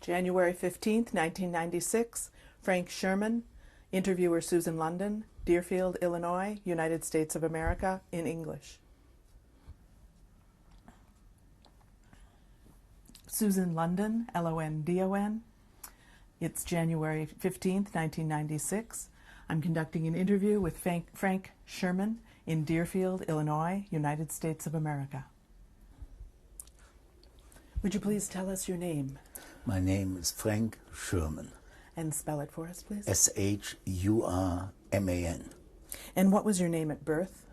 January 15th, 1996, Frank Shurman, interviewer Susan London, Deerfield, Illinois, United States of America, in English. Susan London, London. It's January 15th, 1996. I'm conducting an interview with Frank Shurman in Deerfield, Illinois, United States of America. Would you please tell us your name? My name is Frank Shurman. And spell it for us, please. S-H-U-R-M-A-N. And what was your name at birth?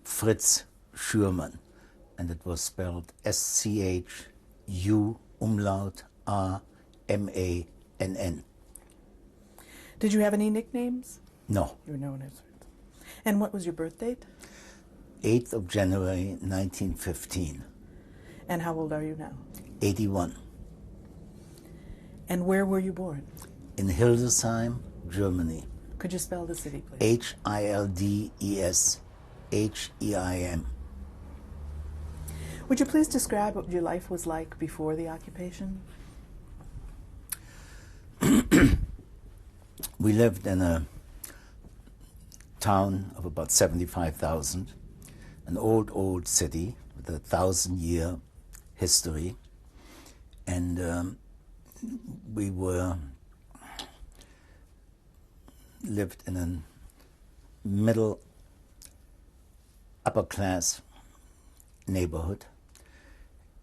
Fritz Shurman. And it was spelled S-C-H-U-R-M-A-N-N. Did you have any nicknames? No. You were known as. And what was your birth date? 8th of January, 1915. And how old are you now? 81. And where were you born? In Hildesheim, Germany. Could you spell the city, please? H-I-L-D-E-S-H-E-I-M. Would you please describe what your life was like before the occupation? We lived in a town of about 75,000, an old city with a 1,000-year history, and we lived in a middle upper class neighborhood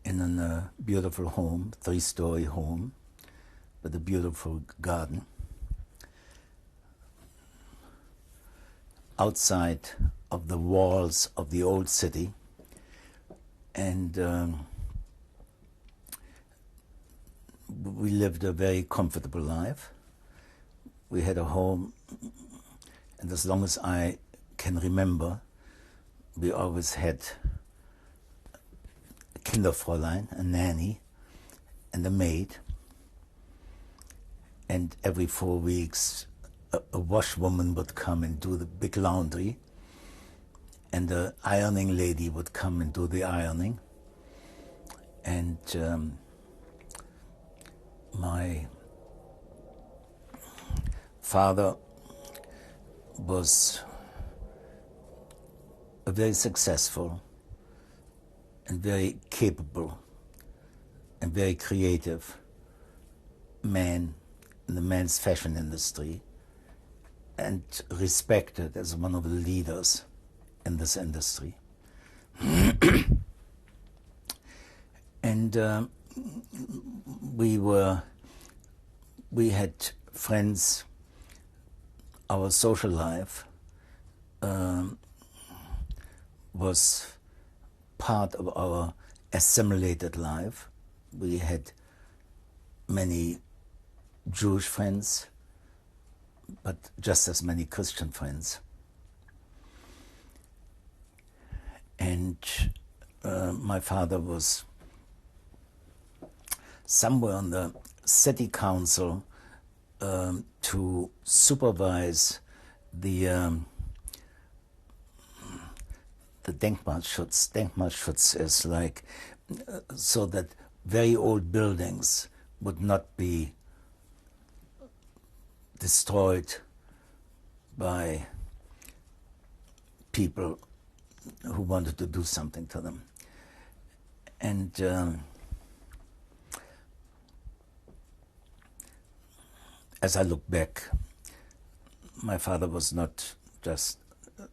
in a beautiful home, 3-story home with a beautiful garden. Outside of the walls of the old city, and we lived a very comfortable life. We had a home, and as long as I can remember, we always had a Kinderfräulein, a nanny, and a maid, and every 4 weeks a washwoman would come and do the big laundry, and the ironing lady would come and do the ironing. And my father was a very successful and very capable and very creative man in the men's fashion industry, and respected as one of the leaders in this industry. And we had friends. Our social life was part of our assimilated life. We had many Jewish friends, but just as many Christian friends. And my father was somewhere on the city council to supervise the Denkmalschutz. Denkmalschutz is like so that very old buildings would not be destroyed by people who wanted to do something to them. And as I look back, my father was not just a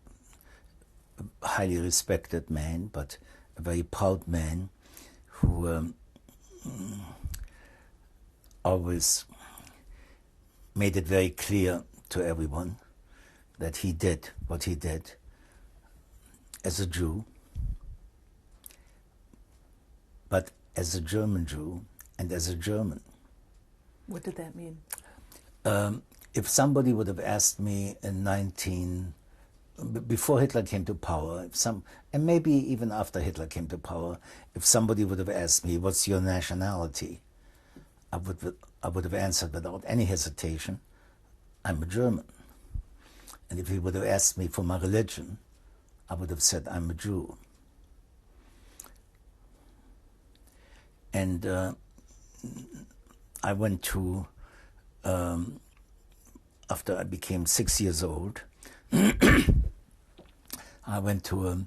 highly respected man, but a very proud man who always made it very clear to everyone that he did what he did as a Jew, but as a German Jew and as a German. What did that mean? If somebody would have asked me before Hitler came to power, and maybe even after Hitler came to power, if somebody would have asked me, what's your nationality? I would have answered without any hesitation, I'm a German. And if he would have asked me for my religion, I would have said, I'm a Jew. And I went to, after I became 6 years old, I went to a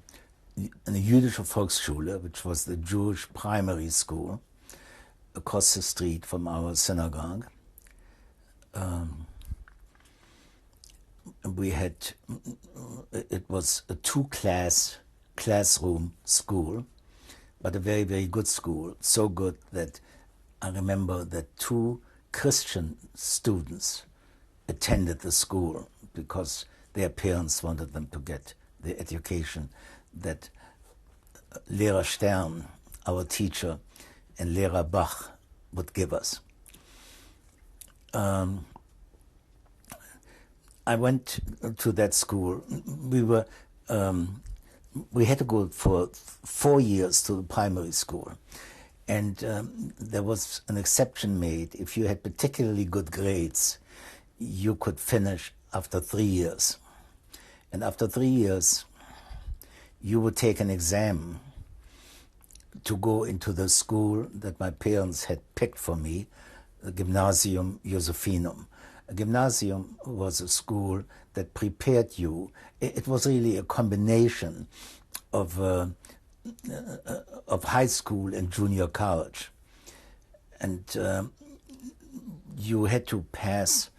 jüdische Volksschule, which was the Jewish primary school, across the street from our synagogue. It was a classroom school, but a very, very good school. So good that I remember that 2 Christian students attended the school because their parents wanted them to get the education that Lehrer Stern, our teacher, and Lehrer Bach would give us. I went to that school. We had to go for 4 years to the primary school. And there was an exception made. If you had particularly good grades, you could finish after 3 years. And after 3 years, you would take an exam to go into the school that my parents had picked for me, the Gymnasium Josephinum. A gymnasium was a school that prepared you. It was really a combination of high school and junior college. And you had to pass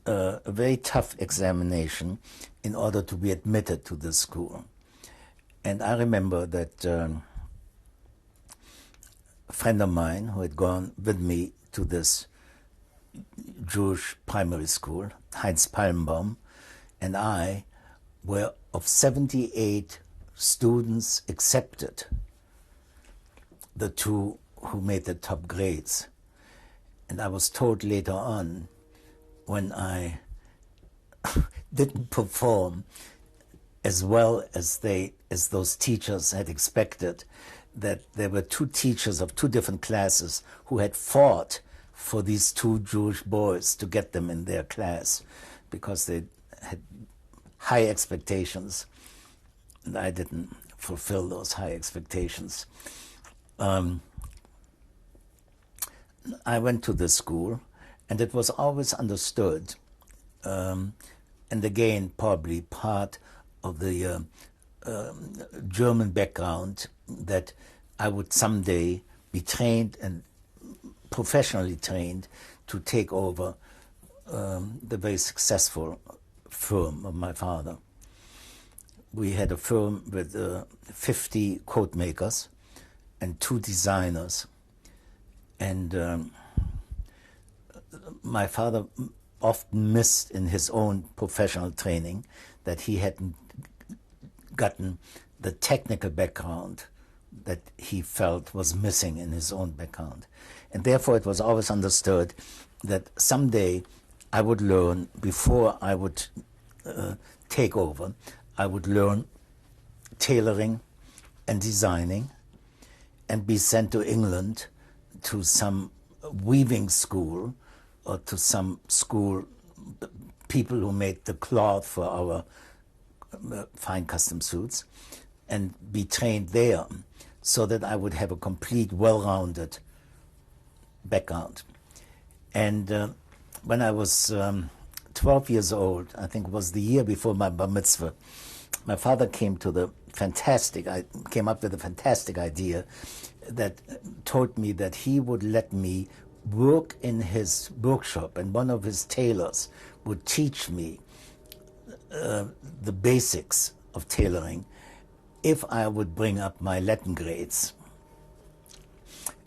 a very tough examination in order to be admitted to the school. And I remember that a friend of mine who had gone with me to this Jewish primary school, Heinz Palmbaum, and I were of 78 students accepted, the 2 who made the top grades. And I was told later on, when I didn't perform as well as those teachers had expected, that there were 2 teachers of 2 different classes who had fought for these 2 Jewish boys to get them in their class because they had high expectations, and I didn't fulfill those high expectations. I went to this school, and it was always understood, and again probably part of the German background, that I would someday be trained and professionally trained to take over the very successful firm of my father. We had a firm with 50 coat makers and 2 designers, and my father often missed in his own professional training that he hadn't gotten the technical background that he felt was missing in his own background. And therefore it was always understood that someday I would learn, before I would take over, I would learn tailoring and designing and be sent to England to some weaving school or to some school, people who made the cloth for our fine custom suits, and be trained there so that I would have a complete, well-rounded background. And when I was 12 years old, I think it was the year before my bar mitzvah, my father came up with a fantastic idea that told me that he would let me work in his workshop, and one of his tailors would teach me the basics of tailoring if I would bring up my Latin grades.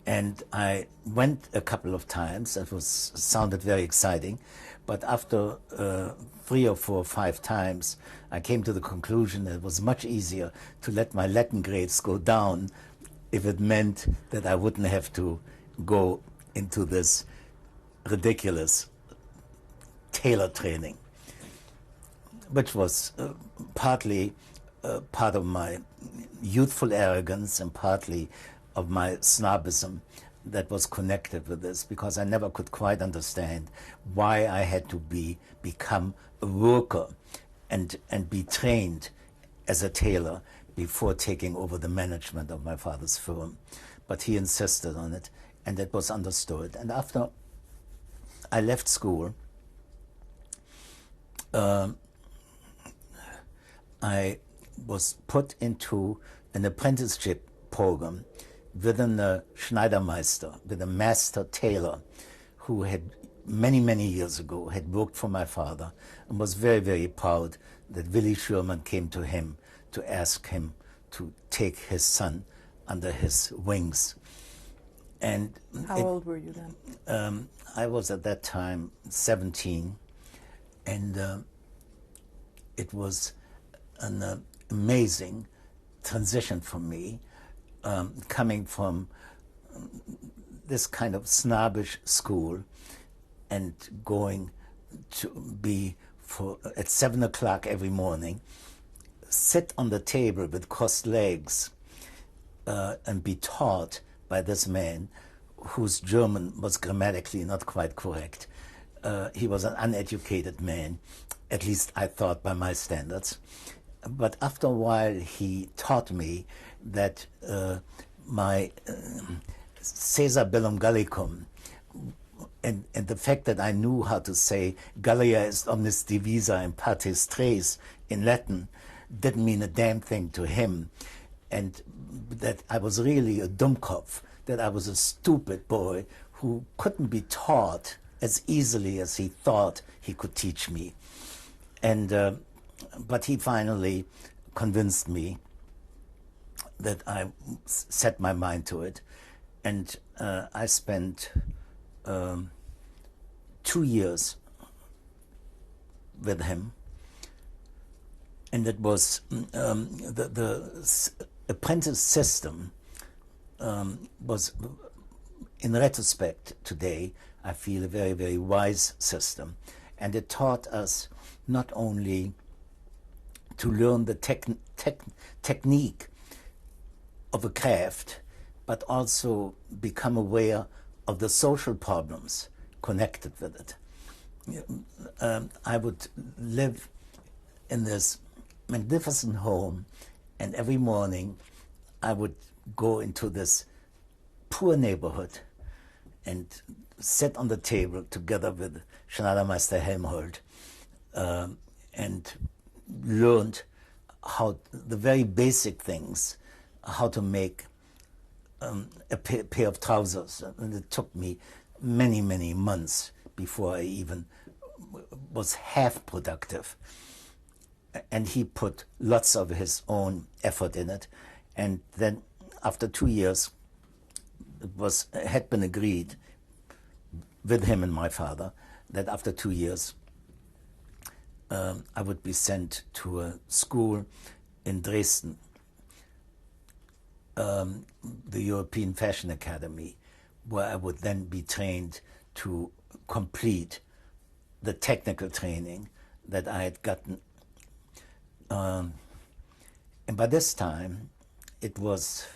And I went a couple of times. It sounded very exciting, but after 3 or 4 or 5 times, I came to the conclusion that it was much easier to let my Latin grades go down if it meant that I wouldn't have to go into this ridiculous tailor training, which was partly part of my youthful arrogance and partly of my snobism that was connected with this, because I never could quite understand why I had to become a worker and be trained as a tailor before taking over the management of my father's firm. But he insisted on it, and it was understood. And after I left school, I was put into an apprenticeship program within a Schneidermeister, with a master tailor who had many, many years ago had worked for my father and was very, very proud that Willy Shurman came to him to ask him to take his son under his wings. And How old were you then? I was at that time 17, and it was an amazing transition for me, coming from this kind of snobbish school and going to be at 7 o'clock every morning, sit on the table with crossed legs and be taught by this man whose German was grammatically not quite correct. He was an uneducated man, at least I thought by my standards. But after a while he taught me that my Caesar bellum Gallicum, and the fact that I knew how to say Gallia est omnis divisa in partes tres in Latin didn't mean a damn thing to him, and that I was really a Dummkopf, that I was a stupid boy who couldn't be taught as easily as he thought he could teach me. And but he finally convinced me that I set my mind to it, and I spent 2 years with him, and it was the apprentice system was, in retrospect today, I feel a very, very wise system, and it taught us not only to learn the technique of a craft, but also become aware of the social problems connected with it. I would live in this magnificent home, and every morning I would go into this poor neighborhood and sit on the table together with Schneidermeister Helmholtz and learned how the very basic things, how to make a pair of trousers. And it took me many, many months before I even was half productive. And he put lots of his own effort in it. And then after 2 years, it had been agreed with him and my father that after 2 years I would be sent to a school in Dresden, the European Fashion Academy, where I would then be trained to complete the technical training that I had gotten. And by this time, it was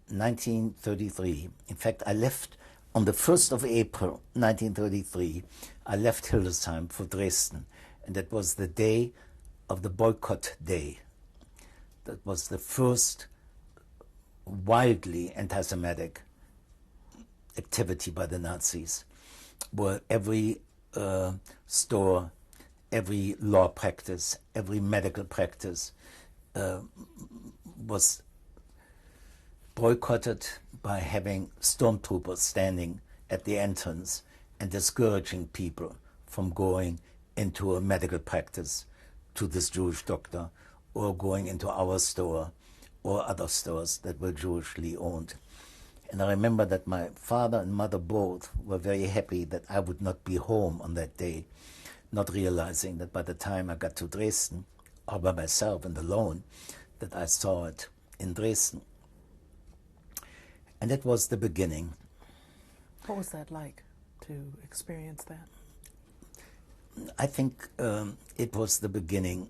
1933. In fact, I left on the 1st of April, 1933, I left Hildesheim for Dresden. And that was the day of the boycott day. That was the first wildly anti-Semitic activity by the Nazis, where every store, every law practice, every medical practice was boycotted by having stormtroopers standing at the entrance and discouraging people from going into a medical practice to this Jewish doctor, or going into our store or other stores that were Jewishly owned. And I remember that my father and mother both were very happy that I would not be home on that day, not realizing that by the time I got to Dresden, all by myself and alone, that I saw it in Dresden. And that was the beginning. What was that like, to experience that? I think it was the beginning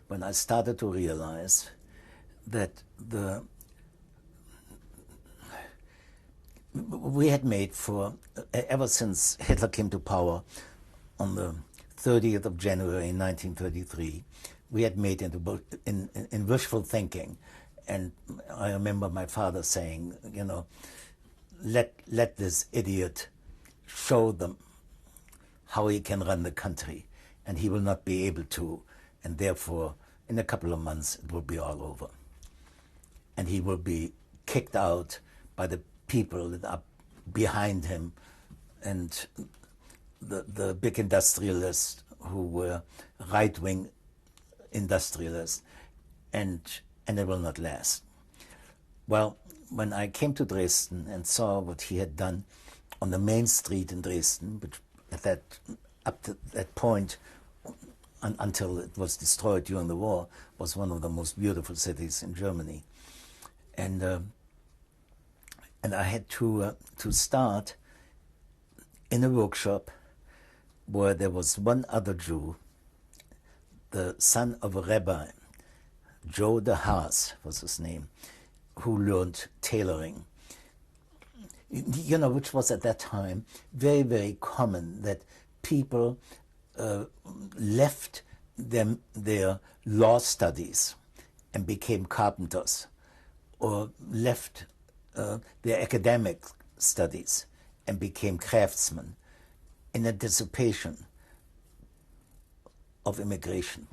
when I started to realize that we had made ever since Hitler came to power on the 30th of January 1933, we had made in wishful thinking. And I remember my father saying, you know, let this idiot show them how he can run the country, and he will not be able to, and therefore in a couple of months it will be all over. And he will be kicked out by the people that are behind him and the big industrialists who were right-wing industrialists, and it will not last. Well, when I came to Dresden and saw what he had done on the main street in Dresden, which up to that point, until it was destroyed during the war, was one of the most beautiful cities in Germany, and I had to start in a workshop where there was one other Jew, the son of a rabbi, Joe de Haas was his name, who learned tailoring. You know, which was at that time very, very common, that people left their law studies and became carpenters, or left their academic studies and became craftsmen in anticipation of immigration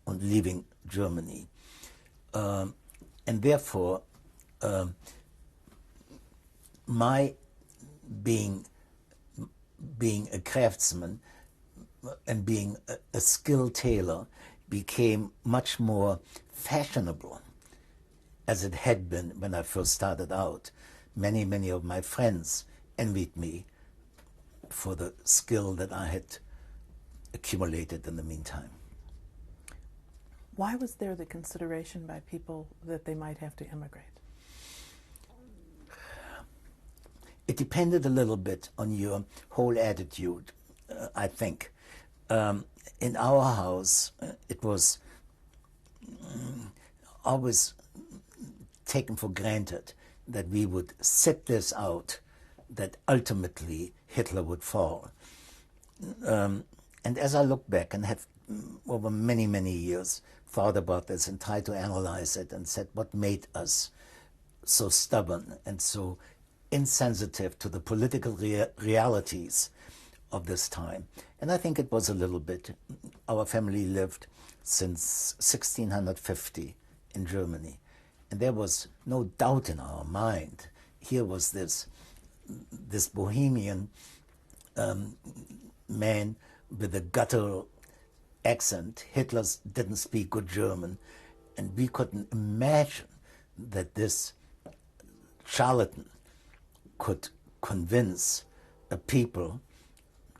and leaving Germany. And therefore, my being a craftsman and being a skilled tailor became much more fashionable as it had been when I first started out. Many, many of my friends envied me for the skill that I had accumulated in the meantime. Why was there the consideration by people that they might have to immigrate? It depended a little bit on your whole attitude, I think. In our house, it was always taken for granted that we would sit this out, that ultimately Hitler would fall. And as I look back and have over many, many years thought about this and tried to analyze it and said what made us so stubborn and so insensitive to the political realities of this time. And I think it was a little bit. Our family lived since 1650 in Germany, and there was no doubt in our mind. Here was this bohemian man with a guttural accent. Hitler didn't speak good German, and we couldn't imagine that this charlatan could convince a people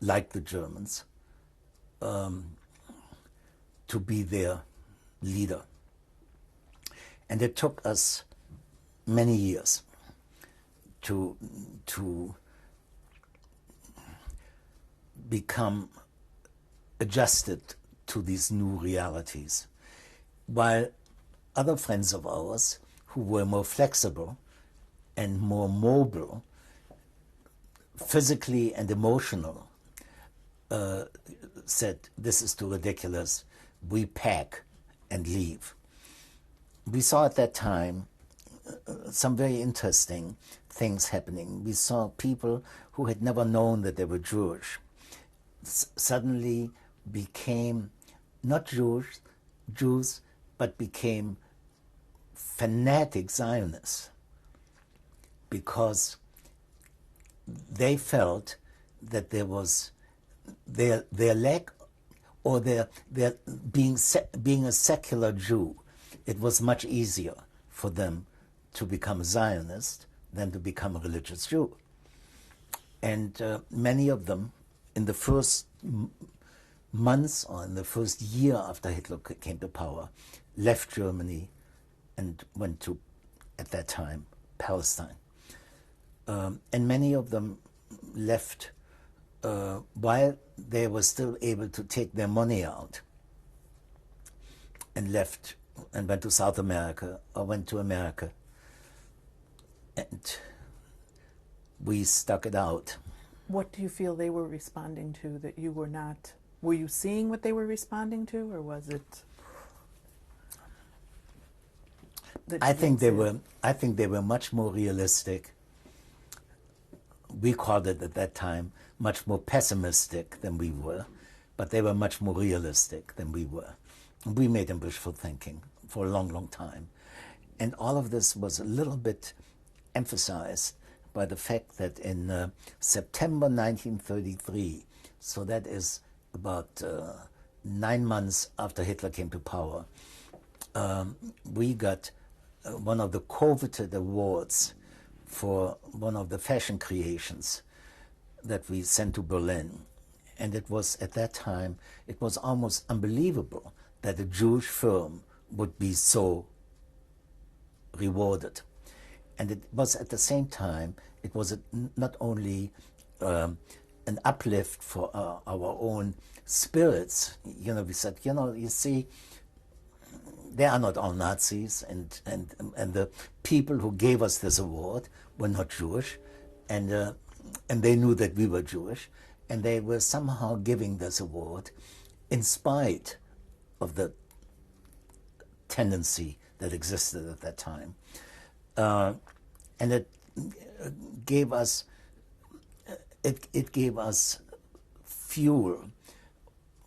like the Germans to be their leader. And it took us many years to become adjusted to these new realities, while other friends of ours who were more flexible and more mobile, physically and emotional, said, this is too ridiculous, we pack and leave. We saw at that time some very interesting things happening. We saw people who had never known that they were Jewish suddenly became not Jews, but became fanatic Zionists, because they felt that there was their lack, or their being a secular Jew, it was much easier for them to become a Zionist than to become a religious Jew. And many of them, in the first months or in the first year after Hitler came to power, left Germany and went to, at that time, Palestine. And many of them left while they were still able to take their money out, and left and went to South America or went to America. And we stuck it out. What do you feel they were responding to that you were not? Were you seeing what they were responding to, or was it? I think they were much more realistic. We called it at that time much more pessimistic than we were, but they were much more realistic than we were. We made them wishful thinking for a long, long time. And all of this was a little bit emphasized by the fact that in September 1933, so that is about 9 months after Hitler came to power, we got one of the coveted awards for one of the fashion creations that we sent to Berlin. And it was, at that time, it was almost unbelievable that a Jewish firm would be so rewarded. And it was at the same time, it was not only an uplift for our own spirits. You know, we said, you know, you see, they are not all Nazis, and the people who gave us this award were not Jewish, and they knew that we were Jewish, and they were somehow giving this award in spite of the tendency that existed at that time. And it gave us fuel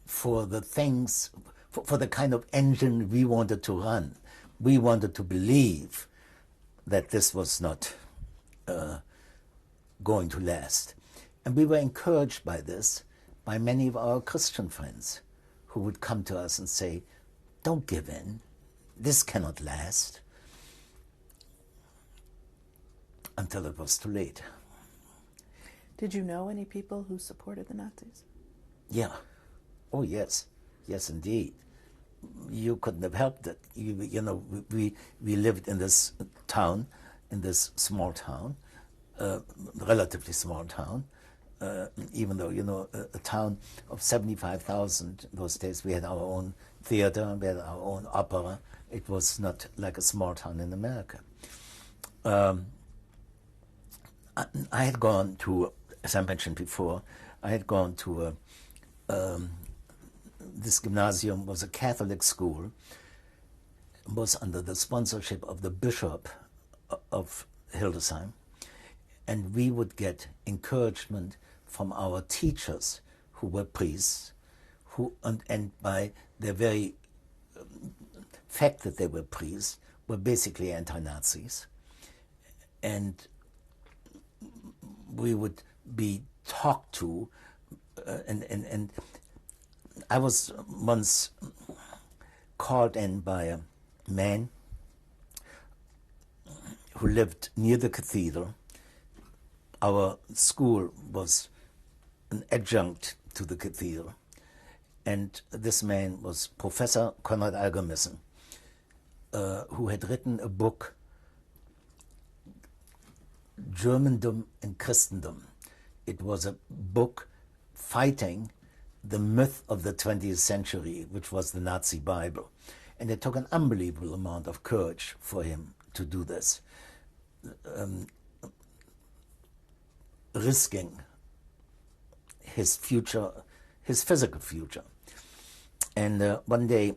for the things, for the kind of engine we wanted to run. We wanted to believe that this was not going to last. And we were encouraged by this, by many of our Christian friends who would come to us and say, don't give in, this cannot last, until it was too late. Did you know any people who supported the Nazis? Yeah. Oh, yes. Yes, indeed. You couldn't have helped it. You know, we lived in this town, in this small town, relatively small town, even though, you know, a town of 75,000 in those days. We had our own theater, we had our own opera. It was not like a small town in America. I had gone to, as I mentioned before, I had gone to this gymnasium was a Catholic school, was under the sponsorship of the Bishop of Hildesheim, and we would get encouragement from our teachers who were priests, and by their very fact that they were priests, were basically anti-Nazis. And we would be talked to, and I was once called in by a man who lived near the cathedral. Our school was an adjunct to the cathedral, and this man was Professor Konrad Algermissen, who had written a book, Germandom and Christendom. It was a book fighting the myth of the 20th century, which was the Nazi Bible. And it took an unbelievable amount of courage for him to do this, risking his future, his physical future. And one day,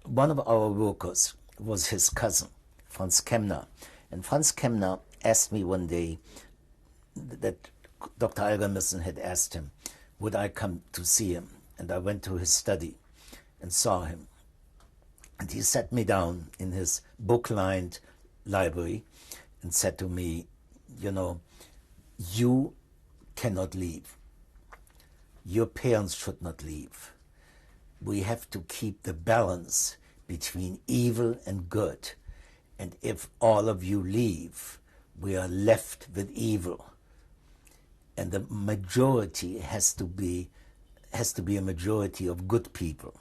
one of our workers was his cousin, Franz Kemner. And Franz Kemner asked me one day that Dr. Algermissen had asked him, would I come to see him? And I went to his study and saw him. And he sat me down in his book-lined library and said to me, you know, you cannot leave. Your parents should not leave. We have to keep the balance between evil and good. And if all of you leave, we are left with evil. And the majority has to be a majority of good people.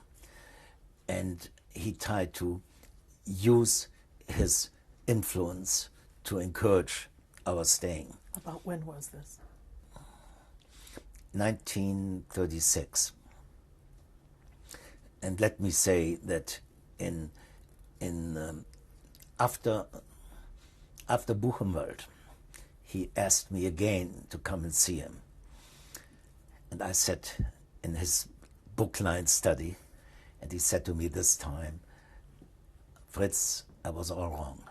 And he tried to use his influence to encourage our staying. About when was this? 1936. And let me say that after Buchenwald, he asked me again to come and see him. And I sat in his book-lined study, and he said to me this time, Fritz, I was all wrong.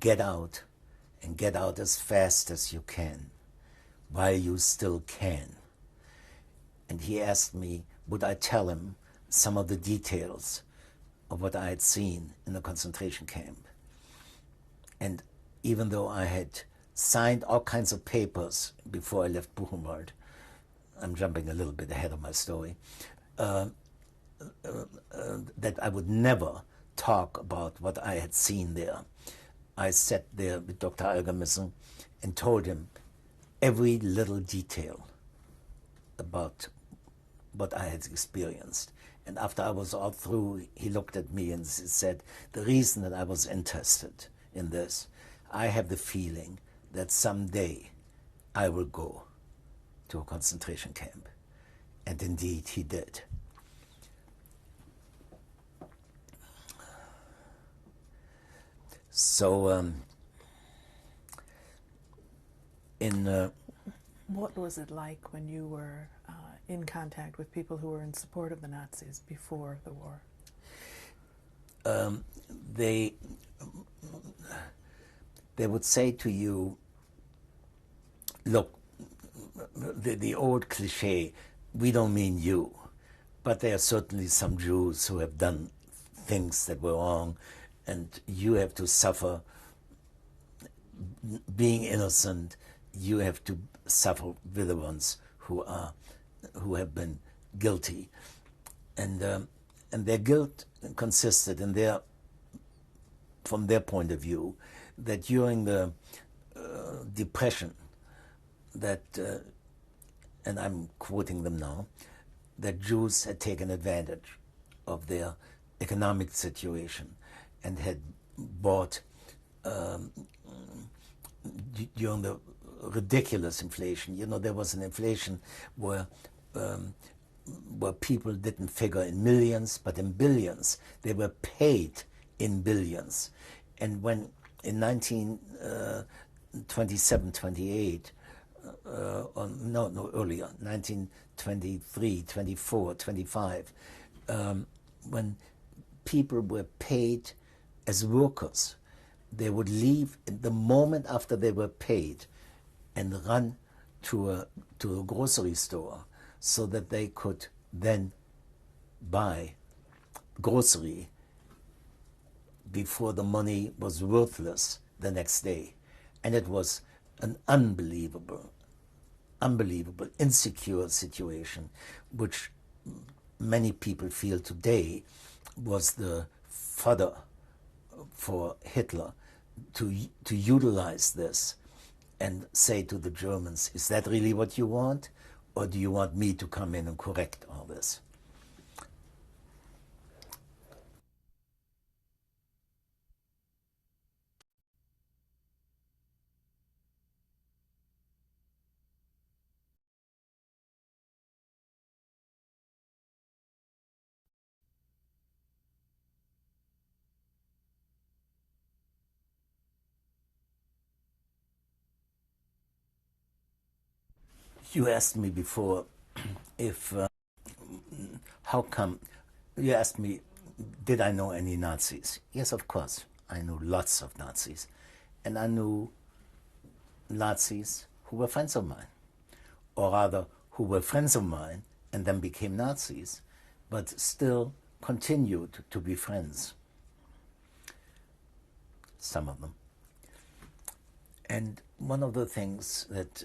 Get out, and get out as fast as you can. while you still can. And he asked me, would I tell him some of the details of what I had seen in the concentration camp. And even though I had signed all kinds of papers before I left Buchenwald, I'm jumping a little bit ahead of my story, that I would never talk about what I had seen there. I sat there with Dr. Algermissen and told him every little detail about what I had experienced. And after I was all through, he looked at me and said, the reason that I was interested in this, I have the feeling that someday I will go to a concentration camp. And indeed he did. So what was it like when you were in contact with people who were in support of the Nazis before the war? They would say to you, look, the old cliche, we don't mean you, but there are certainly some Jews who have done things that were wrong, and you have to suffer being innocent. You have to suffer with the ones who have been guilty, and their guilt consisted in from their point of view, that during the Depression, that and I'm quoting them now, that Jews had taken advantage of their economic situation and had bought during the ridiculous inflation. You know, there was an inflation where people didn't figure in millions, but in billions. They were paid in billions. And when in 1927, 28, or no, earlier, 1923, 24, 25, when people were paid as workers, they would leave the moment after they were paid and run to a grocery store so that they could then buy grocery before the money was worthless the next day. And it was an unbelievable, insecure situation, which many people feel today was the fodder for Hitler to utilize this and say to the Germans, is that really what you want? Or do you want me to come in and correct all this? You asked me before if, how come, you asked me, did I know any Nazis? Yes, of course. I knew lots of Nazis. And I knew Nazis who were friends of mine, or rather, who were friends of mine and then became Nazis, but still continued to be friends. Some of them. And one of the things that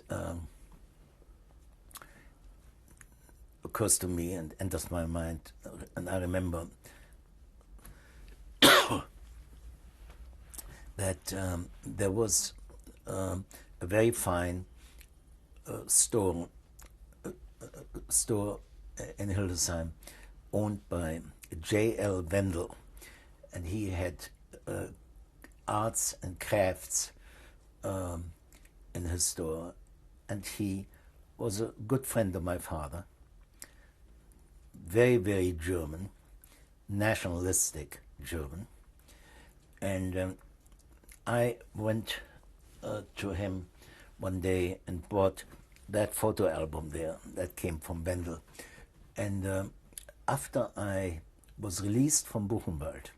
occurs to me and enters my mind, and I remember that there was a very fine store in Hildesheim owned by J.L. Wendel, and he had arts and crafts in his store, and he was a good friend of my father, very, very German, nationalistic German, and I went to him one day and bought that photo album there that came from Wendel. And after I was released from Buchenwald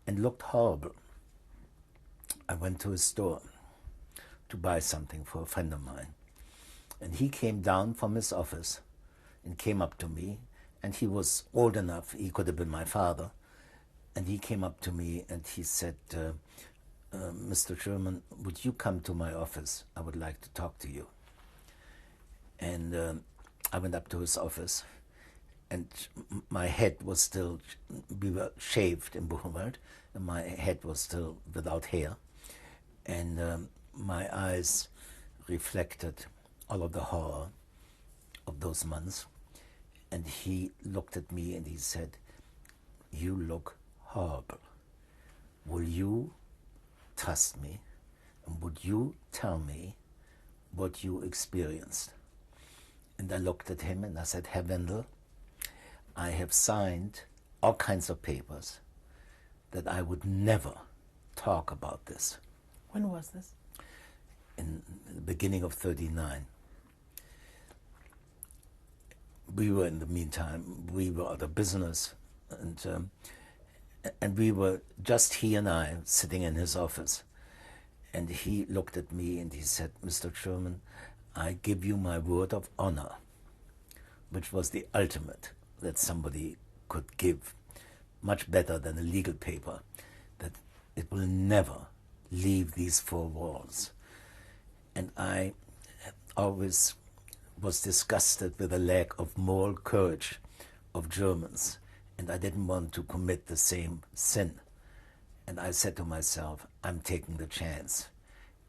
and looked horrible, I went to his store to buy something for a friend of mine. And he came down from his office and came up to me, and he was old enough, he could have been my father, and he came up to me and he said, Mr. Shurman, would you come to my office? I would like to talk to you. And I went up to his office, and my head was still, we were shaved in Buchenwald, and my head was still without hair, and my eyes reflected all of the horror of those months. And he looked at me and he said, you look horrible. Will you trust me, and would you tell me what you experienced? And I looked at him and I said, Herr Wendel, I have signed all kinds of papers that I would never talk about this. When was this? In the beginning of '39. We were, in the meantime, we were out of business, and we were just he and I sitting in his office. And he looked at me and he said, Mr. Shurman, I give you my word of honor, which was the ultimate that somebody could give, much better than a legal paper, that it will never leave these four walls. And I always was disgusted with the lack of moral courage of Germans, and I didn't want to commit the same sin. And I said to myself, I'm taking the chance.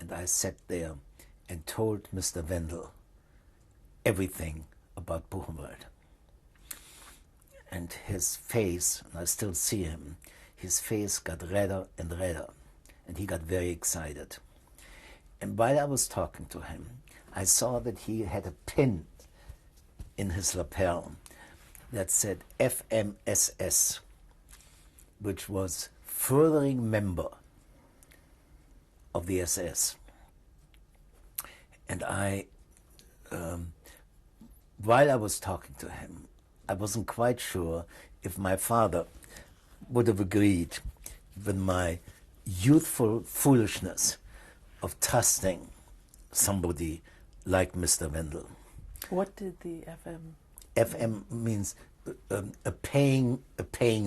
And I sat there and told Mr. Wendel everything about Buchenwald. And his face, and I still see him, his face got redder and redder, and he got very excited. And while I was talking to him, I saw that he had a pin in his lapel that said FMSS, which was furthering member of the SS. And while I was talking to him, I wasn't quite sure if my father would have agreed with my youthful foolishness of trusting somebody like Mr. Wendel. What did the FM? FM means a paying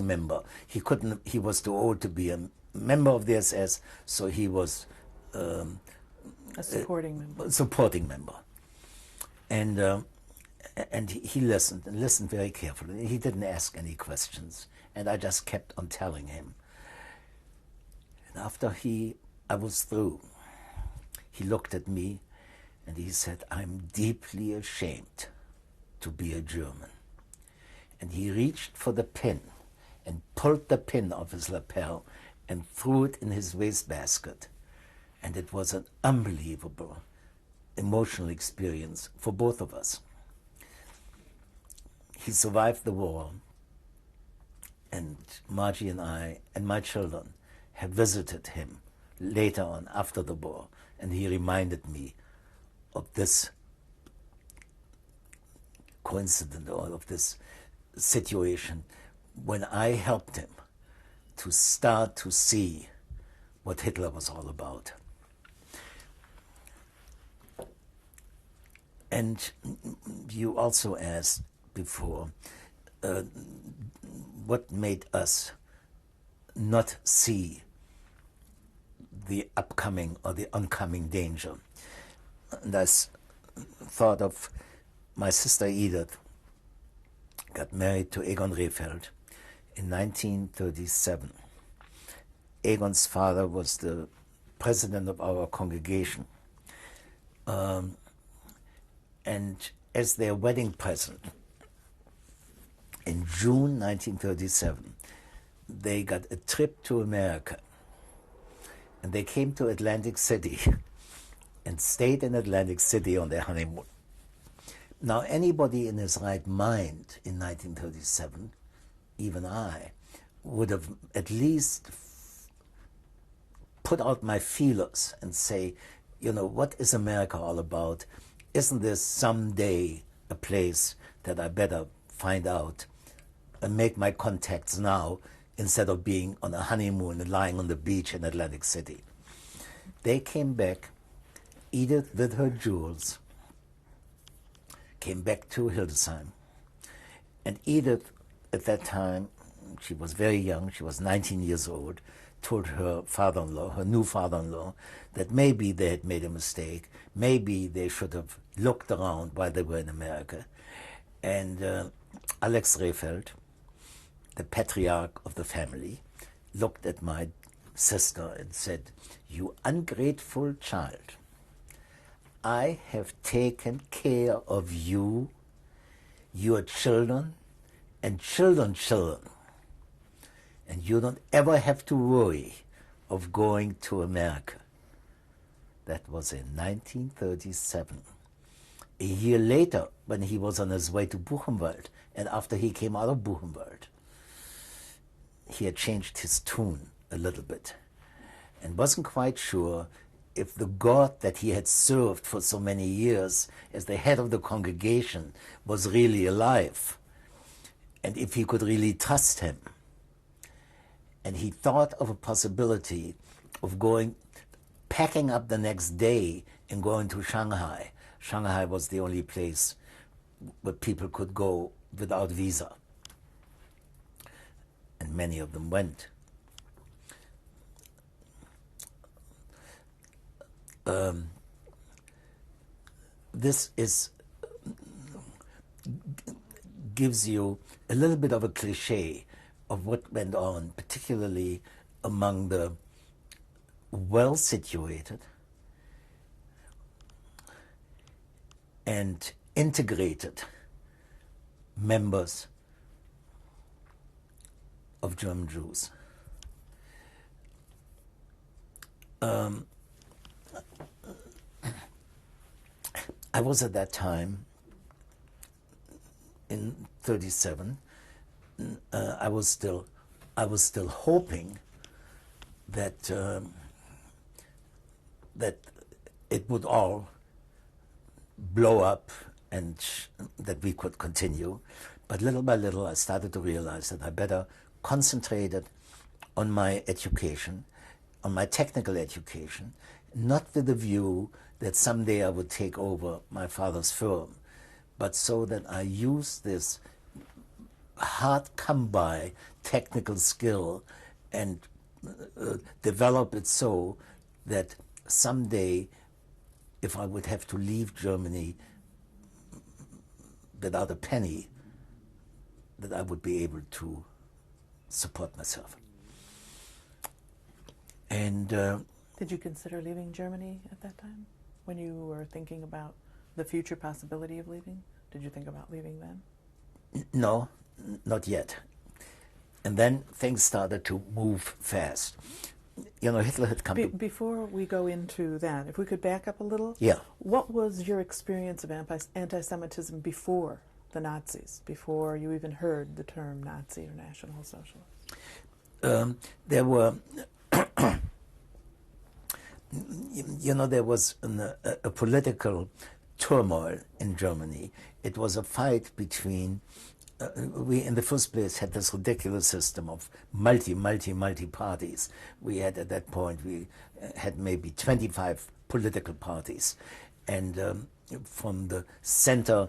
member. He couldn't. He was too old to be a member of the SS, so he was A supporting member. Supporting member. And he listened and listened very carefully. He didn't ask any questions, and I just kept on telling him. And after I was through, he looked at me and he said, I'm deeply ashamed to be a German. And he reached for the pin and pulled the pin off his lapel and threw it in his wastebasket. And it was an unbelievable emotional experience for both of us. He survived the war, and Margie and I and my children have visited him later on after the war, and he reminded me of this coincidence or of this situation when I helped him to start to see what Hitler was all about. And you also asked before, what made us not see the upcoming or the oncoming danger? And I thought of my sister Edith, got married to Egon Rehfeld in 1937. Egon's father was the president of our congregation. And as their wedding present, in June 1937, they got a trip to America. And they came to Atlantic City and stayed in Atlantic City on their honeymoon. Now, anybody in his right mind in 1937, even I, would have at least put out my feelers and say, you know, what is America all about? Isn't this someday a place that I better find out and make my contacts now instead of being on a honeymoon and lying on the beach in Atlantic City? They came back, Edith with her jewels, came back to Hildesheim. And Edith, at that time, she was very young, she was 19 years old, told her father-in-law, her new father-in-law, that maybe they had made a mistake, maybe they should have looked around while they were in America. And Alex Rehfeld, the patriarch of the family, looked at my sister and said, "You ungrateful child, I have taken care of you, your children, and children, and you don't ever have to worry of going to America." That was in 1937. A year later, when he was on his way to Buchenwald, and after he came out of Buchenwald, he had changed his tune a little bit and wasn't quite sure if the God that he had served for so many years as the head of the congregation was really alive, and if he could really trust him. And he thought of a possibility of packing up the next day and going to Shanghai. Shanghai was the only place where people could go without visa. And many of them went. This gives you a little bit of a cliche of what went on, particularly among the well-situated and integrated members of German Jews. I was at that time, in 1937, I was still hoping that that it would all blow up and that we could continue. But little by little, I started to realize that I better concentrate on my education, on my technical education, not with the view that someday I would take over my father's firm, but so that I use this hard come-by technical skill and develop it so that someday, if I would have to leave Germany without a penny, that I would be able to support myself. And did you consider leaving Germany at that time? When you were thinking about the future possibility of leaving? Did you think about leaving then? No, not yet. And then things started to move fast. You know, Hitler had come Before we go into that, if we could back up a little. Yeah. What was your experience of anti-Semitism before the Nazis, before you even heard the term Nazi or National Socialist? There were, there was a political turmoil in Germany. It was a fight between, we in the first place had this ridiculous system of multi parties. We had at that point, we had maybe 25 political parties. And from the center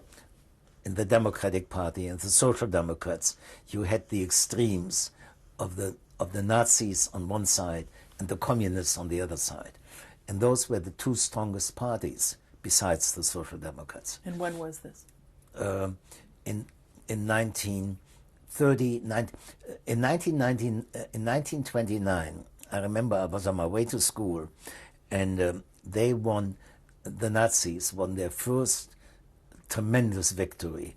in the Democratic Party and the Social Democrats, you had the extremes of the Nazis on one side and the communists on the other side. And those were the two strongest parties besides the Social Democrats. And when was this? In 1930, in 1929, I remember I was on my way to school, and the Nazis won their first tremendous victory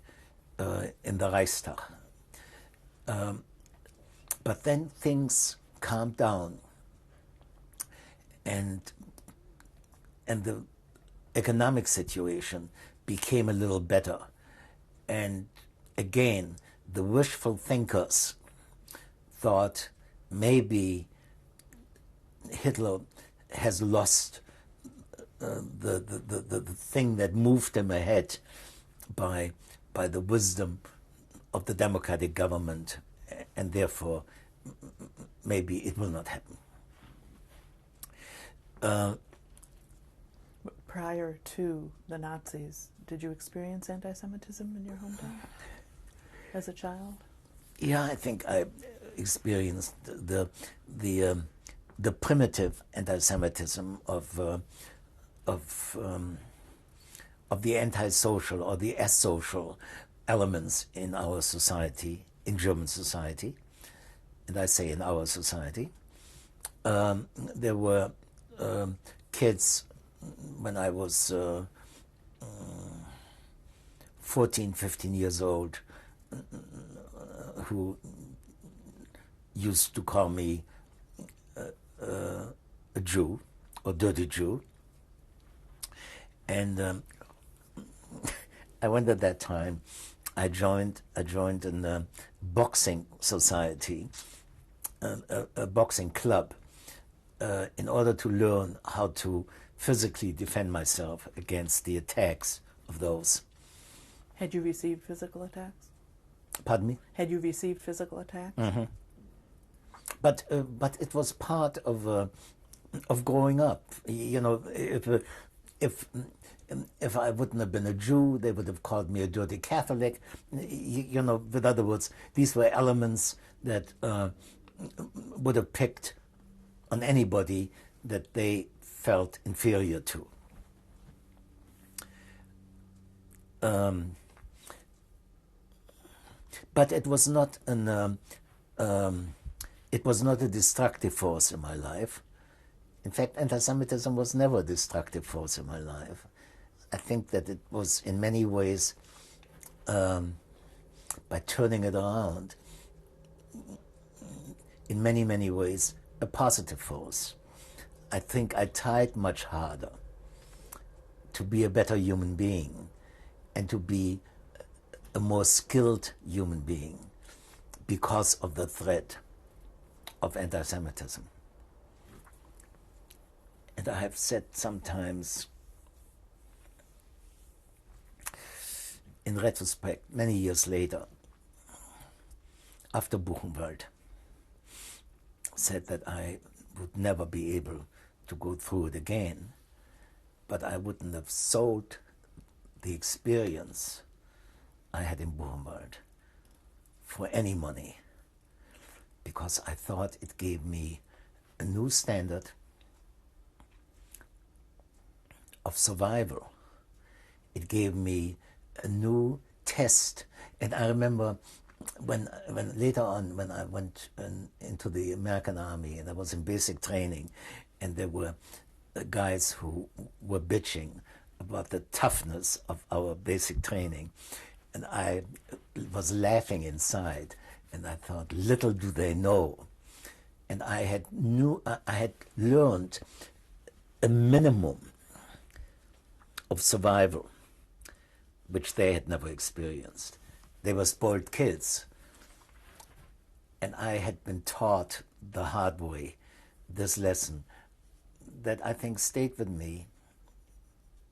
in the Reichstag. But then things calmed down, and the economic situation became a little better. And again, the wishful thinkers thought maybe Hitler has lost the thing that moved him ahead by the wisdom of the democratic government, and therefore maybe it will not happen. prior to the Nazis, did you experience anti-Semitism in your hometown as a child? Yeah, I think I experienced the primitive anti-Semitism of the antisocial or the asocial elements in our society, in German society, and I say in our society. There were kids when I was 14, 15 years old who used to call me a Jew or dirty Jew. And I went at that time, I joined in a boxing society, a boxing club, in order to learn how to physically defend myself against the attacks of those. Had you received physical attacks? Pardon me? Had you received physical attacks? Mm-hmm. But it was part of growing up. You know, if I wouldn't have been a Jew, they would have called me a dirty Catholic. You know, with other words, these were elements that would have picked on anybody that they felt inferior to. But it was not it was not a destructive force in my life. In fact, anti-Semitism was never a destructive force in my life. I think that it was in many ways, by turning it around, in many, many ways, a positive force. I think I tried much harder to be a better human being and to be a more skilled human being because of the threat of anti-Semitism. And I have said sometimes, in retrospect, many years later, after Buchenwald, said that I would never be able to go through it again, but I wouldn't have sold the experience I had in Buchenwald for any money, because I thought it gave me a new standard of survival. It gave me a new test. And I remember when later on, when I went into the American Army and I was in basic training, and there were guys who were bitching about the toughness of our basic training, and I was laughing inside, and I thought, little do they know. And I had learned a minimum of survival, which they had never experienced. They were spoiled kids. And I had been taught the hard way this lesson that I think stayed with me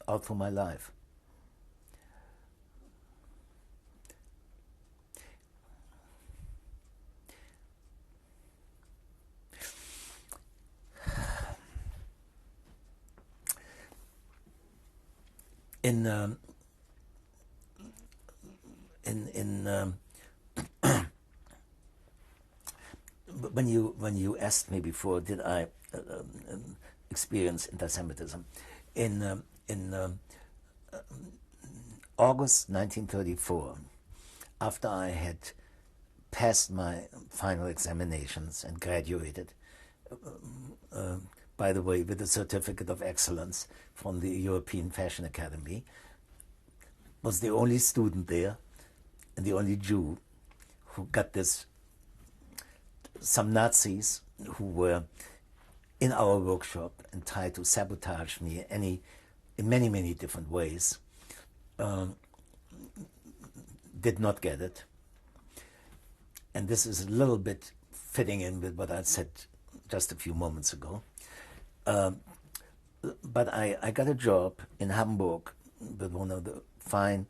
all through my life. When you asked me before, did I experience anti-Semitism? In August 1934, after I had passed my final examinations and graduated, by the way, with a certificate of excellence from the European Fashion Academy, was the only student there and the only Jew who got this. Some Nazis who were in our workshop and tried to sabotage me in many, many different ways, did not get it. And this is a little bit fitting in with what I said just a few moments ago. But I got a job in Hamburg with one of the fine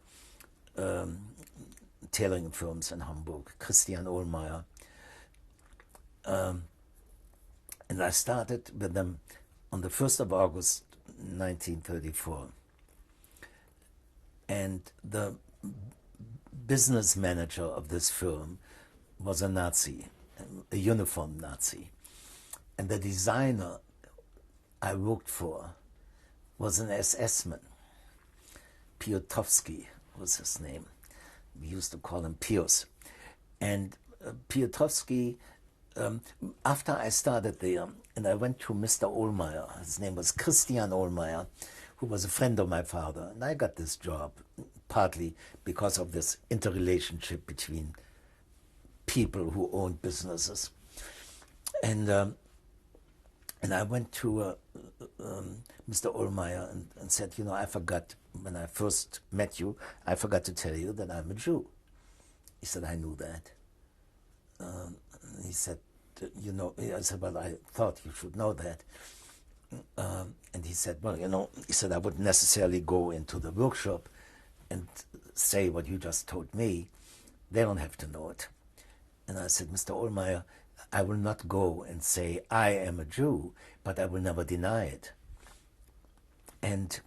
tailoring firms in Hamburg, Christian Ohlmeyer. And I started with them on the 1st of August 1934. And the business manager of this firm was a Nazi, a uniformed Nazi. And the designer I worked for was an SS-man. Piotrowski was his name. We used to call him Pius. And Piotrowski, after I started there, and I went to Mr. Ohlmeyer, his name was Christian Ohlmeyer, who was a friend of my father, and I got this job partly because of this interrelationship between people who owned businesses. And I went to Mr. Ohlmeyer and said, you know, I forgot, when I first met you, I forgot to tell you that I'm a Jew. He said, I knew that. He said, you know, I said, well, I thought you should know that. And he said, well, you know, he said, I wouldn't necessarily go into the workshop and say what you just told me. They don't have to know it. And I said, Mr. Ohlmeyer, I will not go and say I am a Jew, but I will never deny it. And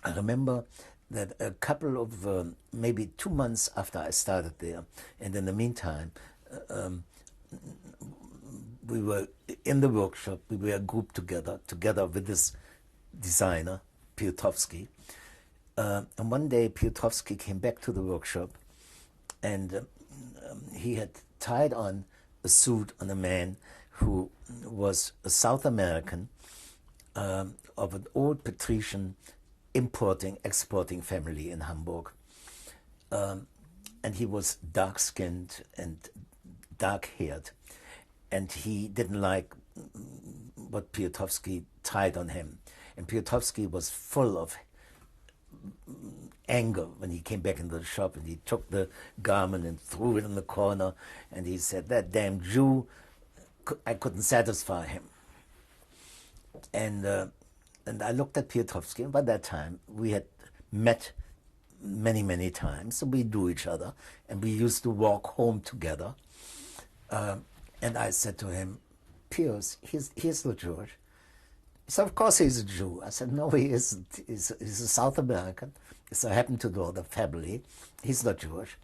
I remember that a couple of, maybe 2 months after I started there, and in the meantime, we were in the workshop, we were grouped together with this designer, Piotrowski. And one day Piotrowski came back to the workshop, and he had tied on a suit on a man who was a South American of an old patrician importing, exporting family in Hamburg. And he was dark-skinned and dark-haired. And he didn't like what Piotrowski tied on him. And Piotrowski was full of anger when he came back into the shop, and he took the garment and threw it in the corner, and he said, that damn Jew, I couldn't satisfy him. And I looked at Piotrowski, and by that time we had met many, many times, so we knew each other, and we used to walk home together. And I said to him, Piers, he's not Jewish. He said, of course he's a Jew. I said, no, he isn't. He's a South American. So I happen to know the family. He's not Jewish.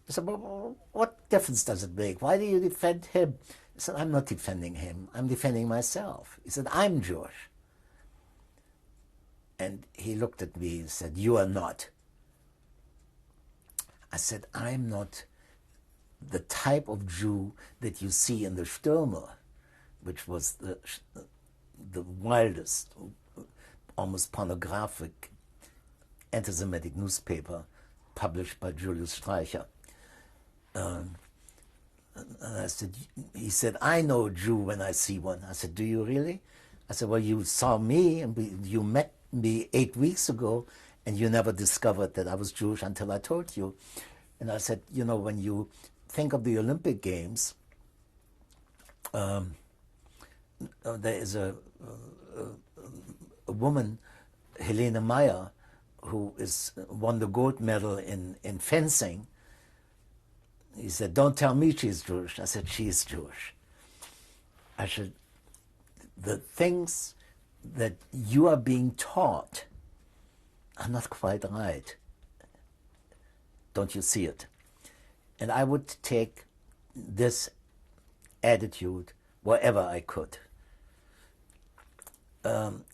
He said, well, what difference does it make? Why do you defend him? He said, I'm not defending him. I'm defending myself. He said, I'm Jewish. And he looked at me and said, you are not. I said, I'm not the type of Jew that you see in the Stürmer, which was the wildest, almost pornographic anti-Semitic newspaper published by Julius Streicher. And I said, he said, I know a Jew when I see one. I said, do you really? I said, well, you saw me and you met me 8 weeks ago, and you never discovered that I was Jewish until I told you. And I said, you know, when you think of the Olympic Games, there is a woman, Helene Meyer, who won the gold medal in fencing. He said, don't tell me she's Jewish. I said, she is Jewish. I said, the things that you are being taught are not quite right. Don't you see it? And I would take this attitude wherever I could. And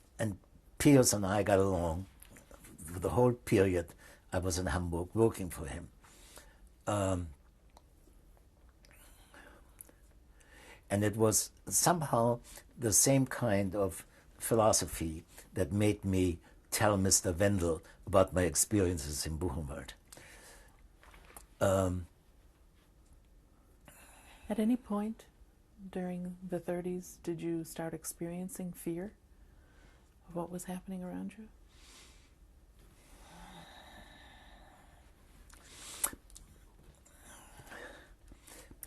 Piers and I got along for the whole period I was in Hamburg working for him. And it was somehow the same kind of philosophy that made me tell Mr. Wendel about my experiences in Buchenwald. At any point during the 30s, did you start experiencing fear of what was happening around you?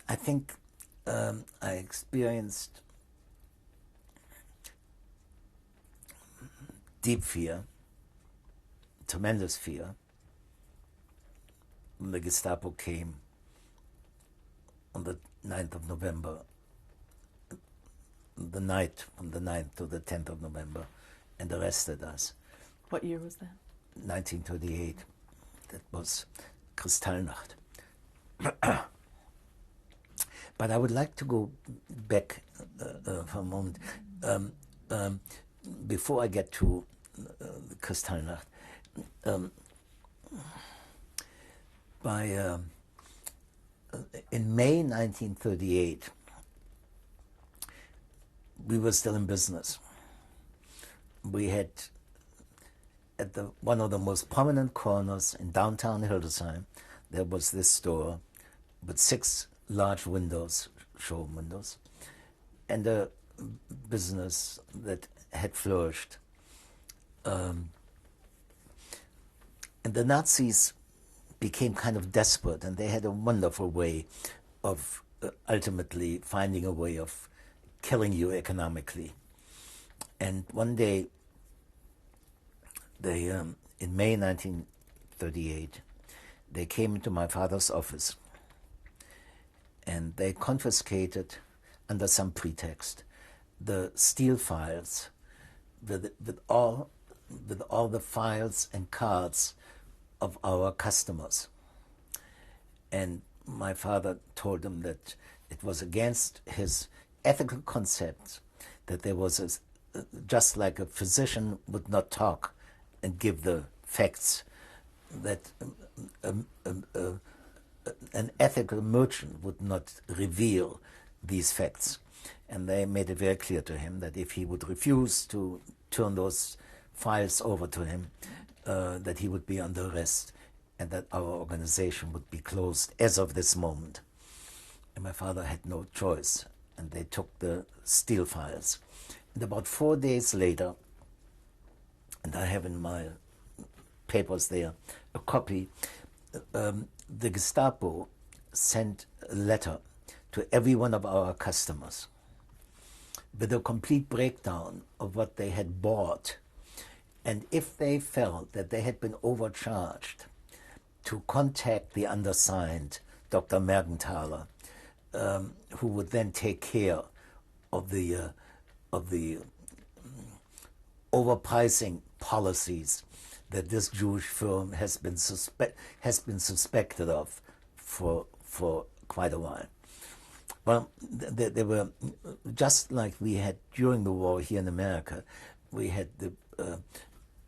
I think I experienced deep fear, tremendous fear, when the Gestapo came on the 9th of November, the night from the 9th to the 10th of November, and arrested us. What year was that? 1938. That was Kristallnacht. But I would like to go back for a moment. Before I get to Kristallnacht, in May 1938, we were still in business. We had, at one of the most prominent corners in downtown Hildesheim, there was this store with 6 large windows, showroom windows, and a business that had flourished. And the Nazis became kind of desperate, and they had a wonderful way of ultimately finding a way of killing you economically. And one day, they, in May 1938, they came into my father's office, and they confiscated, under some pretext, the steel files with all the files and cards of our customers. And my father told them that it was against his ethical concepts, that there was just like a physician would not talk and give the facts, that an ethical merchant would not reveal these facts. And they made it very clear to him that if he would refuse to turn those files over to him, that he would be under arrest and that our organization would be closed as of this moment. And my father had no choice, and they took the steel files. And about 4 days later, and I have in my papers there a copy, the Gestapo sent a letter to every one of our customers with a complete breakdown of what they had bought, and if they felt that they had been overcharged, to contact the undersigned, Dr. Mergenthaler, who would then take care of the overpricing policies that this Jewish firm has been suspected of for quite a while. Well, they were just like we had during the war here in America. We had the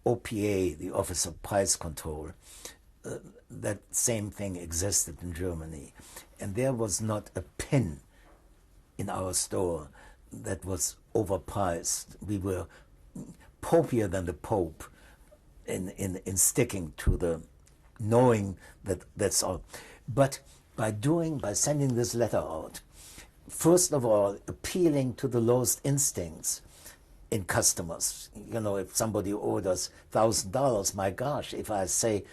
OPA, the Office of Price Control. That same thing existed in Germany, and there was not a pin in our store that was overpriced. We were popier than the Pope in sticking to the knowing that that's all. But by sending this letter out, first of all, appealing to the lowest instincts in customers. You know, if somebody orders $1,000, my gosh, if I say,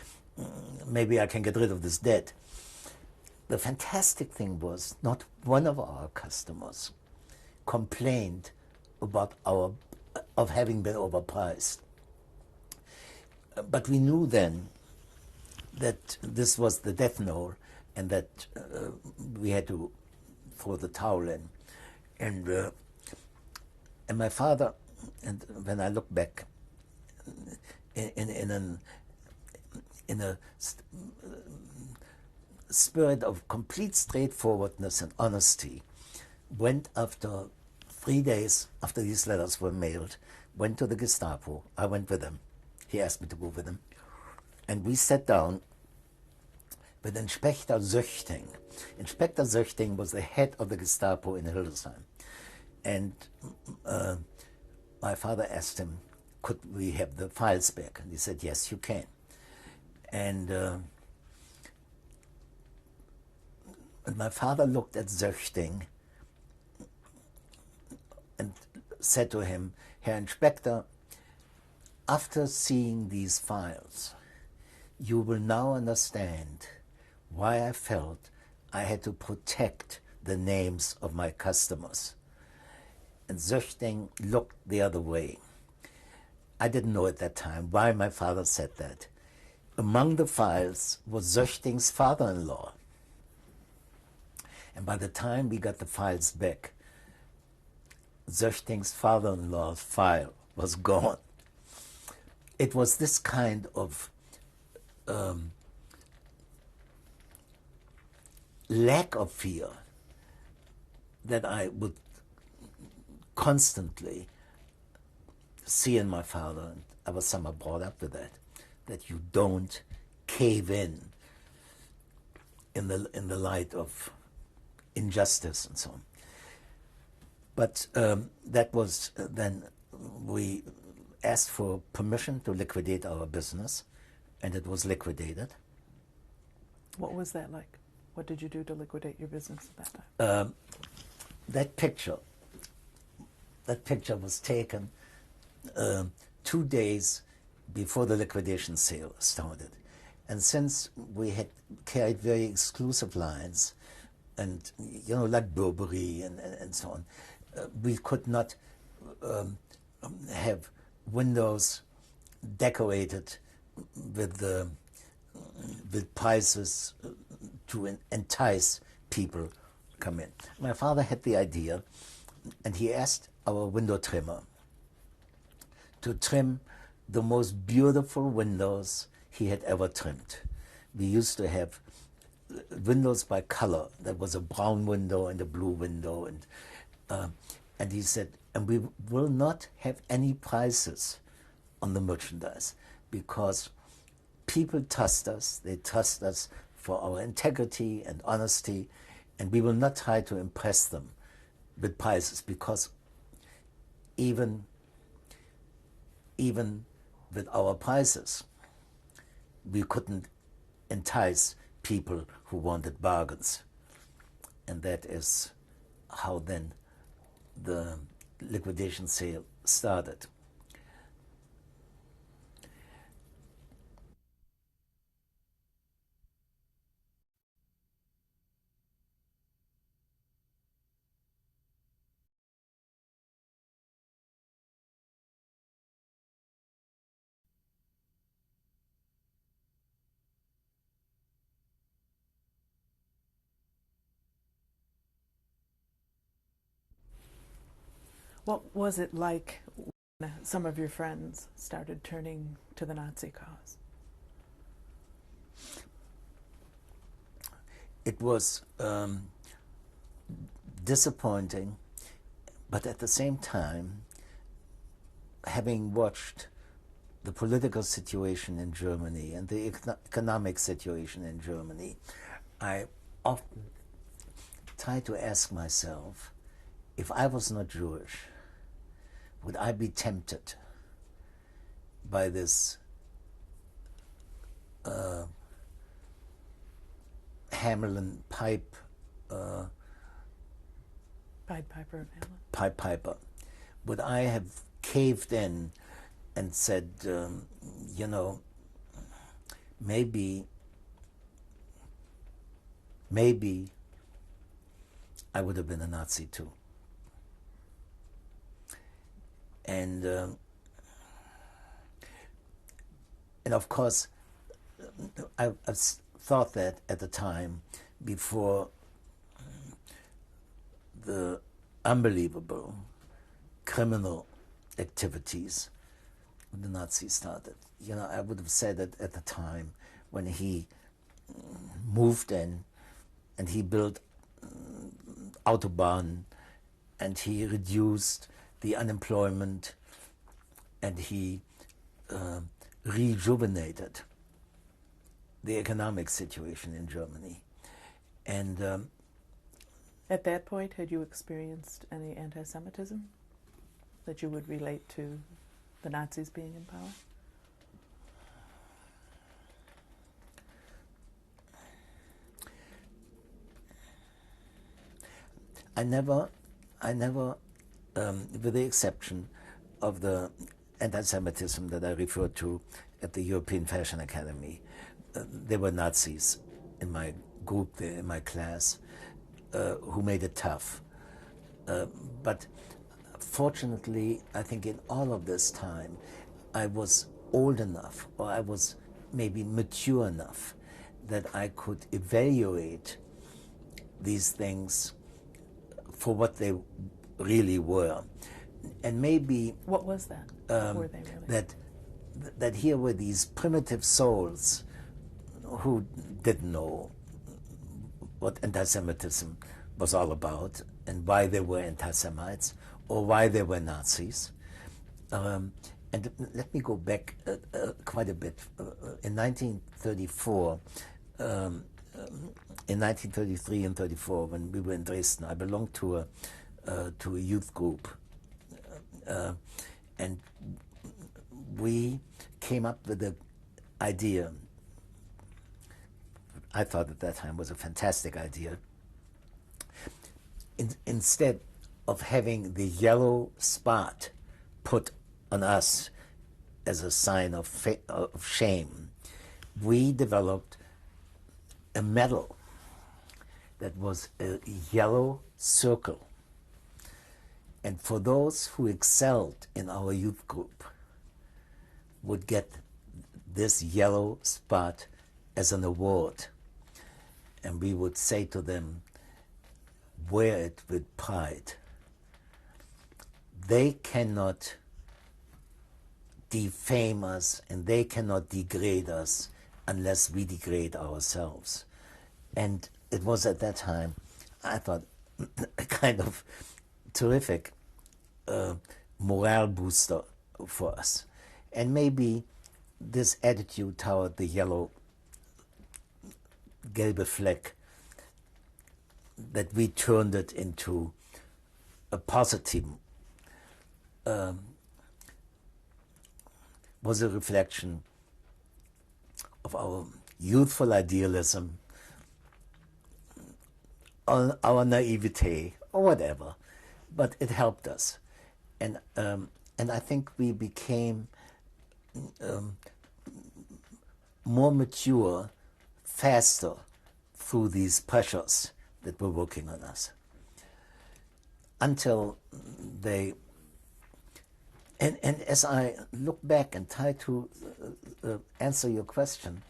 maybe I can get rid of this debt. The fantastic thing was not one of our customers complained about of having been overpriced. But we knew then that this was the death knell, and that we had to throw the towel in. And my father, and when I look back in a spirit of complete straightforwardness and honesty, went after 3 days after these letters were mailed, went to the Gestapo. I went with him. He asked me to go with him. And we sat down with Inspector Söchting. Inspector Söchting was the head of the Gestapo in Hildesheim. And my father asked him, could we have the files back? And he said, yes, you can. And my father looked at Söchting and said to him, Herr Inspector, after seeing these files, you will now understand why I felt I had to protect the names of my customers. And Söchting looked the other way. I didn't know at that time why my father said that. Among the files was Söchting's father-in-law. And by the time we got the files back, Söchting's father-in-law's file was gone. it was this kind of lack of fear that I would constantly see in my father, and I was somehow brought up with that you don't cave in the light of injustice and so on. But that was then we asked for permission to liquidate our business, and it was liquidated. What was that like? What did you do to liquidate your business at that time? That picture was taken 2 days before the liquidation sale started. And since we had carried very exclusive lines, and like Burberry and so on, we could not have windows decorated with prices to entice people to come in. My father had the idea, and he asked our window trimmer to trim the most beautiful windows he had ever trimmed. We used to have windows by color. There was a brown window and a blue window, and he said, and we will not have any prices on the merchandise because people trust us. They trust us for our integrity and honesty, and we will not try to impress them with prices because even with our prices, we couldn't entice people who wanted bargains. And that is how then the liquidation sale started. What was it like when some of your friends started turning to the Nazi cause? It was disappointing, but at the same time, having watched the political situation in Germany and the economic situation in Germany, I often try to ask myself, if I was not Jewish, would I be tempted by this Hamelin pipe Pied Piper of Hamelin. Pied Piper? Would I have caved in and said, maybe I would have been a Nazi too? And of course, I thought that at the time before the unbelievable criminal activities the Nazis started. I would have said it at the time when he moved in and he built Autobahn and he reduced the unemployment and he rejuvenated the economic situation in Germany. And at that point, had you experienced any anti-Semitism that you would relate to the Nazis being in power? I never, with the exception of the anti-Semitism that I referred to at the European Fashion Academy, there were Nazis in my group, in my class, who made it tough. But fortunately, I think in all of this time, I was old enough, or I was maybe mature enough, that I could evaluate these things for what they really were. And maybe what was that? What were they really? That that here were these primitive souls who didn't know what anti-Semitism was all about and why they were anti-Semites or why they were Nazis. And let me go back quite a bit. In 1934, in 1933 and 34, when we were in Dresden, I belonged to a youth group, and we came up with the idea. I thought at that time was a fantastic idea. Instead of having the yellow spot put on us as a sign of shame, we developed a medal that was a yellow circle. And for those who excelled in our youth group would get this yellow spot as an award. And we would say to them, wear it with pride. They cannot defame us and they cannot degrade us unless we degrade ourselves. And it was at that time, I thought, a kind of terrific morale booster for us. And maybe this attitude toward the yellow gelbe Fleck, that we turned it into a positive, was a reflection of our youthful idealism, our naivete, or whatever. But it helped us. And I think we became more mature, faster through these pressures that were working on us. Until they, and as I look back and try to answer your question,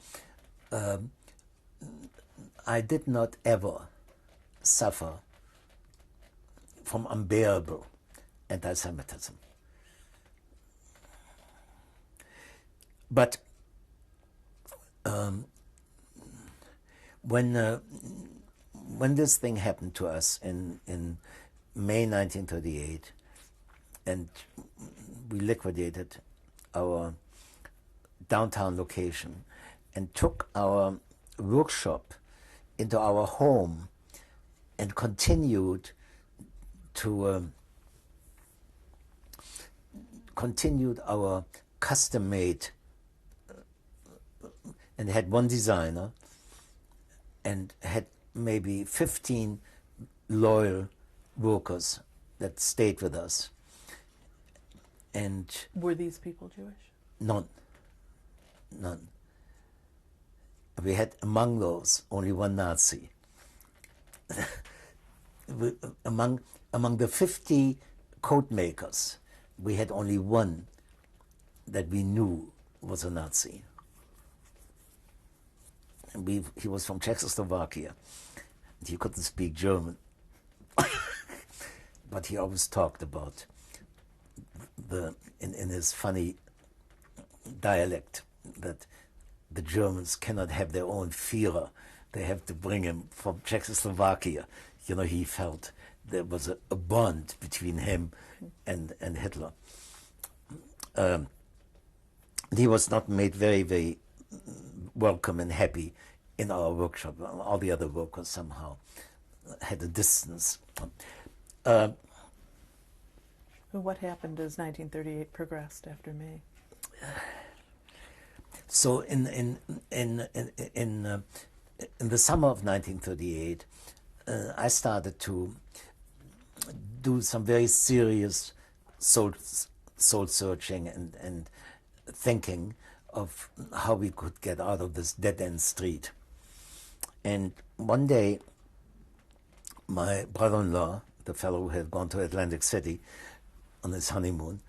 I did not ever suffer from unbearable anti-Semitism. But when this thing happened to us in May 1938, and we liquidated our downtown location and took our workshop into our home and continued our custom-made, and had one designer and had maybe 15 loyal workers that stayed with us. And were these people Jewish? None. We had among those only one Nazi. Among the 50 coat makers, we had only one that we knew was a Nazi. And he was from Czechoslovakia. He couldn't speak German. But he always talked about in his funny dialect that the Germans cannot have their own Führer. They have to bring him from Czechoslovakia. You know, he felt there was a bond between him and Hitler. He was not made very, very welcome and happy in our workshop. All the other workers somehow had a distance. What happened as 1938 progressed after May? So in the summer of 1938, I started to do some very serious soul searching and thinking of how we could get out of this dead-end street. And one day, my brother-in-law, the fellow who had gone to Atlantic City on his honeymoon,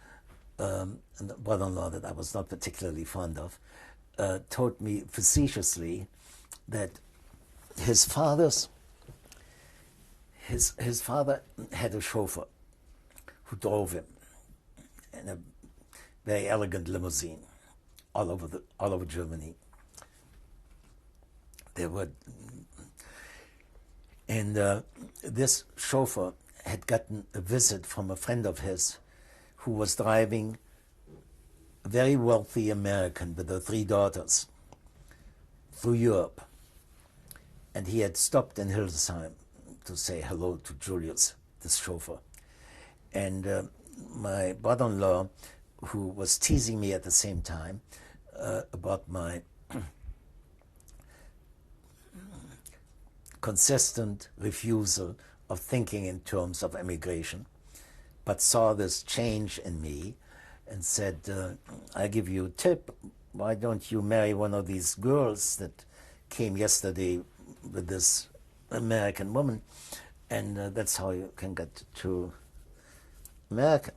and the brother-in-law that I was not particularly fond of, told me facetiously that his father had a chauffeur who drove him in a very elegant limousine. all over Germany. There were, and this chauffeur had gotten a visit from a friend of his who was driving a very wealthy American with her 3 daughters through Europe. And he had stopped in Hildesheim to say hello to Julius, this chauffeur. And my brother-in-law, who was teasing me at the same time about my consistent refusal of thinking in terms of emigration, but saw this change in me and said, I give you a tip, why don't you marry one of these girls that came yesterday with this American woman, and that's how you can get to America.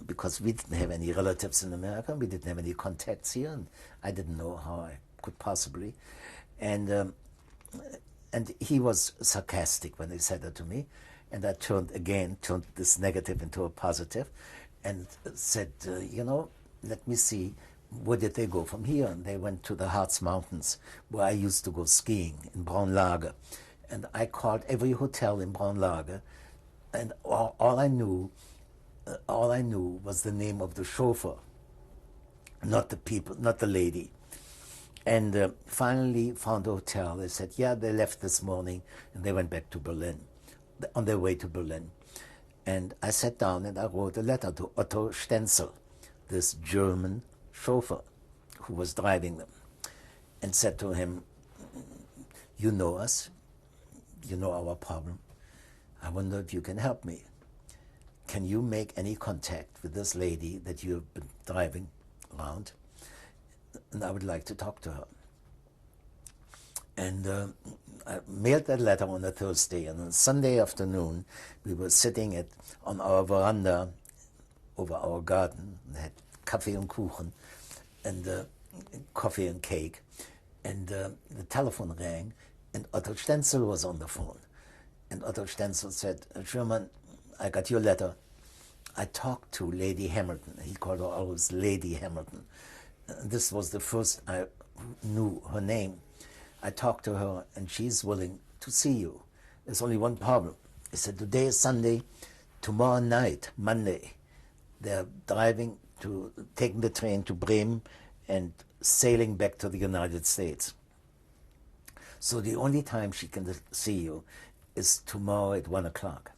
Because we didn't have any relatives in America, we didn't have any contacts here, and I didn't know how I could possibly. And he was sarcastic when he said that to me, and I turned this negative into a positive, and said, you know, let me see, where did they go from here? And they went to the Harz Mountains, where I used to go skiing in Braunlage. And I called every hotel in Braunlage, and all I knew was the name of the chauffeur, not the people, not the lady. And finally found a hotel. They said, yeah, they left this morning, and they went back to Berlin, on their way to Berlin. And I sat down and I wrote a letter to Otto Stenzel, this German chauffeur who was driving them, and said to him, you know us, you know our problem. I wonder if you can help me. Can you make any contact with this lady that you've been driving around? And I would like to talk to her. And I mailed that letter on a Thursday, and on Sunday afternoon we were sitting on our veranda over our garden, and had coffee and kuchen, and coffee and cake, and the telephone rang, and Otto Stenzel was on the phone. And Otto Stenzel said, Shurman, I got your letter. I talked to Lady Hamilton. He called her always Lady Hamilton. This was the first I knew her name. I talked to her, and she's willing to see you. There's only one problem. He said, today is Sunday, tomorrow night, Monday, they're taking the train to Bremen and sailing back to the United States. So the only time she can see you is tomorrow at 1 o'clock.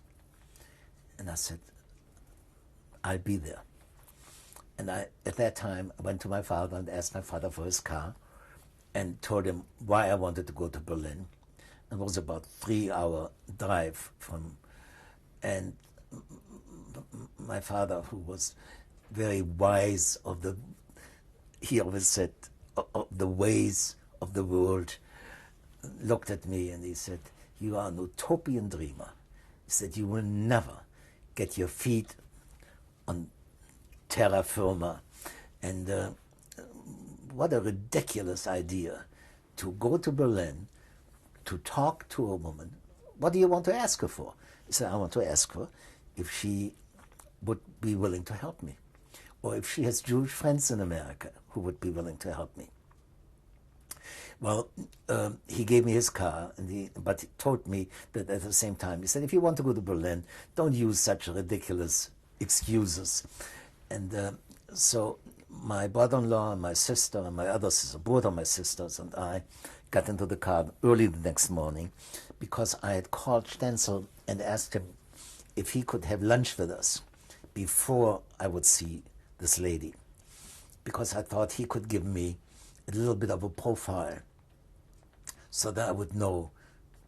And I said, I'll be there. And at that time, I went to my father and asked my father for his car and told him why I wanted to go to Berlin. It was about a 3-hour drive from, and my father, who was very wise he always said, of the ways of the world, looked at me and he said, you are an utopian dreamer. He said, you will never get your feet on terra firma. And what a ridiculous idea to go to Berlin to talk to a woman. What do you want to ask her for? He said, I want to ask her if she would be willing to help me, or if she has Jewish friends in America who would be willing to help me. Well, he gave me his car, but he told me that at the same time, he said, if you want to go to Berlin, don't use such ridiculous excuses. And so my brother-in-law and my sister and my other sister, both of my sisters and I, got into the car early the next morning because I had called Stenzel and asked him if he could have lunch with us before I would see this lady, because I thought he could give me a little bit of a profile so that I would know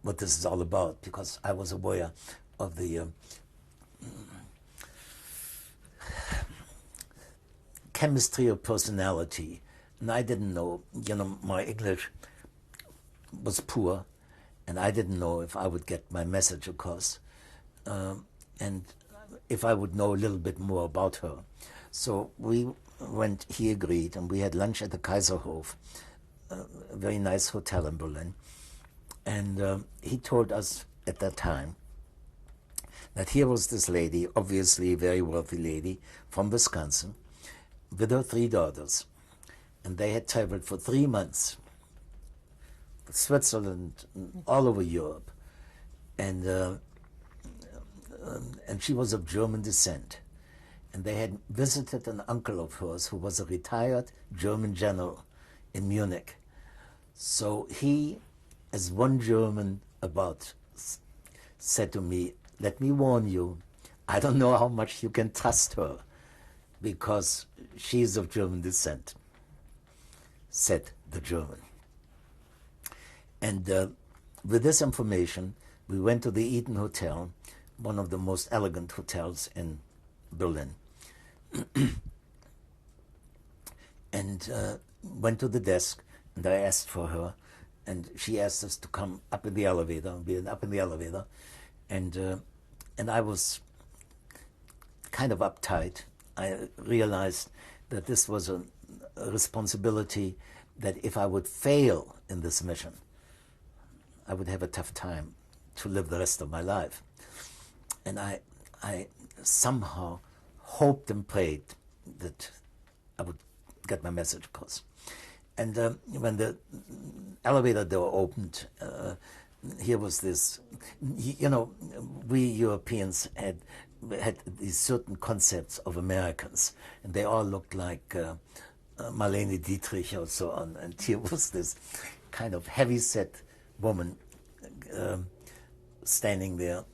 what this is all about, because I was aware of the chemistry of personality, and I didn't know, my English was poor, and I didn't know if I would get my message across, and if I would know a little bit more about her. So he agreed, and we had lunch at the Kaiserhof, a very nice hotel in Berlin. And he told us at that time that here was this lady, obviously a very wealthy lady from Wisconsin, with her 3 daughters. and they had traveled for 3 months, Switzerland, all over Europe, and she was of German descent. And they had visited an uncle of hers who was a retired German general in Munich. So he, as one German about, said to me, "Let me warn you, I don't know how much you can trust her, because she is of German descent," said the German. And with this information, we went to the Eden Hotel, one of the most elegant hotels in Berlin, and went to the desk, and I asked for her, and she asked us to come up in the elevator. We went up in the elevator, and I was kind of uptight. I realized that this was a responsibility that if I would fail in this mission, I would have a tough time to live the rest of my life. And I somehow hoped and prayed that I would get my message across. And when the elevator door opened, here was this, you know, we Europeans had these certain concepts of Americans, and they all looked like Marlene Dietrich or so on. And here was this kind of heavy-set woman standing there,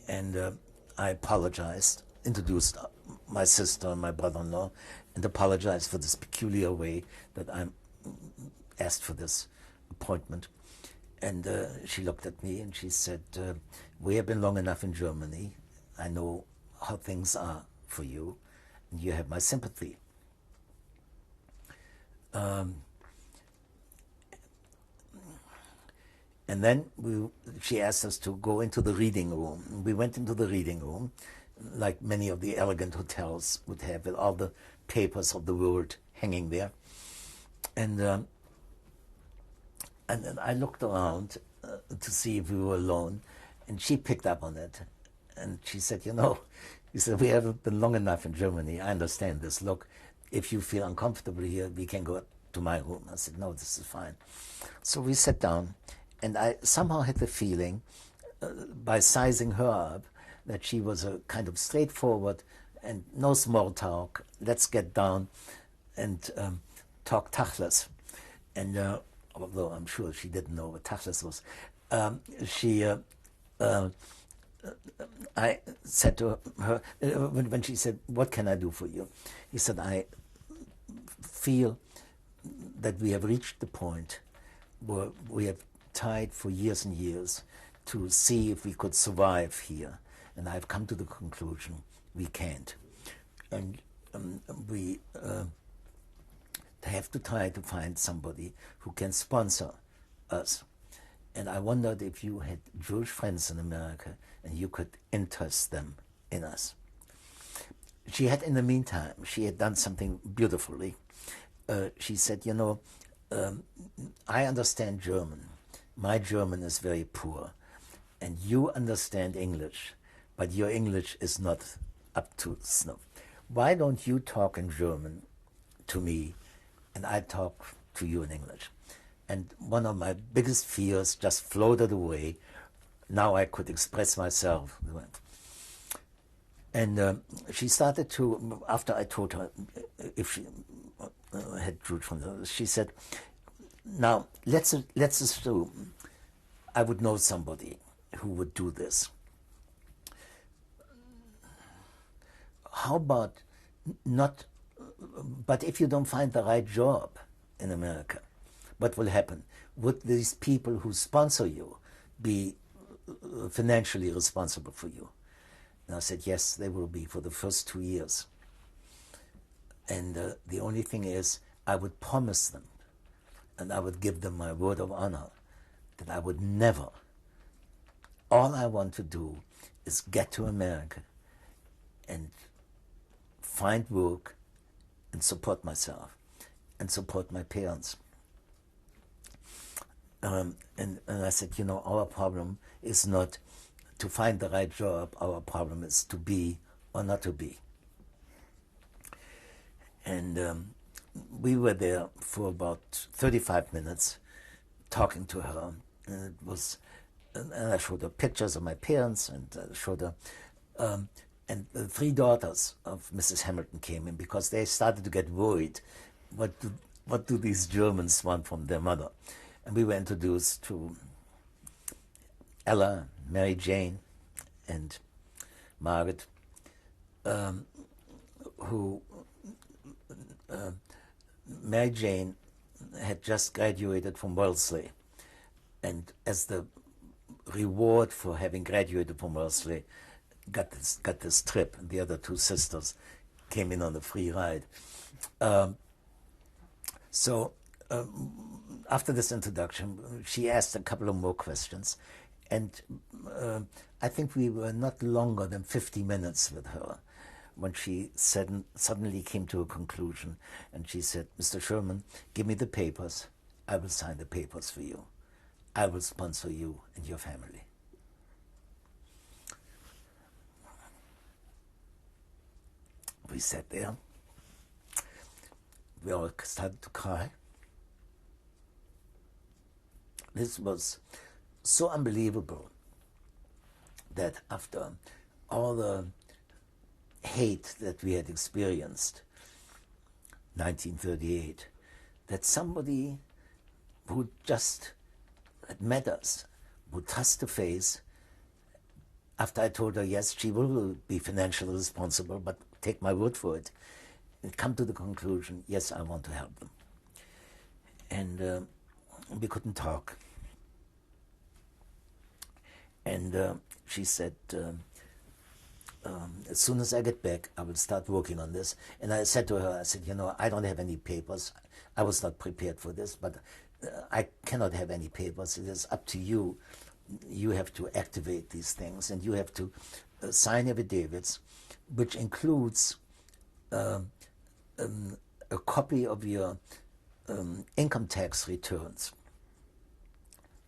and I apologized, introduced my sister and my brother-in-law, and apologized for this peculiar way that I asked for this appointment. And she looked at me and she said, "We have been long enough in Germany. I know how things are for you, and you have my sympathy." And then she asked us to go into the reading room. We went into the reading room, like many of the elegant hotels would have, with all the papers of the world hanging there. And then I looked around to see if we were alone, and she picked up on it. And she said, "You said, we haven't been long enough in Germany. I understand this. Look, if you feel uncomfortable here, we can go to my room." I said, "No, this is fine." So we sat down, and I somehow had the feeling, by sizing her up, that she was a kind of straightforward and no small talk. Let's get down and talk Tachlis. And although I'm sure she didn't know what Tachlis was, I said to her, when she said, "What can I do for you?" He said, "I feel that we have reached the point where we have tried for years and years to see if we could survive here. And I've come to the conclusion we can't. And we have to try to find somebody who can sponsor us. And I wondered if you had Jewish friends in America and you could interest them in us." She had, in the meantime, she had done something beautifully. She said, "I understand German. My German is very poor. And you understand English, but your English is not up to snuff. Why don't you talk in German to me, and I talk to you in English?" And one of my biggest fears just floated away. Now I could express myself. And she started to, after I told her if she had Jewish friends, she said, "Now let's assume I would know somebody who would do this. How about not, but if you don't find the right job in America, what will happen? Would these people who sponsor you be financially responsible for you?" And I said, "Yes, they will be for the first 2 years. And the only thing is, I would promise them, and I would give them my word of honor, that I would never, all I want to do is get to America and find work and support myself and support my parents." And I said, "Our problem is not to find the right job. Our problem is to be or not to be." And we were there for about 35 minutes talking to her. And I showed her pictures of my parents, and showed her, and the three daughters of Mrs. Hamilton came in because they started to get worried. What do these Germans want from their mother? And we were introduced to Ella, Mary Jane, and Margaret, Mary Jane had just graduated from Wellesley, and as the reward for having graduated from Wellesley, got this trip, and the other two sisters came in on a free ride. After this introduction, she asked a couple of more questions, and I think we were not longer than 50 minutes with her when she suddenly came to a conclusion, and she said, "Mr. Shurman, give me the papers. I will sign the papers for you. I will sponsor you and your family." We sat there. We all started to cry. This was so unbelievable that after all the hate that we had experienced, 1938, that somebody who just had met us would trust the face. After I told her, yes, she will be financially responsible, but take my word for it, and come to the conclusion, yes, I want to help them. And we couldn't talk. And she said, as soon as I get back, I will start working on this. And I said to her, I said, I don't have any papers. I was not prepared for this, but I cannot have any papers. It is up to you. You have to activate these things, and you have to sign affidavits, which includes a copy of your income tax returns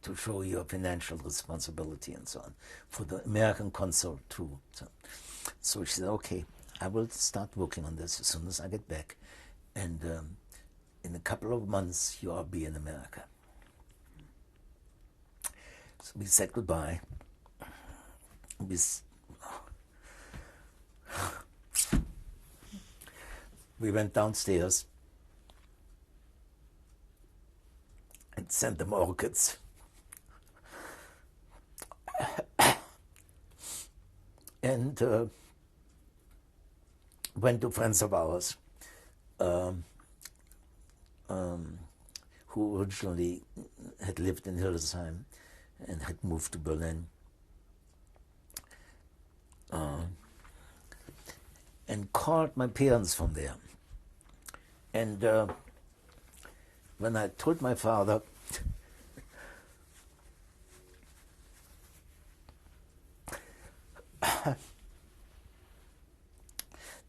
to show your financial responsibility and so on, for the American consul too. So she said, okay, I will start working on this as soon as I get back, and in a couple of months you all be in America. So we said goodbye. We went downstairs and sent them orchids. And went to friends of ours who originally had lived in Hildesheim and had moved to Berlin, and called my parents from there. And when I told my father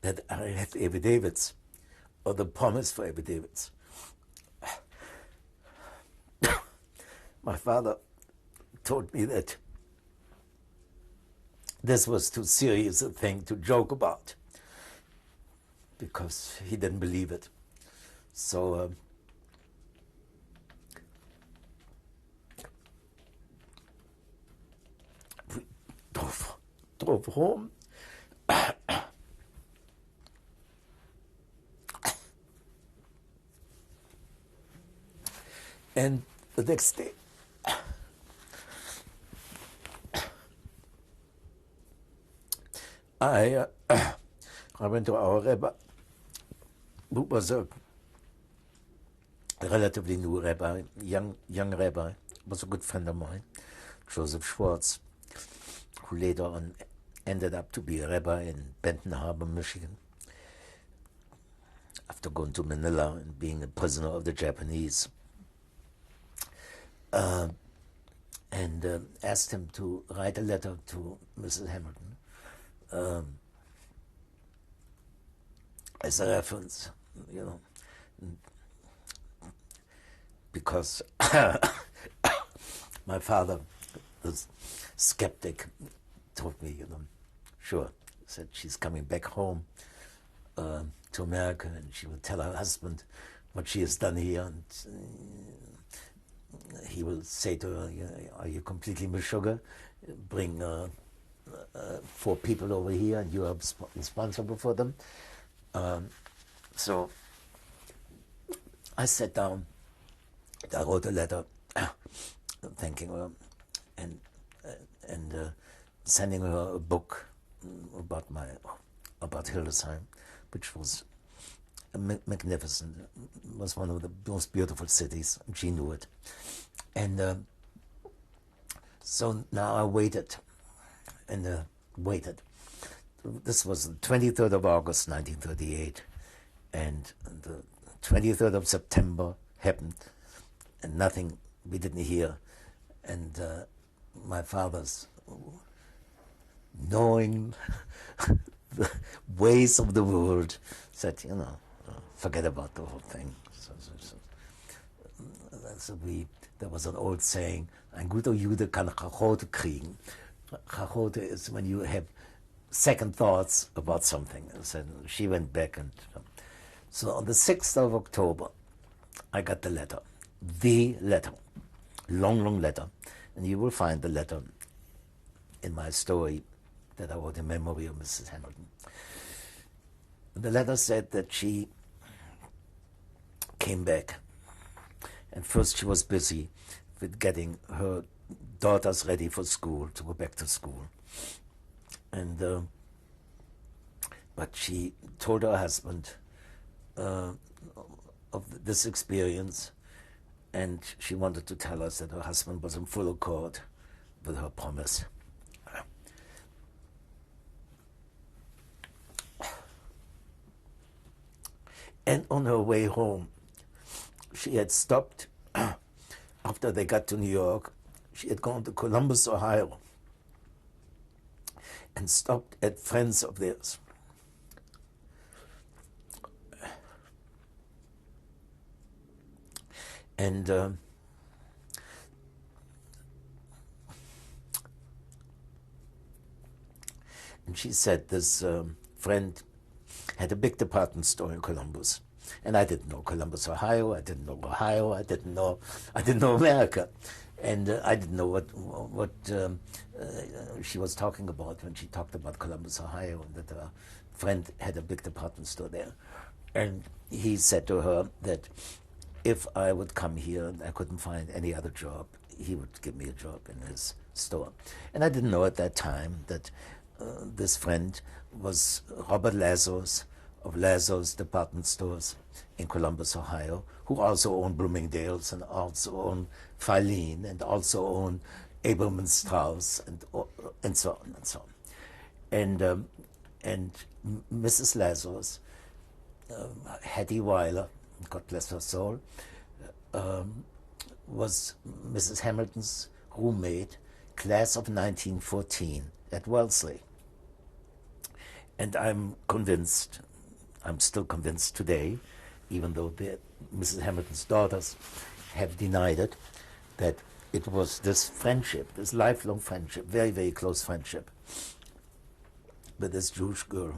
that I had affidavits, or the promise for affidavits, my father told me that this was too serious a thing to joke about, because he didn't believe it. So we drove home. And the next day, I went to our rabbi, who was a relatively new rabbi, young rabbi, was a good friend of mine, Joseph Schwartz, who later on ended up to be a rabbi in Benton Harbor, Michigan, after going to Manila and being a prisoner of the Japanese. And asked him to write a letter to Mrs. Hamilton as a reference, because my father, the skeptic, told me, sure, said she's coming back home to America, and she will tell her husband what she has done here, and he will say to her, "Are you completely Meshuggah? Bring 4 people over here, and you are responsible for them." So I sat down. I wrote a letter, thanking her, and sending her a book about Hildesheim, which was magnificent. It was one of the most beautiful cities. She knew it, and so now I waited, and waited. This was the 23rd of August, 1938, and the 23rd of September happened, and nothing, we didn't hear. And my father's, knowing the ways of the world, said, forget about the whole thing. So there was an old saying, ein guter Jude kann Chachote kriegen. Chachote is when you have second thoughts about something. So she went back, and so on the 6th of October, I got the letter, long letter, and you will find the letter in my story that I wrote in memory of Mrs. Hamilton. The letter said that she came back, and first she was busy with getting her daughters ready for school, to go back to school. And but she told her husband of this experience, and she wanted to tell us that her husband was in full accord with her promise. And on her way home, she had stopped, after they got to New York, she had gone to Columbus, Ohio, and stopped at friends of theirs. And she said this friend had a big department store in Columbus, and I didn't know Columbus, Ohio. I didn't know Ohio. I didn't know America, and I didn't know what she was talking about when she talked about Columbus, Ohio, and that her friend had a big department store there. And he said to her that if I would come here and I couldn't find any other job, he would give me a job in his store. And I didn't know at that time that this friend was Robert Lazos of Lazos Department Stores in Columbus, Ohio, who also owned Bloomingdale's and also owned Filene and also owned Abelman Strauss and so on and so on. And Mrs. Lazos, Hattie Weiler, God bless her soul, was Mrs. Hamilton's roommate, class of 1914 at Wellesley. And I'm convinced, I'm still convinced today, even though Mrs. Hamilton's daughters have denied it, that it was this friendship, this lifelong friendship, very, very close friendship with this Jewish girl.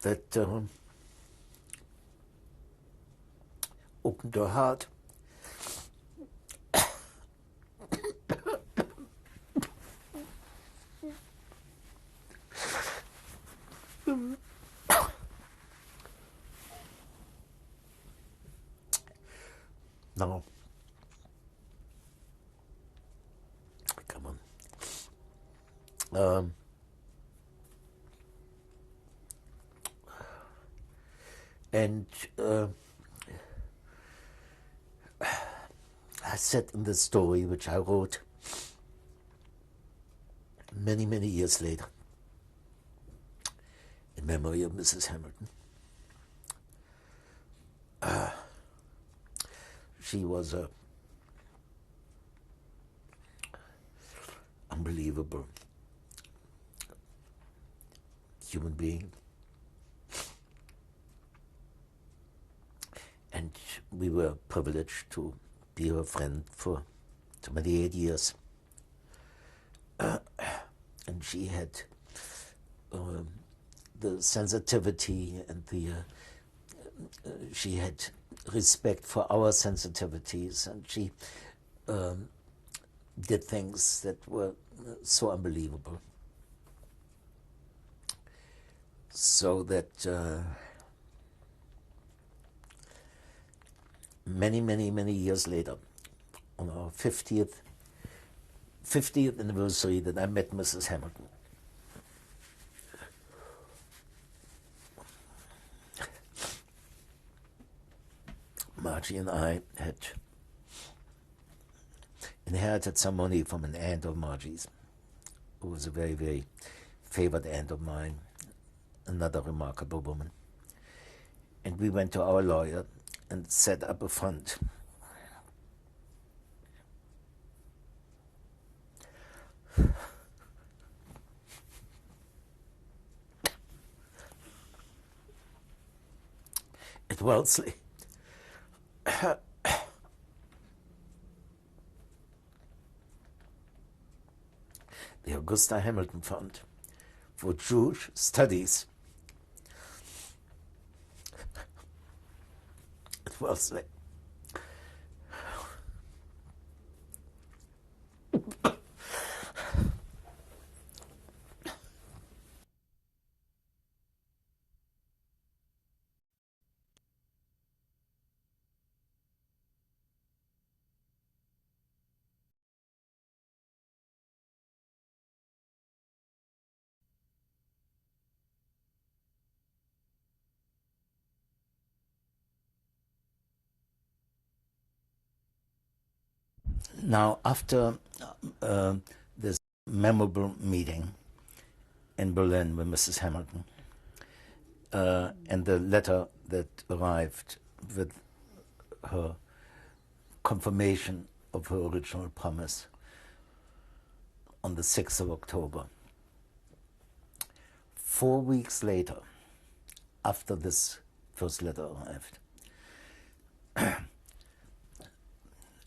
That opened her heart. No. Come on. And I said in the story, which I wrote many, many years later, in memory of Mrs. Hamilton, she was a unbelievable human being. And we were privileged to be her friend for 28 years. And she had the sensitivity and she had respect for our sensitivities, and she did things that were so unbelievable. So that many years later, on our 50th anniversary, that I met Mrs. Hamilton. Margie and I had inherited some money from an aunt of Margie's, who was a very, very favored aunt of mine, another remarkable woman. And we went to our lawyer and set up a fund. At Wellesley. The Augusta Hamilton Fund for Jewish Studies at Wellesley. Now, after this memorable meeting in Berlin with Mrs. Hamilton, and the letter that arrived with her confirmation of her original promise on the 6th of October, 4 weeks later, after this first letter arrived,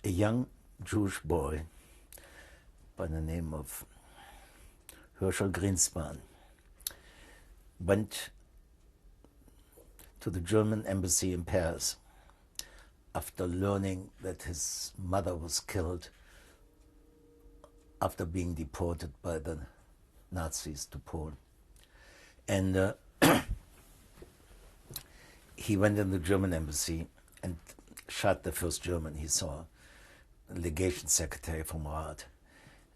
a young Jewish boy by the name of Herschel Greenspan went to the German embassy in Paris after learning that his mother was killed after being deported by the Nazis to Poland. And he went in the German embassy and shot the first German he saw, the legation secretary from Rath.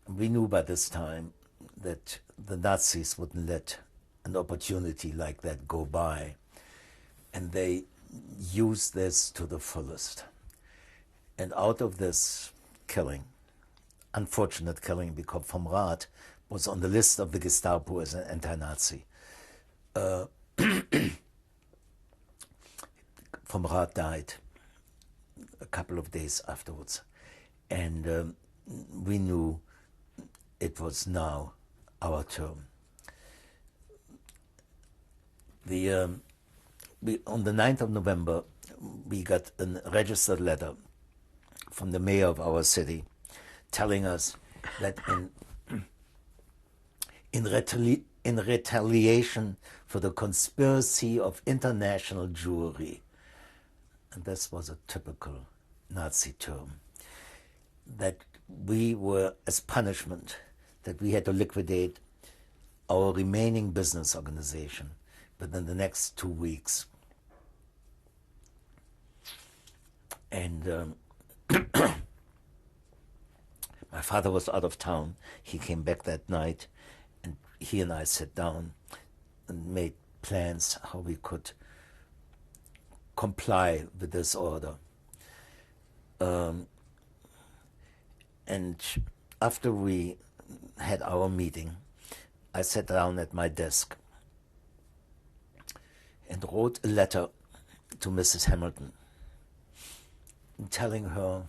We knew by this time that the Nazis wouldn't let an opportunity like that go by, and they used this to the fullest. And out of this killing, unfortunate killing, because von Rath was on the list of the Gestapo as an anti-Nazi, von Rath died a couple of days afterwards. And we knew it was now our turn. On the 9th of November, we got a registered letter from the mayor of our city telling us that in retaliation for the conspiracy of international Jewry, and this was a typical Nazi term, that we were, as punishment, that we had to liquidate our remaining business organization within the next 2 weeks. And my father was out of town. He came back that night, and he and I sat down and made plans how we could comply with this order. And after we had our meeting, I sat down at my desk and wrote a letter to Mrs. Hamilton, telling her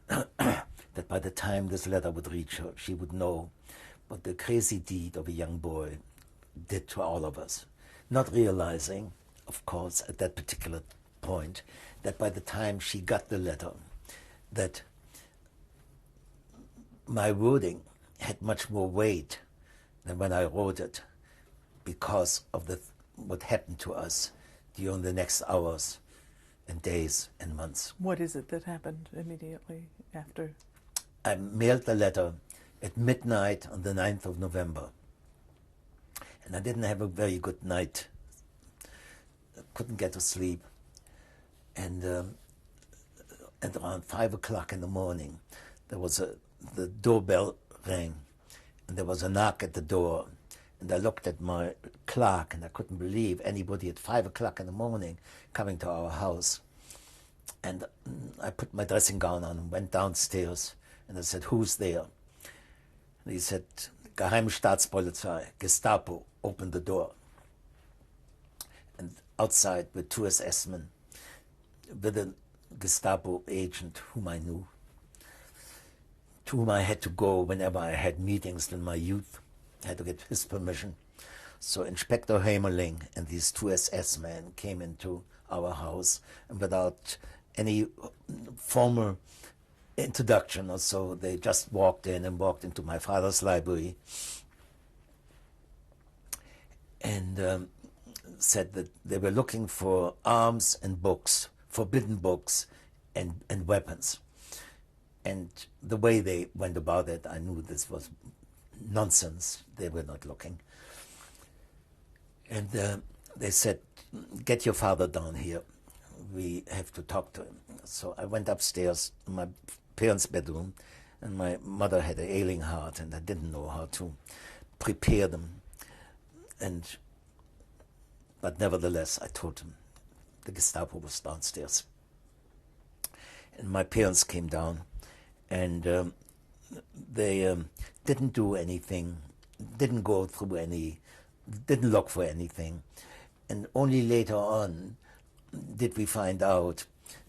that by the time this letter would reach her, she would know what the crazy deed of a young boy did to all of us, not realizing, of course, at that particular point, that by the time she got the letter, that my wording had much more weight than when I wrote it, because of what happened to us during the next hours and days and months. What is it that happened immediately after? I mailed the letter at midnight on the 9th of November. And I didn't have a very good night. I couldn't get to sleep. And at around 5 o'clock in the morning, the doorbell rang, and there was a knock at the door. And I looked at my clock, and I couldn't believe anybody at 5 o'clock in the morning coming to our house. And I put my dressing gown on and went downstairs, and I said, "Who's there?" And he said, "Geheime Staatspolizei, Gestapo, opened the door." And outside were two SS-men with a Gestapo agent whom I knew, to whom I had to go whenever I had meetings in my youth. I had to get his permission. So Inspector Hamerling and these two SS-men came into our house, and without any formal introduction or so, they just walked in and walked into my father's library and said that they were looking for arms and books, forbidden books and weapons. And the way they went about it, I knew this was nonsense. They were not looking. And they said, "Get your father down here. We have to talk to him." So I went upstairs to my parents' bedroom, and my mother had an ailing heart, and I didn't know how to prepare them. But nevertheless, I told him the Gestapo was downstairs. And my parents came down, and they didn't do anything, didn't go through didn't look for anything. And only later on did we find out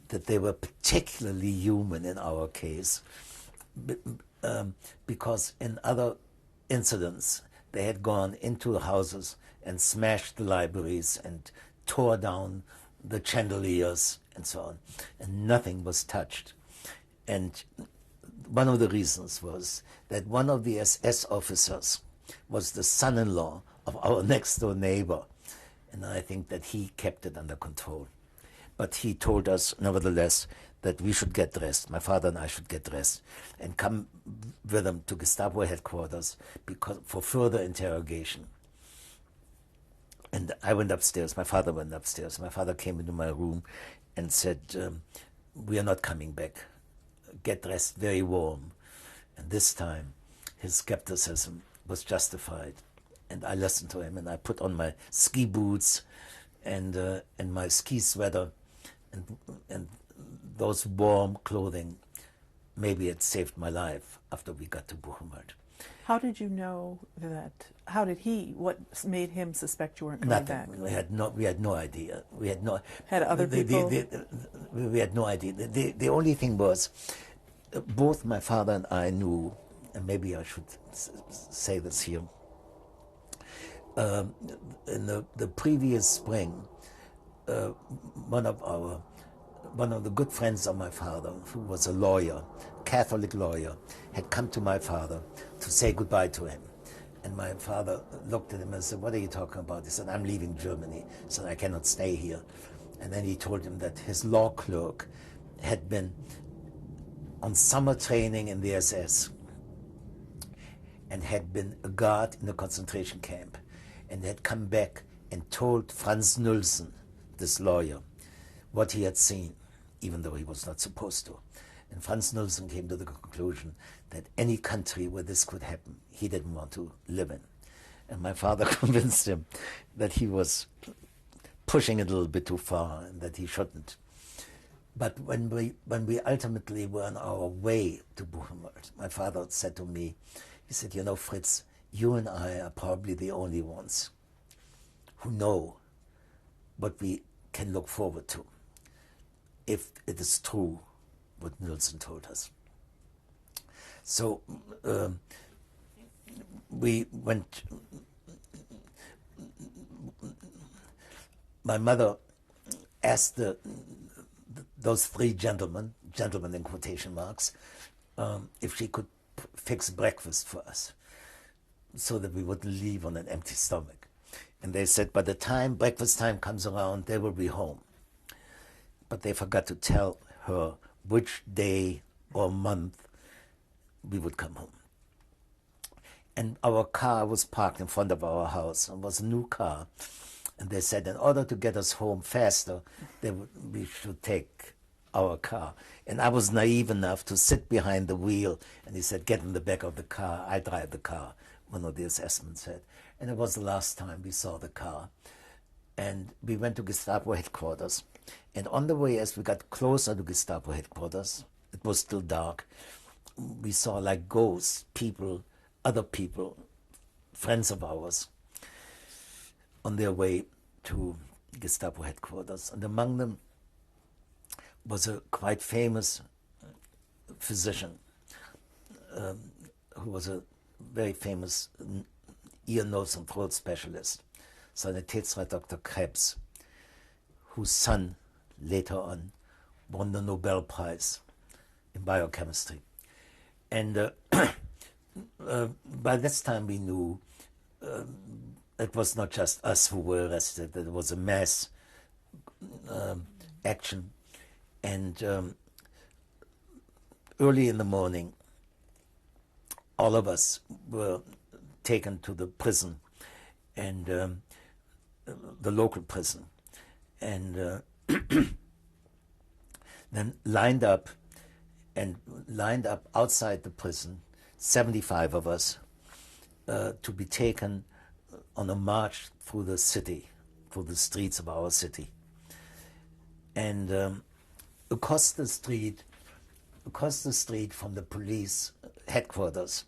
that they were particularly human in our case, because in other incidents they had gone into the houses and smashed the libraries and tore down the chandeliers and so on, and nothing was touched. And one of the reasons was that one of the SS officers was the son-in-law of our next-door neighbor, and I think that he kept it under control. But he told us, nevertheless, that we should get dressed, my father and I should get dressed, and come with him to Gestapo headquarters for further interrogation. And I went upstairs, my father went upstairs. My father came into my room and said, "We are not coming back. Get dressed very warm." And this time, his skepticism was justified. And I listened to him, and I put on my ski boots and my ski sweater, and those warm clothing. Maybe it saved my life after we got to Buchenwald. How did you know that? What made him suspect you weren't coming Nothing. back? We had no idea. We had no. Had other people? We had no idea. The only thing was, both my father and I knew, and maybe I should say this here. In the previous spring, one of the good friends of my father, who was a lawyer, Catholic lawyer, had come to my father to say goodbye to him. And my father looked at him and said, "What are you talking about?" He said, "I'm leaving Germany." He said, "I cannot stay here." And then he told him that his law clerk had been on summer training in the SS and had been a guard in a concentration camp, and had come back and told Franz Nilsson, this lawyer, what he had seen, even though he was not supposed to. And Franz Nilsson came to the conclusion that any country where this could happen, he didn't want to live in. And my father convinced him that he was pushing it a little bit too far and that he shouldn't. But when we ultimately were on our way to Buchenwald, my father said to me, he said, "You know, Fritz, you and I are probably the only ones who know what we can look forward to, if it is true what Nilsson told us." So we my mother asked those three gentlemen in quotation marks, if she could fix breakfast for us so that we wouldn't leave on an empty stomach. And they said by the time breakfast time comes around, they will be home. But they forgot to tell her which day or month we would come home. And our car was parked in front of our house. It was a new car. And they said in order to get us home faster, we should take our car. And I was naive enough to sit behind the wheel. And he said, get in the back of the car. I drive the car, one of the assessmen said. And it was the last time we saw the car. And we went to Gestapo headquarters. And on the way, as we got closer to Gestapo headquarters, it was still dark, we saw like ghosts, people, other people, friends of ours, on their way to Gestapo headquarters. And among them was a quite famous physician who was a very famous ear, nose and throat specialist, Sanitätsrat Dr. Krebs, whose son later on won the Nobel Prize in biochemistry. And by this time we knew it was not just us who were arrested, that it was a mass action. And early in the morning, all of us were taken to the prison, and the local prison, and then lined up outside the prison, 75 of us, to be taken on a march through the city, through the streets of our city. And across the street from the police headquarters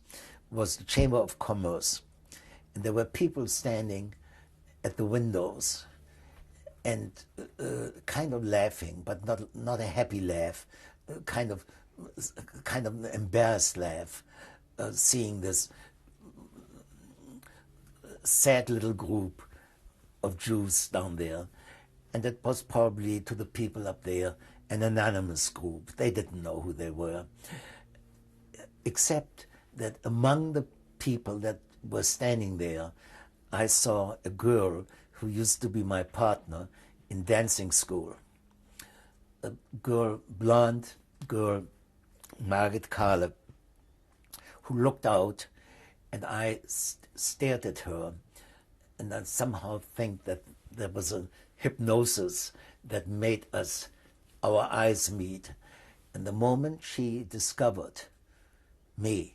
was the Chamber of Commerce. And there were people standing at the windows and kind of laughing, but not a happy laugh, kind of an embarrassed laugh, seeing this sad little group of Jews down there. And it was probably, to the people up there, an anonymous group. They didn't know who they were, except that among the people that were standing there, I saw a girl who used to be my partner in dancing school. A girl, blonde girl, Margit Kahle, who looked out, and I stared at her, and I somehow think that there was a hypnosis that made our eyes meet. And the moment she discovered me,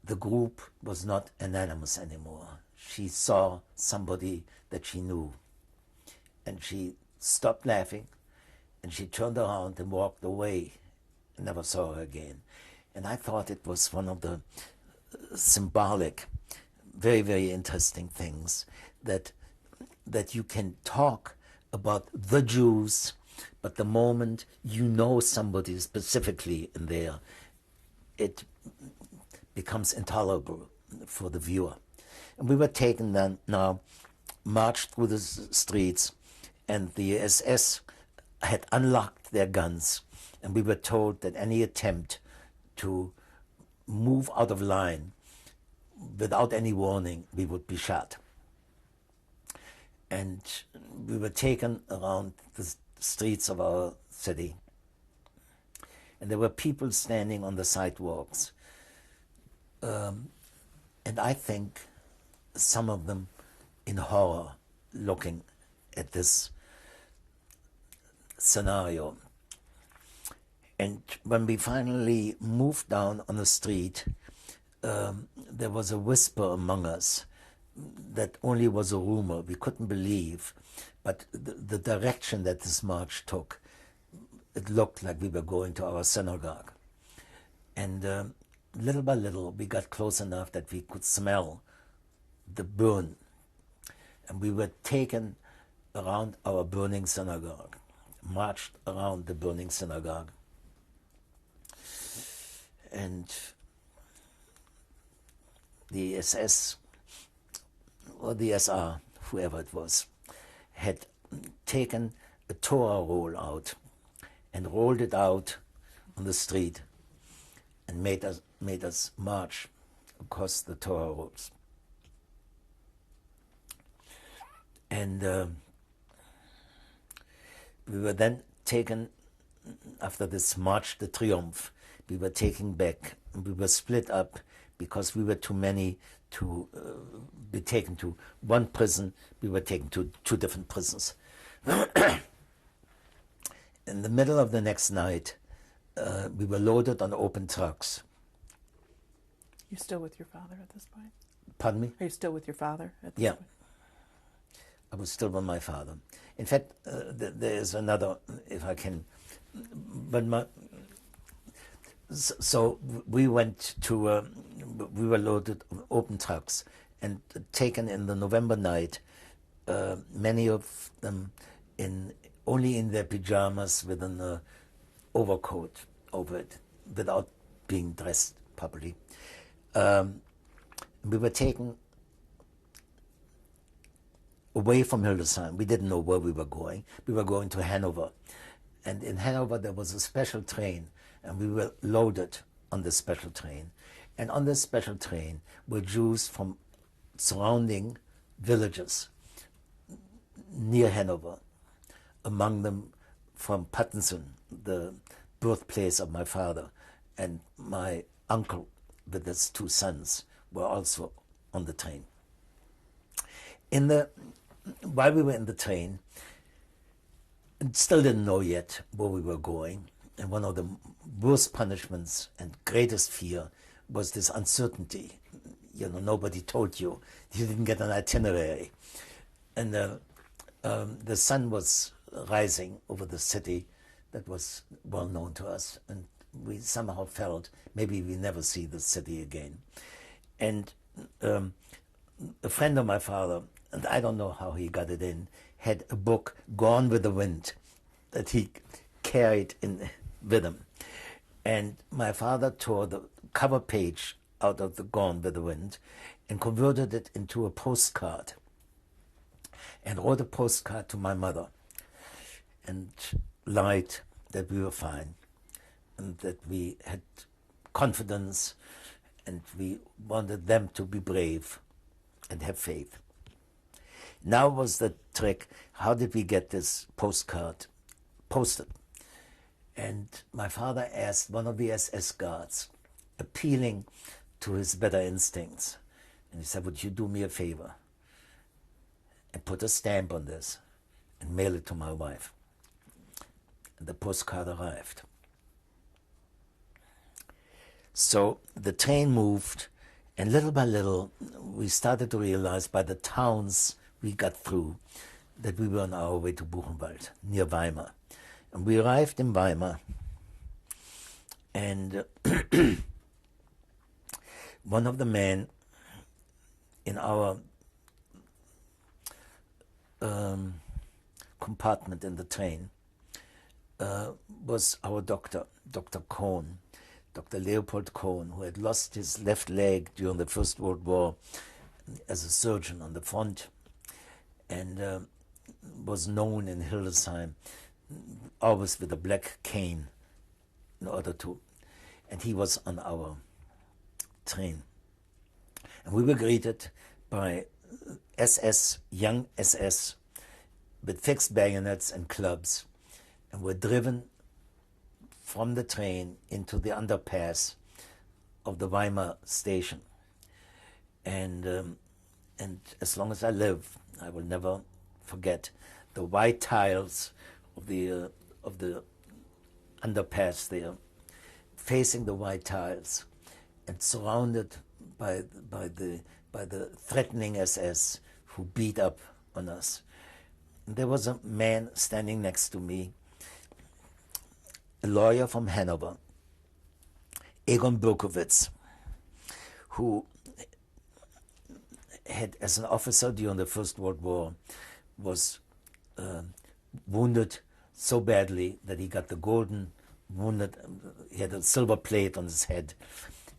the group was not anonymous anymore. She saw somebody that she knew, and she stopped laughing, and she turned around and walked away. I never saw her again. And I thought it was one of the symbolic, very, very interesting things, that you can talk about the Jews, but the moment you know somebody specifically in there, it becomes intolerable for the viewer. And we were taken then, now, marched through the streets, and the SS had unlocked their guns, and we were told that any attempt to move out of line without any warning, we would be shot. And we were taken around the streets of our city, and there were people standing on the sidewalks, and I think some of them in horror looking at this scenario. And when we finally moved down on the street, there was a whisper among us that only was a rumor. We couldn't believe, but the direction that this march took, it looked like we were going to our synagogue. And little by little, we got close enough that we could smell the burn. And we were taken around our burning synagogue, marched around the burning synagogue. And the SS, or the SR, whoever it was, had taken a Torah roll out and rolled it out on the street and made us march across the Torah rolls. And we were then taken, after this March de Triomphe, we were taken back. We were split up because we were too many to be taken to one prison. We were taken to 2 different prisons. In the middle of the next night, we were loaded on open trucks. You're still with your father at this point? Pardon me? Are you still with your father at this Yeah. point? I was still with my father. In fact, there is another, if I can, but so we went to, we were loaded on open trucks and taken in the November night, many of them only in their pajamas with an overcoat over it, without being dressed properly. We were taken away from Hildesheim. We didn't know where we were going. We were going to Hanover. And in Hanover there was a special train, and we were loaded on this special train. And on this special train were Jews from surrounding villages near Hanover, among them from Pattensen, the birthplace of my father, and my uncle with his 2 sons were also on the train. While we were in the train, and still didn't know yet where we were going, and one of the worst punishments and greatest fear was this uncertainty. You know, nobody told you. You didn't get an itinerary. And the sun was rising over the city that was well known to us, and we somehow felt maybe we never see the city again. And a friend of my father, and I don't know how he got it in, had a book, Gone with the Wind, that he carried with him. And my father tore the cover page out of the Gone with the Wind and converted it into a postcard, and wrote a postcard to my mother and lied that we were fine and that we had confidence and we wanted them to be brave and have faith. Now was the trick, how did we get this postcard posted? And my father asked one of the SS guards, appealing to his better instincts, and he said, would you do me a favor and put a stamp on this and mail it to my wife? And the postcard arrived. So the train moved, and little by little we started to realize by the towns we got through that we were on our way to Buchenwald, near Weimar. And we arrived in Weimar, and one of the men in our compartment in the train was our doctor, Dr. Kohn, Dr. Leopold Kohn, who had lost his left leg during the First World War as a surgeon on the front, and was known in Hildesheim always with a black cane in order to, and he was on our train. And we were greeted by SS, young SS, with fixed bayonets and clubs, and were driven from the train into the underpass of the Weimar station. And as long as I live, I will never forget the white tiles of the underpass there, facing the white tiles, and surrounded by the threatening SS who beat up on us. And there was a man standing next to me, a lawyer from Hanover, Egon Berkowitz, who had, as an officer during the First World War, was wounded so badly that he got the golden wounded, he had a silver plate on his head,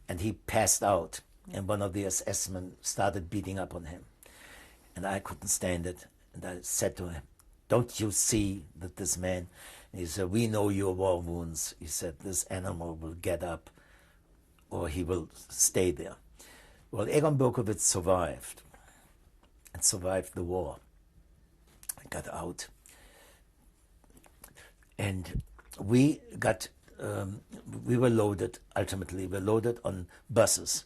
and he passed out, and one of the SS men started beating up on him. And I couldn't stand it, And I said to him, "Don't you see that this man," he said, "we know your war wounds." He said, "This animal will get up or he will stay there." Well, Egon Berkowitz survived and survived the war. I got out. And we got, we were loaded, ultimately, we were loaded on buses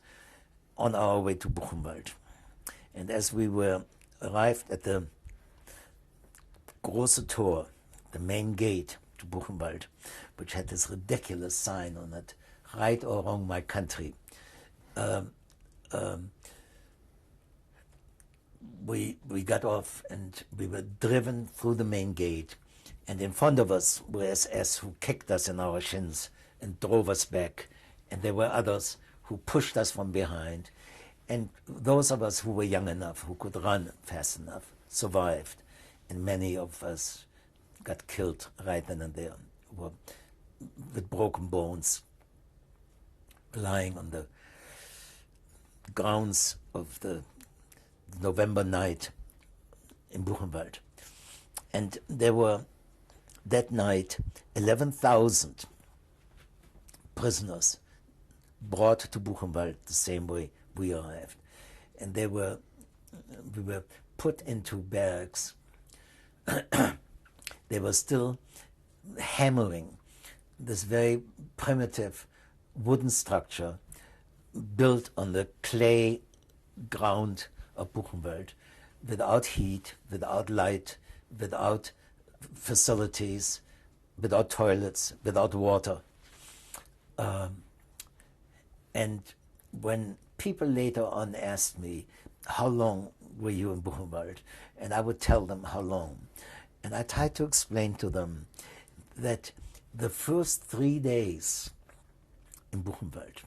on our way to Buchenwald. And as we were arrived at the Große Tor, the main gate to Buchenwald, which had this ridiculous sign on it, "Right or wrong, my country," we got off and we were driven through the main gate. And in front of us were SS who kicked us in our shins and drove us back. And there were others who pushed us from behind. And those of us who were young enough, who could run fast enough, survived. And many of us got killed right then and there, were with broken bones, lying on the grounds of the November night in Buchenwald. And there were, that night, 11,000 prisoners brought to Buchenwald the same way we arrived. And we were put into barracks. They were still hammering this very primitive wooden structure built on the clay ground of Buchenwald, without heat, without light, without facilities, without toilets, without water. And when people later on asked me, "How long were you in Buchenwald?" and I would tell them how long. And I tried to explain to them that the first 3 days in Buchenwald,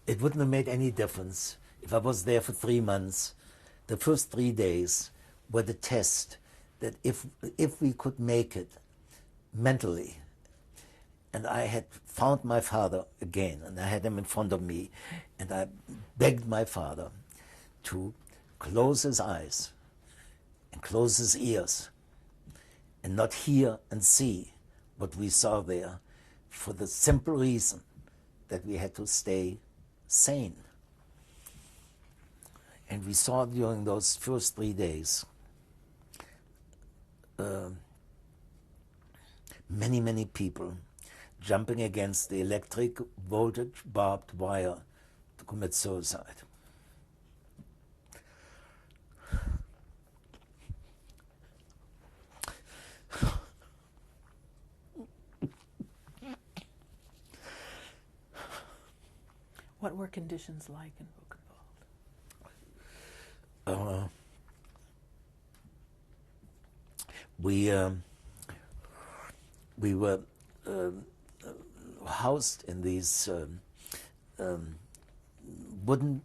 it wouldn't have made any difference if I was there for 3 months. The first 3 days were the test that if we could make it mentally. And I had found my father again, and I had him in front of me, and I begged my father to close his eyes and close his ears and not hear and see what we saw there, for the simple reason that we had to stay sane. And we saw during those first 3 days many people jumping against the electric voltage barbed wire to commit suicide. What were conditions like in Buchenwald? We were housed in these wooden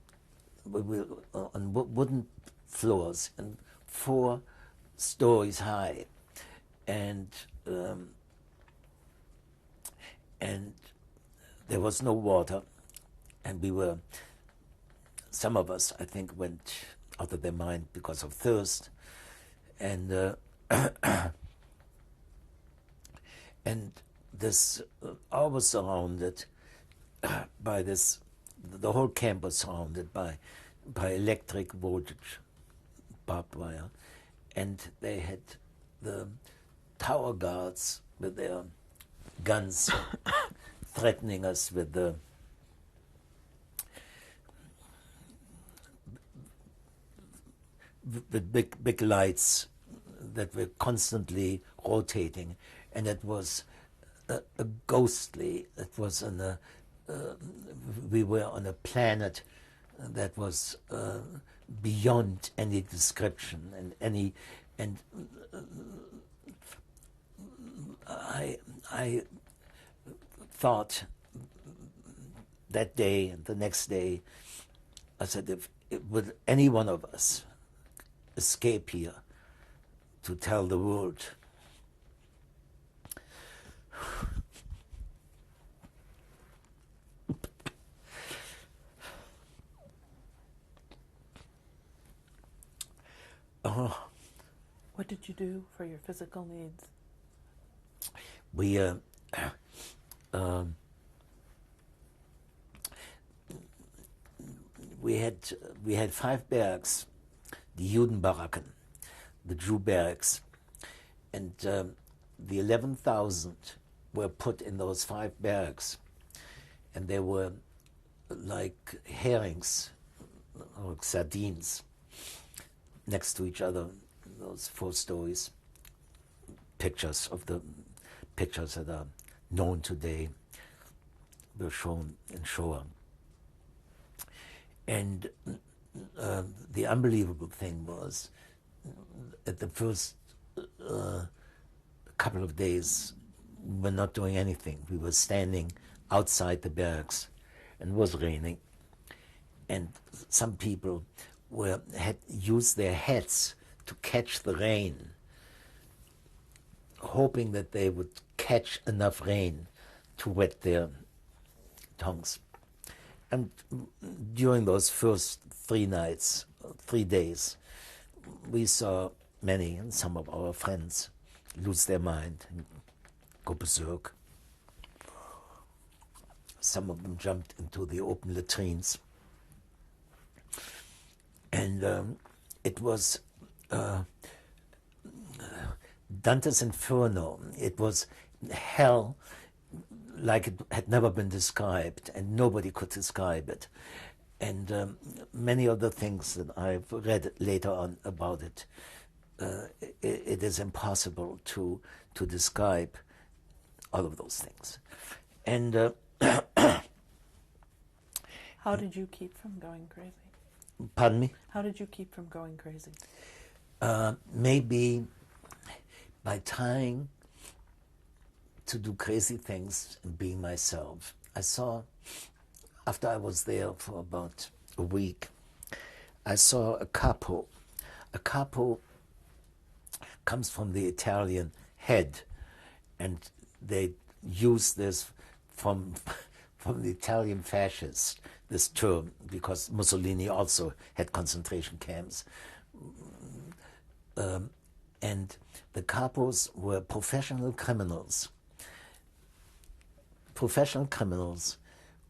floors, and 4 stories high, and there was no water, and some of us, I think, went out of their mind because of thirst, and and this, I was surrounded by this, the whole camp was surrounded by electric voltage barbed wire, and they had the tower guards with their guns threatening us with the big lights that were constantly rotating, and it was a ghostly. It was we were on a planet that was beyond any description and I thought that day and the next day, I said, if would any one of us escape here to tell the world, Oh, What did you do for your physical needs? we um, we had 5 barracks, the Judenbaracken, the Jew barracks, and the 11,000 were put in those 5 barracks, and they were like herrings or sardines next to each other. Those 4 stories, pictures that are known today were shown in Shoah. And the unbelievable thing was, at the first couple of days, we were not doing anything. We were standing outside the barracks, and it was raining. And some people had used their hats to catch the rain, hoping that they would catch enough rain to wet their tongues. And during those first 3 days, we saw many, and some of our friends, lose their mind and go berserk. Some of them jumped into the open latrines. And it was Dante's Inferno. It was hell like it had never been described, and nobody could describe it. And many of the things that I've read later on about it, it is impossible to describe all of those things. And How did you keep from going crazy? pardon me? How did you keep from going crazy? Maybe by trying to do crazy things and being myself. I saw, after I was there for about a week, I saw a capo. A capo comes from the Italian head, and they use this from the Italian fascists, this term, because Mussolini also had concentration camps. And the capos were professional criminals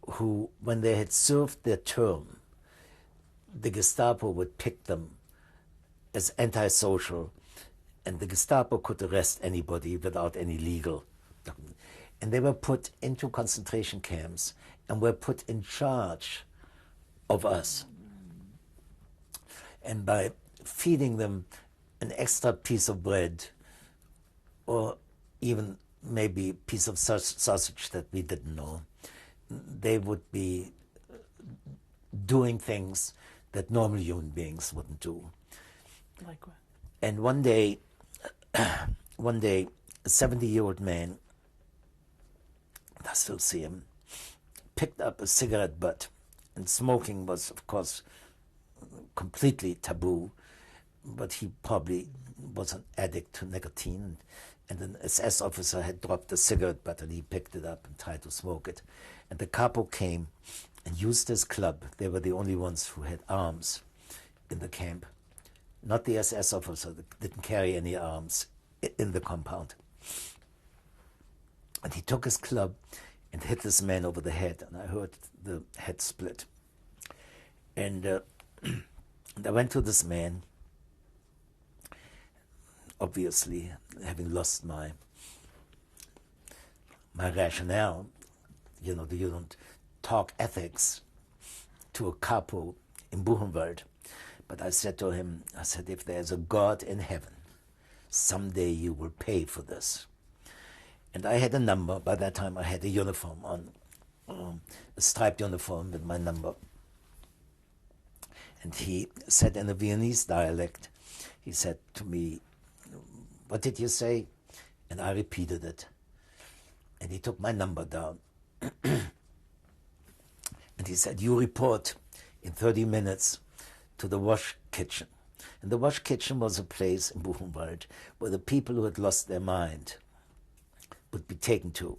who, when they had served their term, the Gestapo would pick them as antisocial, and the Gestapo could arrest anybody without any legal document. And they were put into concentration camps and were put in charge of us. And by feeding them an extra piece of bread, or even maybe a piece of sausage that we didn't know, they would be doing things that normal human beings wouldn't do. Like what? And one day, a 70-year-old man, I still see him, picked up a cigarette butt, and smoking was, of course, completely taboo, but he probably was an addict to nicotine, and an SS officer had dropped a cigarette butt, and he picked it up and tried to smoke it. And the capo came and used his club. They were the only ones who had arms in the camp. Not the SS officer, that didn't carry any arms in the compound. And he took his club and hit this man over the head, and I heard the head split. And I went to this man, obviously having lost my rationale. You don't talk ethics to a capo in Buchenwald. But I said to him, if there's a God in heaven, someday you will pay for this. And I had a number. By that time I had a uniform on, a striped uniform with my number. And he said in a Viennese dialect, he said to me, "What did you say?" And I repeated it. And he took my number down. And he said, "You report in 30 minutes to the wash kitchen." And the wash kitchen was a place in Buchenwald where the people who had lost their mind would be taken to.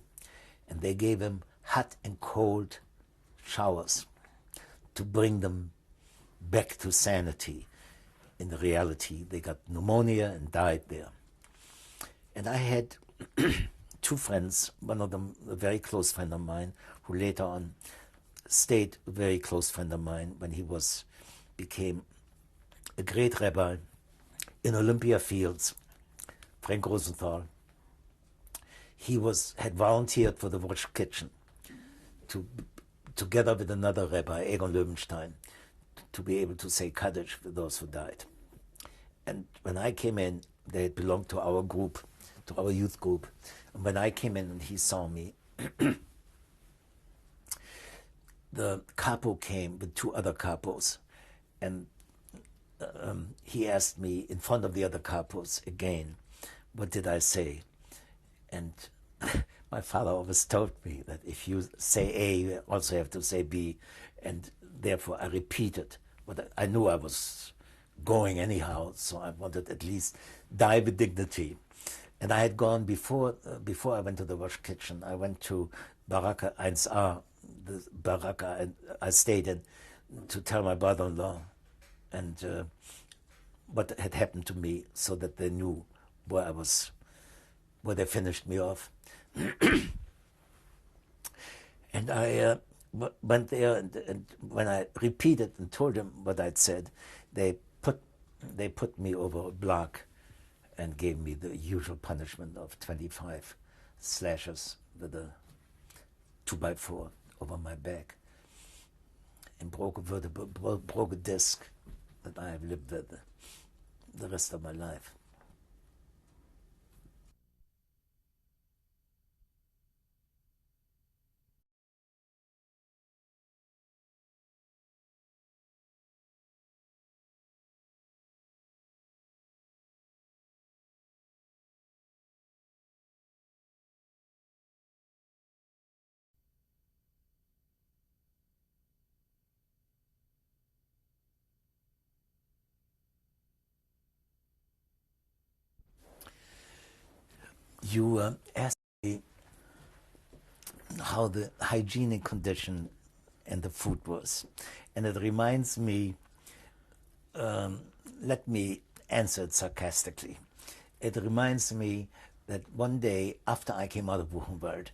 And they gave him hot and cold showers to bring them back to sanity. in reality, they got pneumonia and died there. And I had two friends, one of them a very close friend of mine, who later on stayed a very close friend of mine when he became a great rabbi in Olympia Fields, Frank Rosenthal. He had volunteered for the Wash Kitchen together with another rabbi, Egon Löwenstein, to be able to say Kaddish for those who died. And when I came in, they had belonged to our group, to our youth group. And when I came in and he saw me, the capo came with two other capos, and he asked me in front of the other capos again, what did I say? And my father always told me that if you say A, you also have to say B, and therefore I repeated what I knew I was going anyhow, so I wanted at least die with dignity. And I had gone before I went to the Wash Kitchen, I went to Baraka 1A, the Baraka I stayed in, to tell my brother-in-law and what had happened to me, so that they knew where they finished me off. And I went there, and when I repeated and told them what I'd said, they put me over a block and gave me the usual punishment of 25 slashes with a 2x4 over my back, and broke a disc that I have lived with the rest of my life. You asked me how the hygienic condition and the food was. And it reminds me, let me answer it sarcastically. It reminds me that one day after I came out of Buchenwald,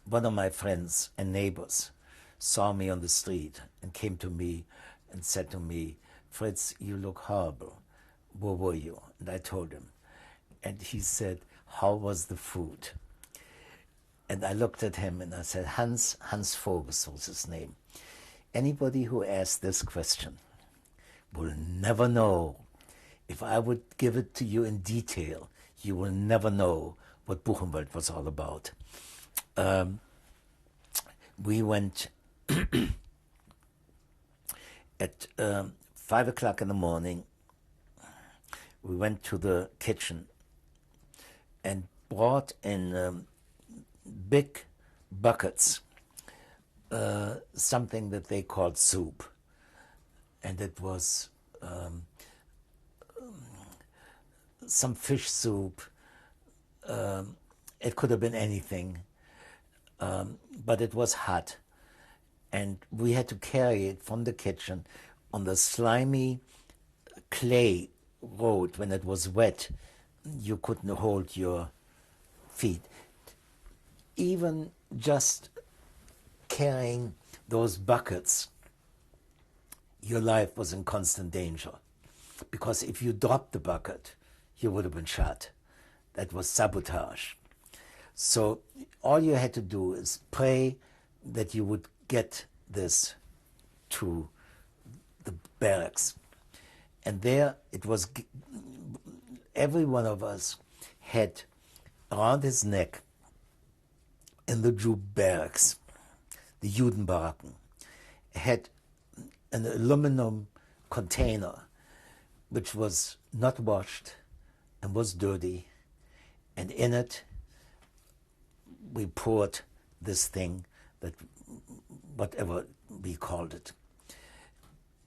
one of my friends and neighbors saw me on the street and came to me and said to me, "Fritz, you look horrible. Where were you?" And I told him. And he said, "How was the food?" And I looked at him and I said, Hans Voges was his name. Anybody who asks this question will never know. If I would give it to you in detail, you will never know what Buchenwald was all about. We went at 5 o'clock in the morning. We went to the kitchen and brought in big buckets something that they called soup, and it was some fish soup. It could have been anything, but it was hot, and we had to carry it from the kitchen on the slimy clay road. When it was wet, you couldn't hold your feet. Even just carrying those buckets, your life was in constant danger, because if you dropped the bucket, you would have been shot. That was sabotage. So all you had to do is pray that you would get this to the barracks. And there it was, every one of us had around his neck in the Jew barracks, the Judenbaracken, had an aluminum container which was not washed and was dirty, and in it we poured this thing, that whatever we called it,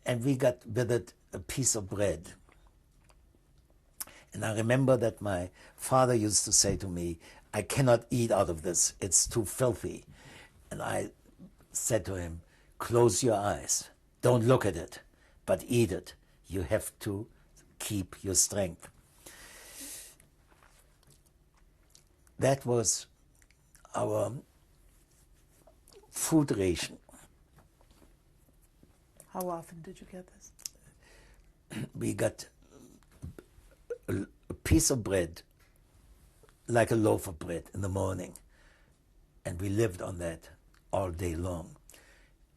and we got with it a piece of bread. And I remember that my father used to say to me, "I cannot eat out of this, it's too filthy." And I said to him, "Close your eyes, don't look at it, but eat it. You have to keep your strength. That was our food ration. How often did you get this? We got a piece of bread, like a loaf of bread in the morning, and we lived on that all day long.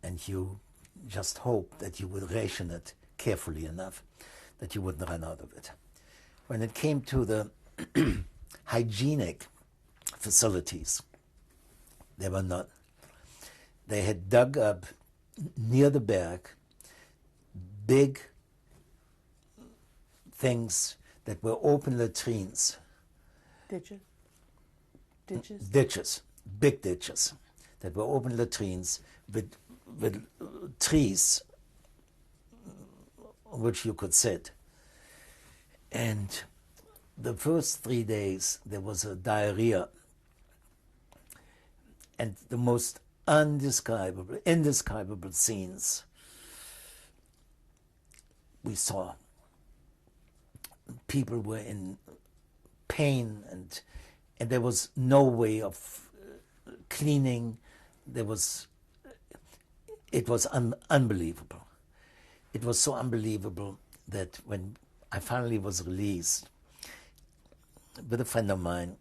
And you just hoped that you would ration it carefully enough that you wouldn't run out of it. When it came to the hygienic facilities, there were none. They had dug up near the berg big things that were open latrines. Ditches? Ditches? Ditches, big ditches that were open latrines with trees on which you could sit. And the first 3 days there was a diarrhea, and the most indescribable scenes we saw. People were in pain, and there was no way of cleaning. It was unbelievable. It was so unbelievable that when I finally was released with a friend of mine,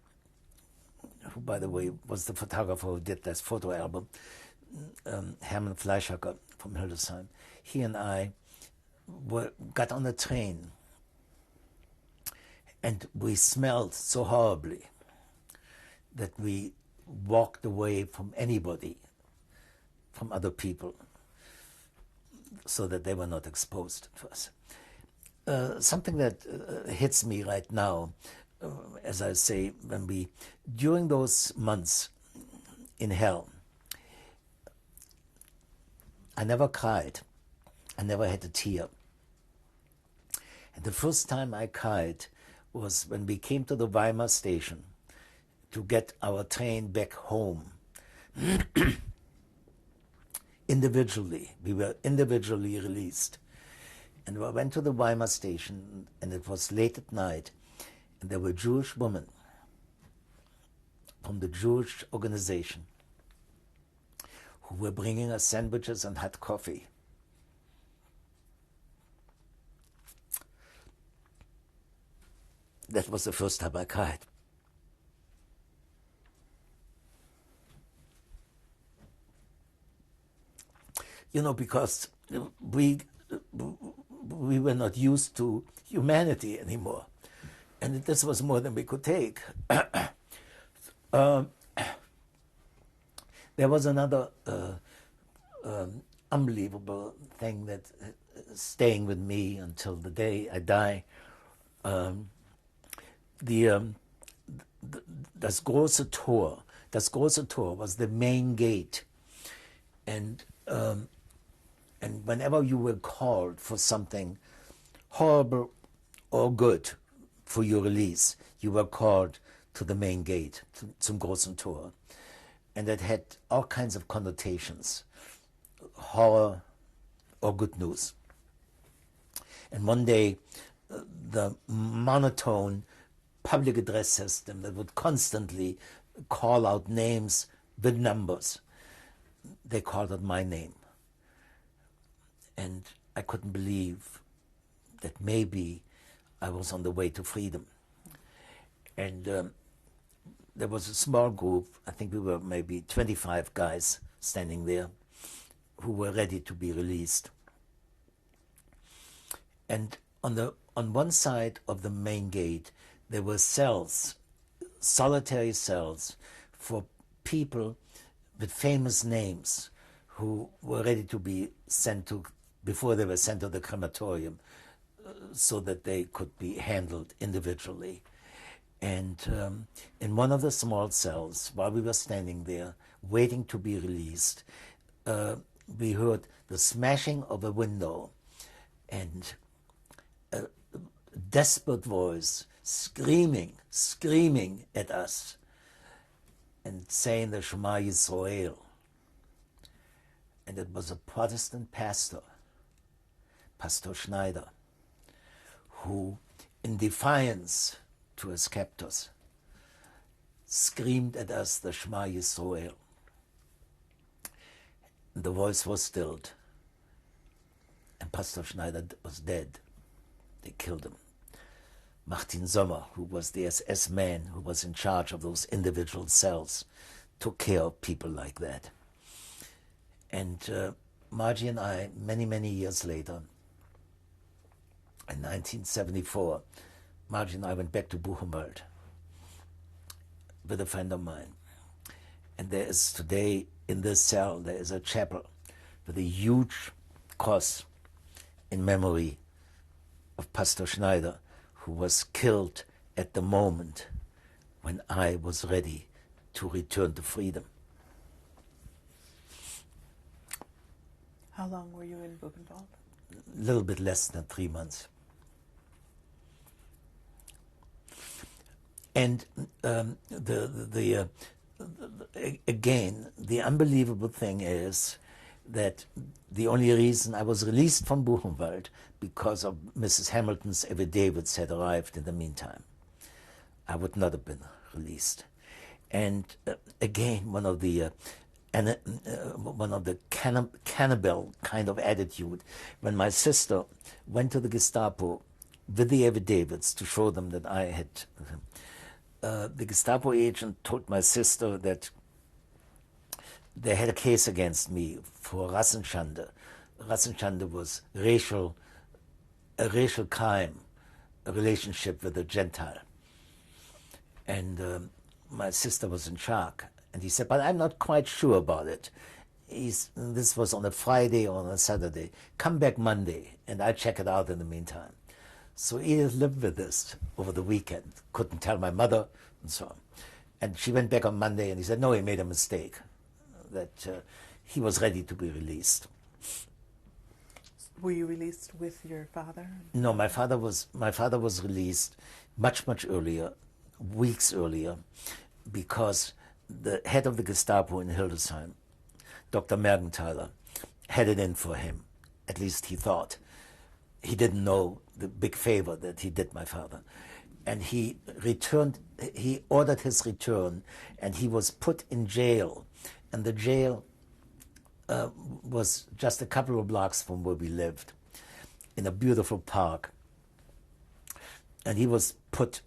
who, by the way, was the photographer who did this photo album, Hermann Fleischacker from Hildesheim, he and I got on a train, and we smelled so horribly that we walked away from anybody, from other people, so that they were not exposed to us. Something that hits me right now, as I say, during those months in hell, I never cried. I never had a tear. And the first time I cried was when we came to the Weimar station to get our train back home. Individually, we were individually released. And I went to the Weimar station, and it was late at night, and there were Jewish women from the Jewish organization who were bringing us sandwiches and hot coffee. That was the first time I cried. You know, because we were not used to humanity anymore, and this was more than we could take. There was another unbelievable thing that staying with me until the day I die. Das große Tor. Das große Tor was the main gate, and whenever you were called for something horrible or good for your release, you were called to the main gate, zum großen Tor. And that had all kinds of connotations, horror or good news. And one day, the monotone public address system that would constantly call out names with numbers, they called out my name. And I couldn't believe that maybe I was on the way to freedom. And there was a small group, I think we were maybe 25 guys standing there, who were ready to be released. And on one side of the main gate, there were cells, solitary cells, for people with famous names who were ready to be sent to, before they were sent to the crematorium, so that they could be handled individually. And in one of the small cells, while we were standing there, waiting to be released, we heard the smashing of a window and a desperate voice screaming at us and saying the Shema Yisrael. And it was a Protestant pastor, Pastor Schneider, who, in defiance to his captors, screamed at us the Shema Yisrael. The voice was stilled, and Pastor Schneider was dead. They killed him. Martin Sommer, who was the SS man who was in charge of those individual cells, took care of people like that. And Margie and I, many, many years later, in 1974, Margie and I went back to Buchenwald with a friend of mine. And there is today, in this cell, there is a chapel with a huge cross in memory of Pastor Schneider, who was killed at the moment when I was ready to return to freedom. How long were you in Buchenwald? A little bit less than 3 months. And again, the unbelievable thing is that the only reason I was released from Buchenwald because of Mrs. Hamilton's affidavits had arrived in the meantime. I would not have been released. And again, one of the cannibal kind of attitude, when my sister went to the Gestapo with the affidavits to show them that I had, the Gestapo agent told my sister that they had a case against me for Rassenschande. Rassenschande was a racial crime, a relationship with a Gentile. And my sister was in shock. And he said, but I'm not quite sure about it. This was on a Friday or on a Saturday. Come back Monday, and I'll check it out in the meantime. So Edith lived with this over the weekend. Couldn't tell my mother, and so on. And she went back on Monday, and he said, no, he made a mistake, that he was ready to be released. Were you released with your father? No, my father was released much, much earlier, weeks earlier, because the head of the Gestapo in Hildesheim, Dr. Mergenthaler, had it in for him. At least he thought. He didn't know the big favor that he did my father. And he ordered his return, and he was put in jail. And the jail was just a couple of blocks from where we lived, in a beautiful park. And he was put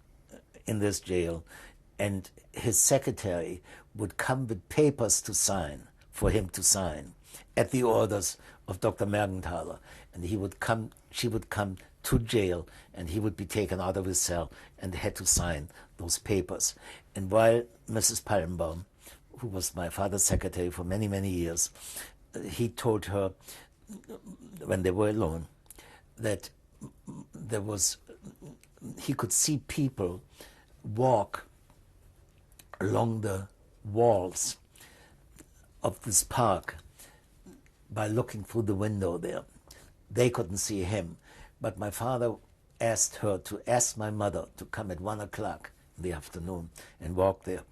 in this jail, and his secretary would come with papers to sign, for him to sign, at the orders of Dr. Mergenthaler. And she would come to jail, and he would be taken out of his cell and had to sign those papers. And while Mrs. Pallenbaum, who was my father's secretary for many, many years, he told her, when they were alone, that he could see people walk along the walls of this park by looking through the window there. They couldn't see him, but my father asked her to ask my mother to come at 1 o'clock in the afternoon and walk there.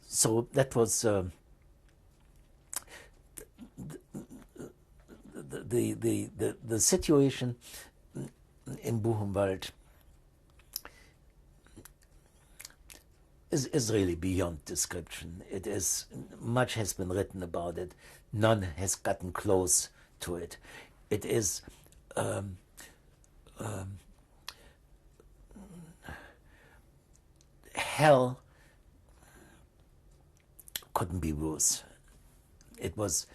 So that was the situation in Buchenwald is really beyond description. It is, much has been written about it. None has gotten close to it. It is hell couldn't be worse. It was,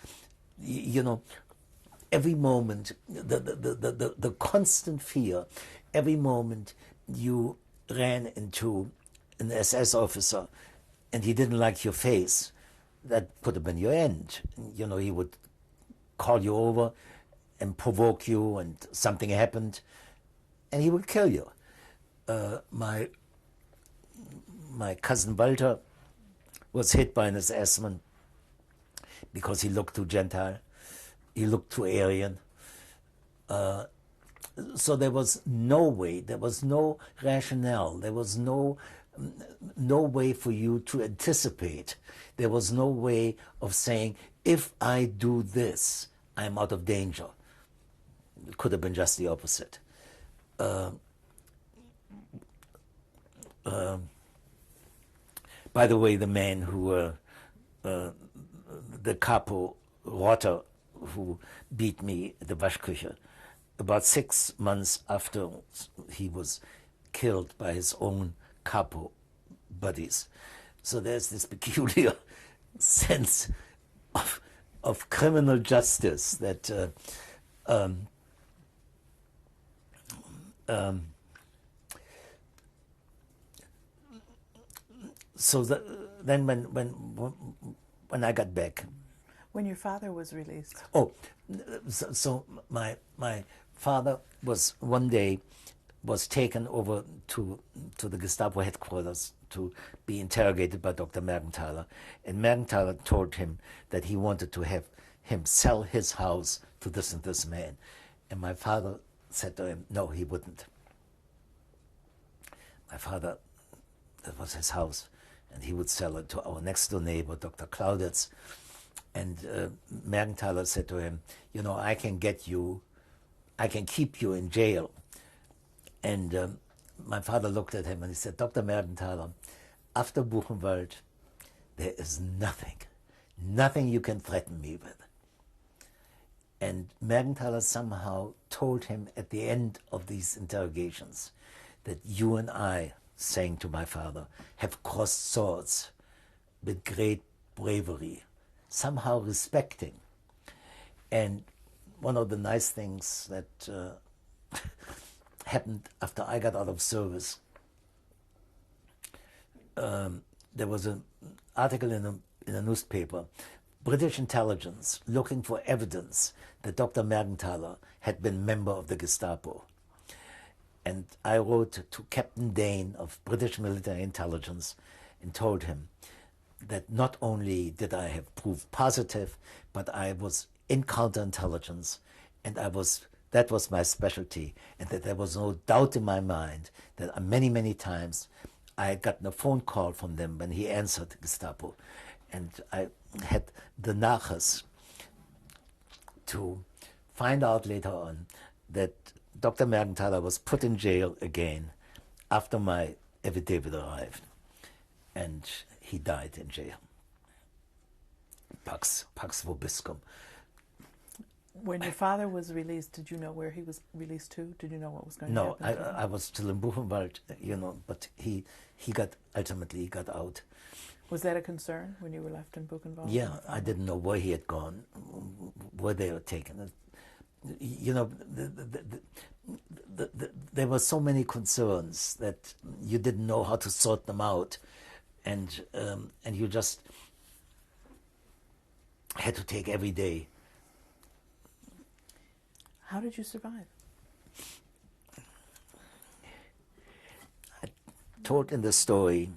every moment, the constant fear, every moment you ran into an SS officer and he didn't like your face, that could have been your end. He would call you over and provoke you, and something happened, and he would kill you. My cousin Walter was hit by an SS man because he looked too Gentile, he looked too Aryan. So there was no way, there was no rationale, there was no way for you to anticipate. There was no way of saying, if I do this, I'm out of danger. It could have been just the opposite. By the way, the man who, the capo Rotter, who beat me at the Waschküche, about 6 months after he was killed by his own capo buddies. So there's this peculiar sense of criminal justice that so then when I got back. When your father was released. Oh, so my father was one day taken over to the Gestapo headquarters to be interrogated by Dr. Mergenthaler, and Mergenthaler told him that he wanted to have him sell his house to this and this man, and my father said to him, no, he wouldn't. My father, that was his house, and he would sell it to our next door neighbor, Dr. Clauditz. And Mergenthaler said to him, you know, I can keep you in jail. And my father looked at him and he said, Dr. Mergenthaler, after Buchenwald, there is nothing you can threaten me with. And Mergenthaler somehow told him at the end of these interrogations that you and I, saying to my father, have crossed swords with great bravery, somehow respecting. And one of the nice things that happened after I got out of service, there was an article in a newspaper, British intelligence looking for evidence that Dr. Mergenthaler had been member of the Gestapo. And I wrote to Captain Dane of British military intelligence and told him that not only did I have proof positive, but I was in counterintelligence, and that was my specialty, and that there was no doubt in my mind that many, many times I had gotten a phone call from them when he answered Gestapo, and I had the nachas to find out later on that Dr. Mergenthaler was put in jail again after my affidavit arrived, and he died in jail. Pax vobiscum. When your father was released, did you know where he was released to? Did you know what was going to happen? No, I was still in Buchenwald, you know, but he ultimately got out. Was that a concern when you were left in Buchenwald? Yeah, I didn't know where he had gone, where they were taken. You know, there were so many concerns that you didn't know how to sort them out, and you just had to take every day. How did you survive? I told in the story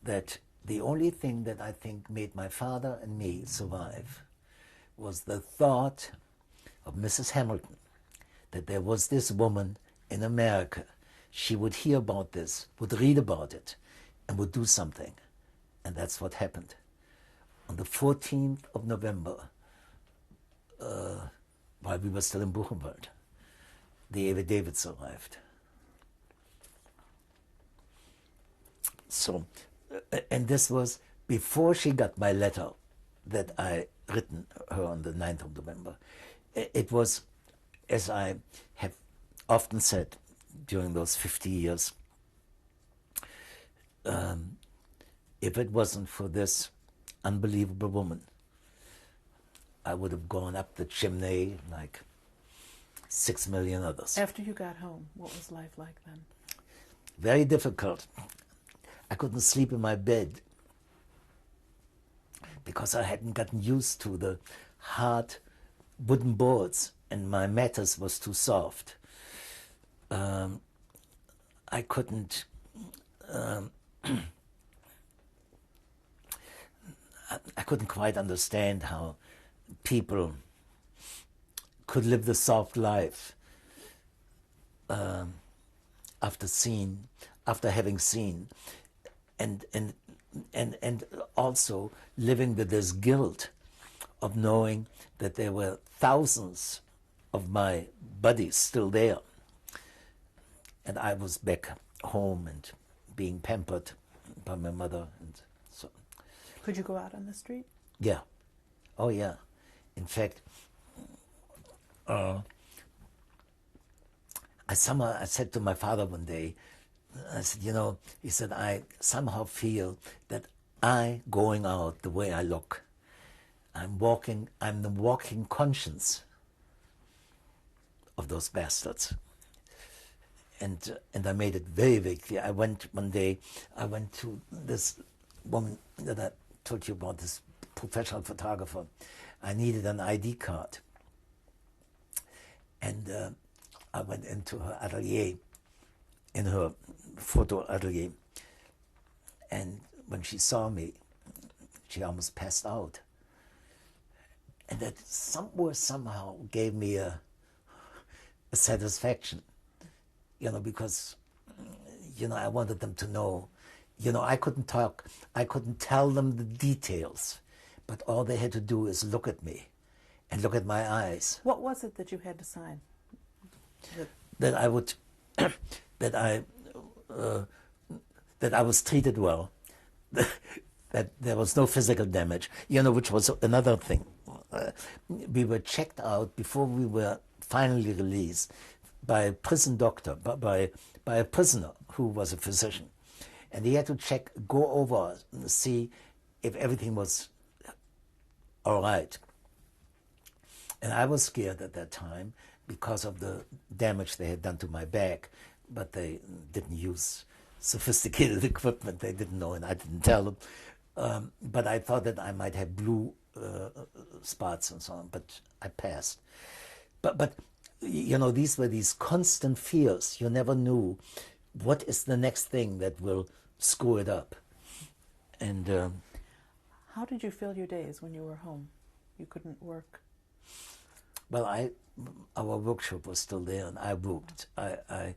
that the only thing that I think made my father and me survive was the thought of Mrs. Hamilton, that there was this woman in America. She would hear about this, would read about it, and would do something. And that's what happened. On the 14th of November, while we were still in Buchenwald, the affidavits arrived. So, and this was before she got my letter that I written her on the 9th of November. It was, as I have often said during those 50 years, if it wasn't for this unbelievable woman, I would have gone up the chimney like 6 million others. After you got home, what was life like then? Very difficult. I couldn't sleep in my bed because I hadn't gotten used to the hard wooden boards, and my mattress was too soft. I couldn't I couldn't quite understand how people could live the soft life. after having seen, and also living with this guilt of knowing that there were thousands of my buddies still there, and I was back home and being pampered by my mother, and so. Could you go out on the street? Yeah, oh yeah. In fact, I said to my father one day, I said, you know, he said, I somehow feel that I going out the way I look, I'm the walking conscience of those bastards. And I made it very, very clear. One day, I went to this woman that I told you about, this professional photographer. I needed an ID card. And I went into her atelier, in her photo atelier. And when she saw me, she almost passed out. And that somehow gave me a satisfaction, you know, because, you know, I wanted them to know, you know, I couldn't talk, I couldn't tell them the details, but all they had to do is look at me and look at my eyes. What was it that you had to sign? That I would, that I was treated well, that there was no physical damage, you know, which was another thing. We were checked out before we were finally released by a prison doctor, by a prisoner who was a physician. And he had to go over and see if everything was all right. And I was scared at that time because of the damage they had done to my back, but they didn't use sophisticated equipment. They didn't know, and I didn't tell them. But I thought that I might have blue spots and so on, but I passed. But you know, these were these constant fears. You never knew what is the next thing that will screw it up. And how did you fill your days when you were home? You couldn't work. Well, our workshop was still there, and I worked. I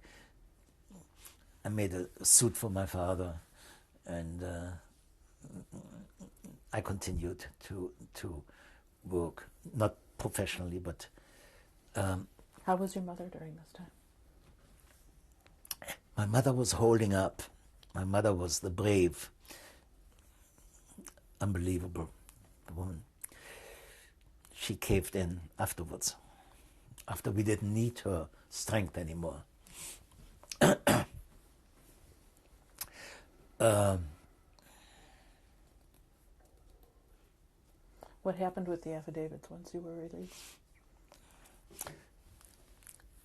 made a suit for my father, and I continued to work, not professionally, but. How was your mother during this time? My mother was holding up. My mother was the brave, unbelievable woman. She caved in afterwards, after we didn't need her strength anymore. What happened with the affidavits once you were released?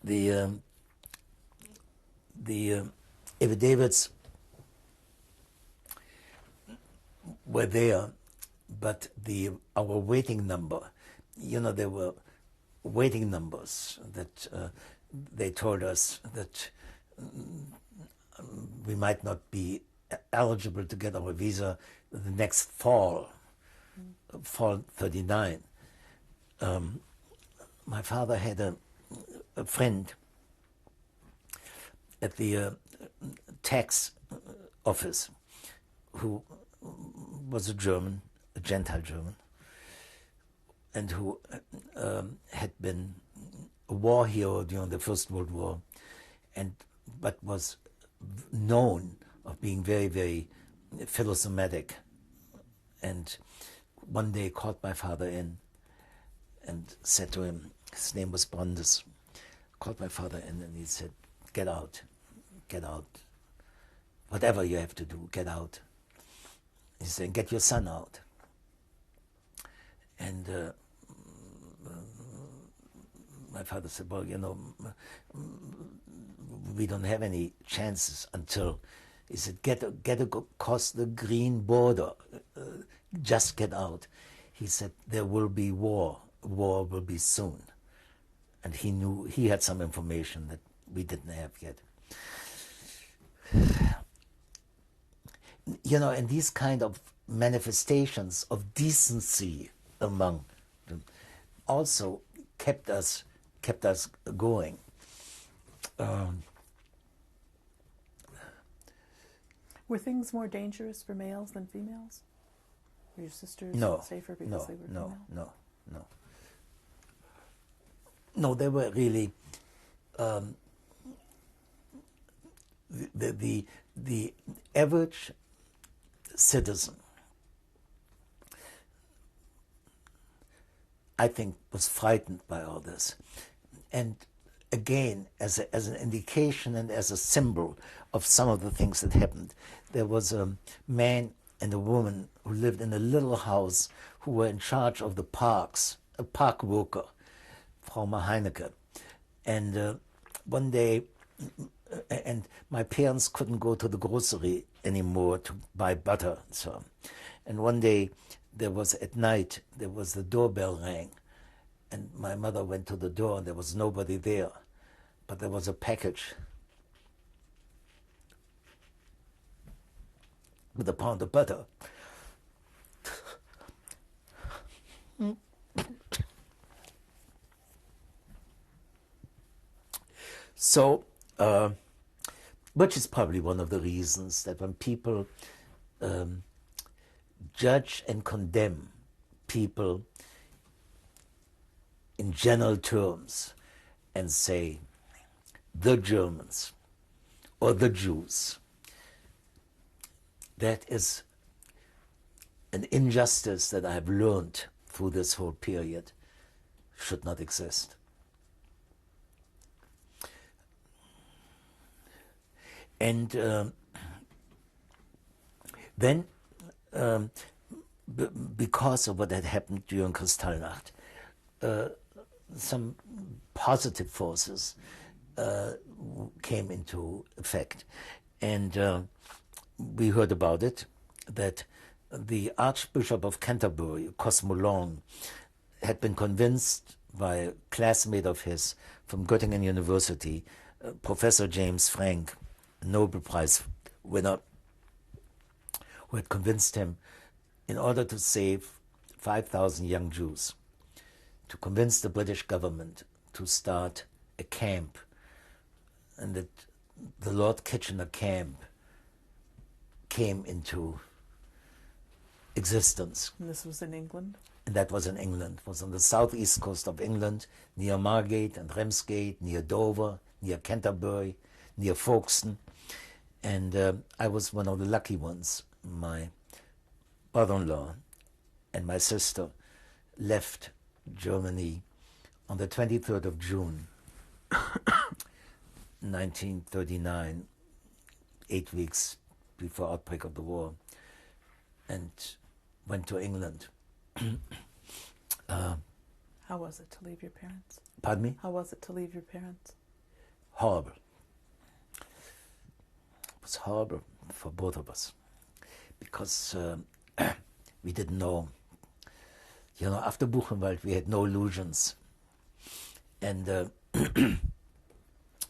The affidavits were there, but our waiting number, you know, there were waiting numbers that they told us that we might not be eligible to get our visa the next fall, fall 39. My father had a friend at the tax office who was a German, a Gentile German, and who had been a war hero during the First World War, but was known of being very, very philosomatic. And one day called my father in and said to him, his name was Brandes, called my father in and he said, get out, whatever you have to do, get out. He said, get your son out. And my father said, well, you know, we don't have any chances until, he said, get across the green border, just get out. He said, there will be war will be soon. And he knew, he had some information that we didn't have yet. You know, and these kind of manifestations of decency among them also kept us going. Were things more dangerous for males than females? Were your sisters No, safer because no, they were no, female? no, no. No, they were really the average citizen, I think, was frightened by all this. And again, as an indication and as a symbol of some of the things that happened, there was a man and a woman who lived in a little house who were in charge of the parks, a park worker, Frau Heinecke. And one day, and my parents couldn't go to the grocery anymore to buy butter and so on. And one day, at night, the doorbell rang, and my mother went to the door, and there was nobody there, but there was a package with a pound of butter. So, which is probably one of the reasons that when people judge and condemn people in general terms and say the Germans or the Jews, that is an injustice that I have learned through this whole period should not exist. And then, because of what had happened during Kristallnacht, some positive forces came into effect. And we heard about it, that the Archbishop of Canterbury, Cosmo Long, had been convinced by a classmate of his from Göttingen University, Professor James Frank, Nobel Prize winner, who had convinced him, in order to save 5,000 young Jews, to convince the British government to start a camp, and that the Lord Kitchener camp came into existence. And this was in England? And that was in England. It was on the southeast coast of England, near Margate and Ramsgate, near Dover, near Canterbury, near Folkestone. And I was one of the lucky ones. My brother-in-law and my sister left Germany on the 23rd of June, 1939, 8 weeks before outbreak of the war, and went to England. How was it to leave your parents? Pardon me? How was it to leave your parents? Horrible. It was horrible for both of us, because we didn't know. You know, after Buchenwald, we had no illusions. And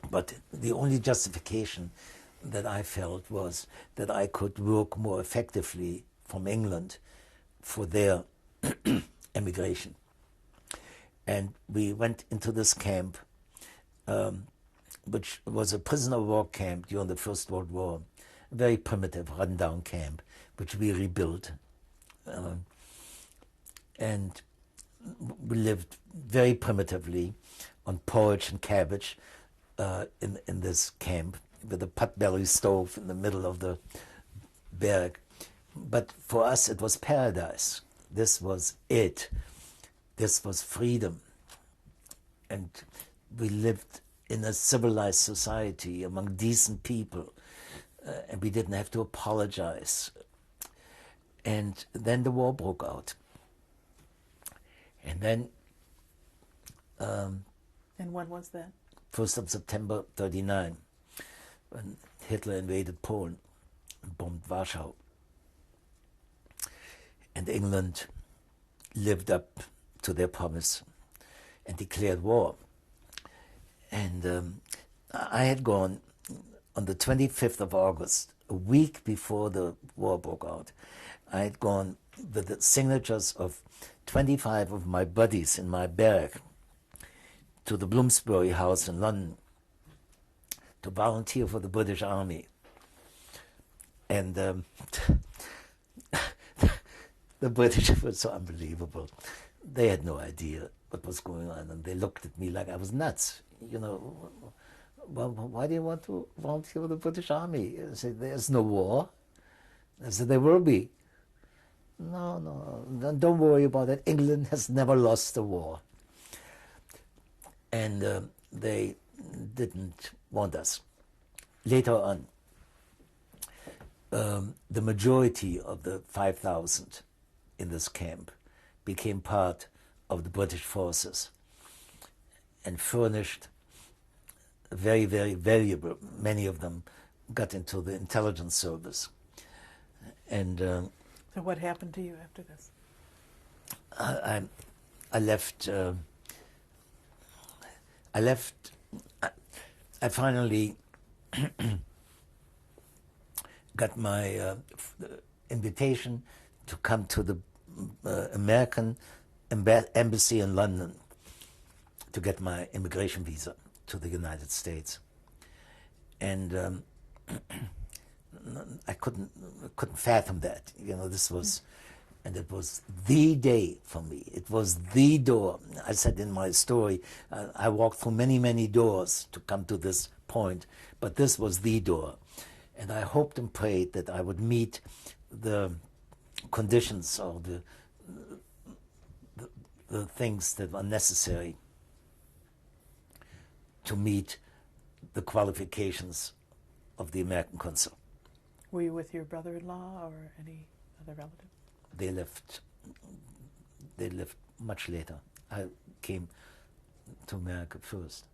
but the only justification that I felt was that I could work more effectively from England for their emigration. And we went into this camp, which was a prisoner of war camp during the First World War, a very primitive, run-down camp, which we rebuilt. And we lived very primitively on porridge and cabbage in this camp, with a pot-belly stove in the middle of the barrack. But for us, it was paradise. This was it. This was freedom. And we lived in a civilized society among decent people, and we didn't have to apologize. And then the war broke out. And then... and when was that? 1st of September 39, when Hitler invaded Poland and bombed Warsaw. And England lived up to their promise and declared war. And I had gone on the 25th of August, a week before the war broke out. I had gone with the signatures of 25 of my buddies in my barrack to the Bloomsbury House in London to volunteer for the British Army. And the British were so unbelievable. They had no idea what was going on, and they looked at me like I was nuts. You know, well, why do you want to volunteer for the British Army? I said, there's no war. I said, there will be. No, don't worry about it. England has never lost a war. And they didn't want us. Later on, the majority of the 5,000 in this camp became part of the British forces and furnished very, very valuable. Many of them got into the intelligence service. And so what happened to you after this? I left. I finally got my invitation to come to the American embassy in London to get my immigration visa to the United States, and I couldn't fathom that. You know, this was, and it was the day for me. It was the door. I said in my story, I walked through many, many doors to come to this point, but this was the door. And I hoped and prayed that I would meet the conditions or the things that were necessary to meet the qualifications of the American consul. Were you with your brother-in-law or any other relative? They left much later. I came to America first.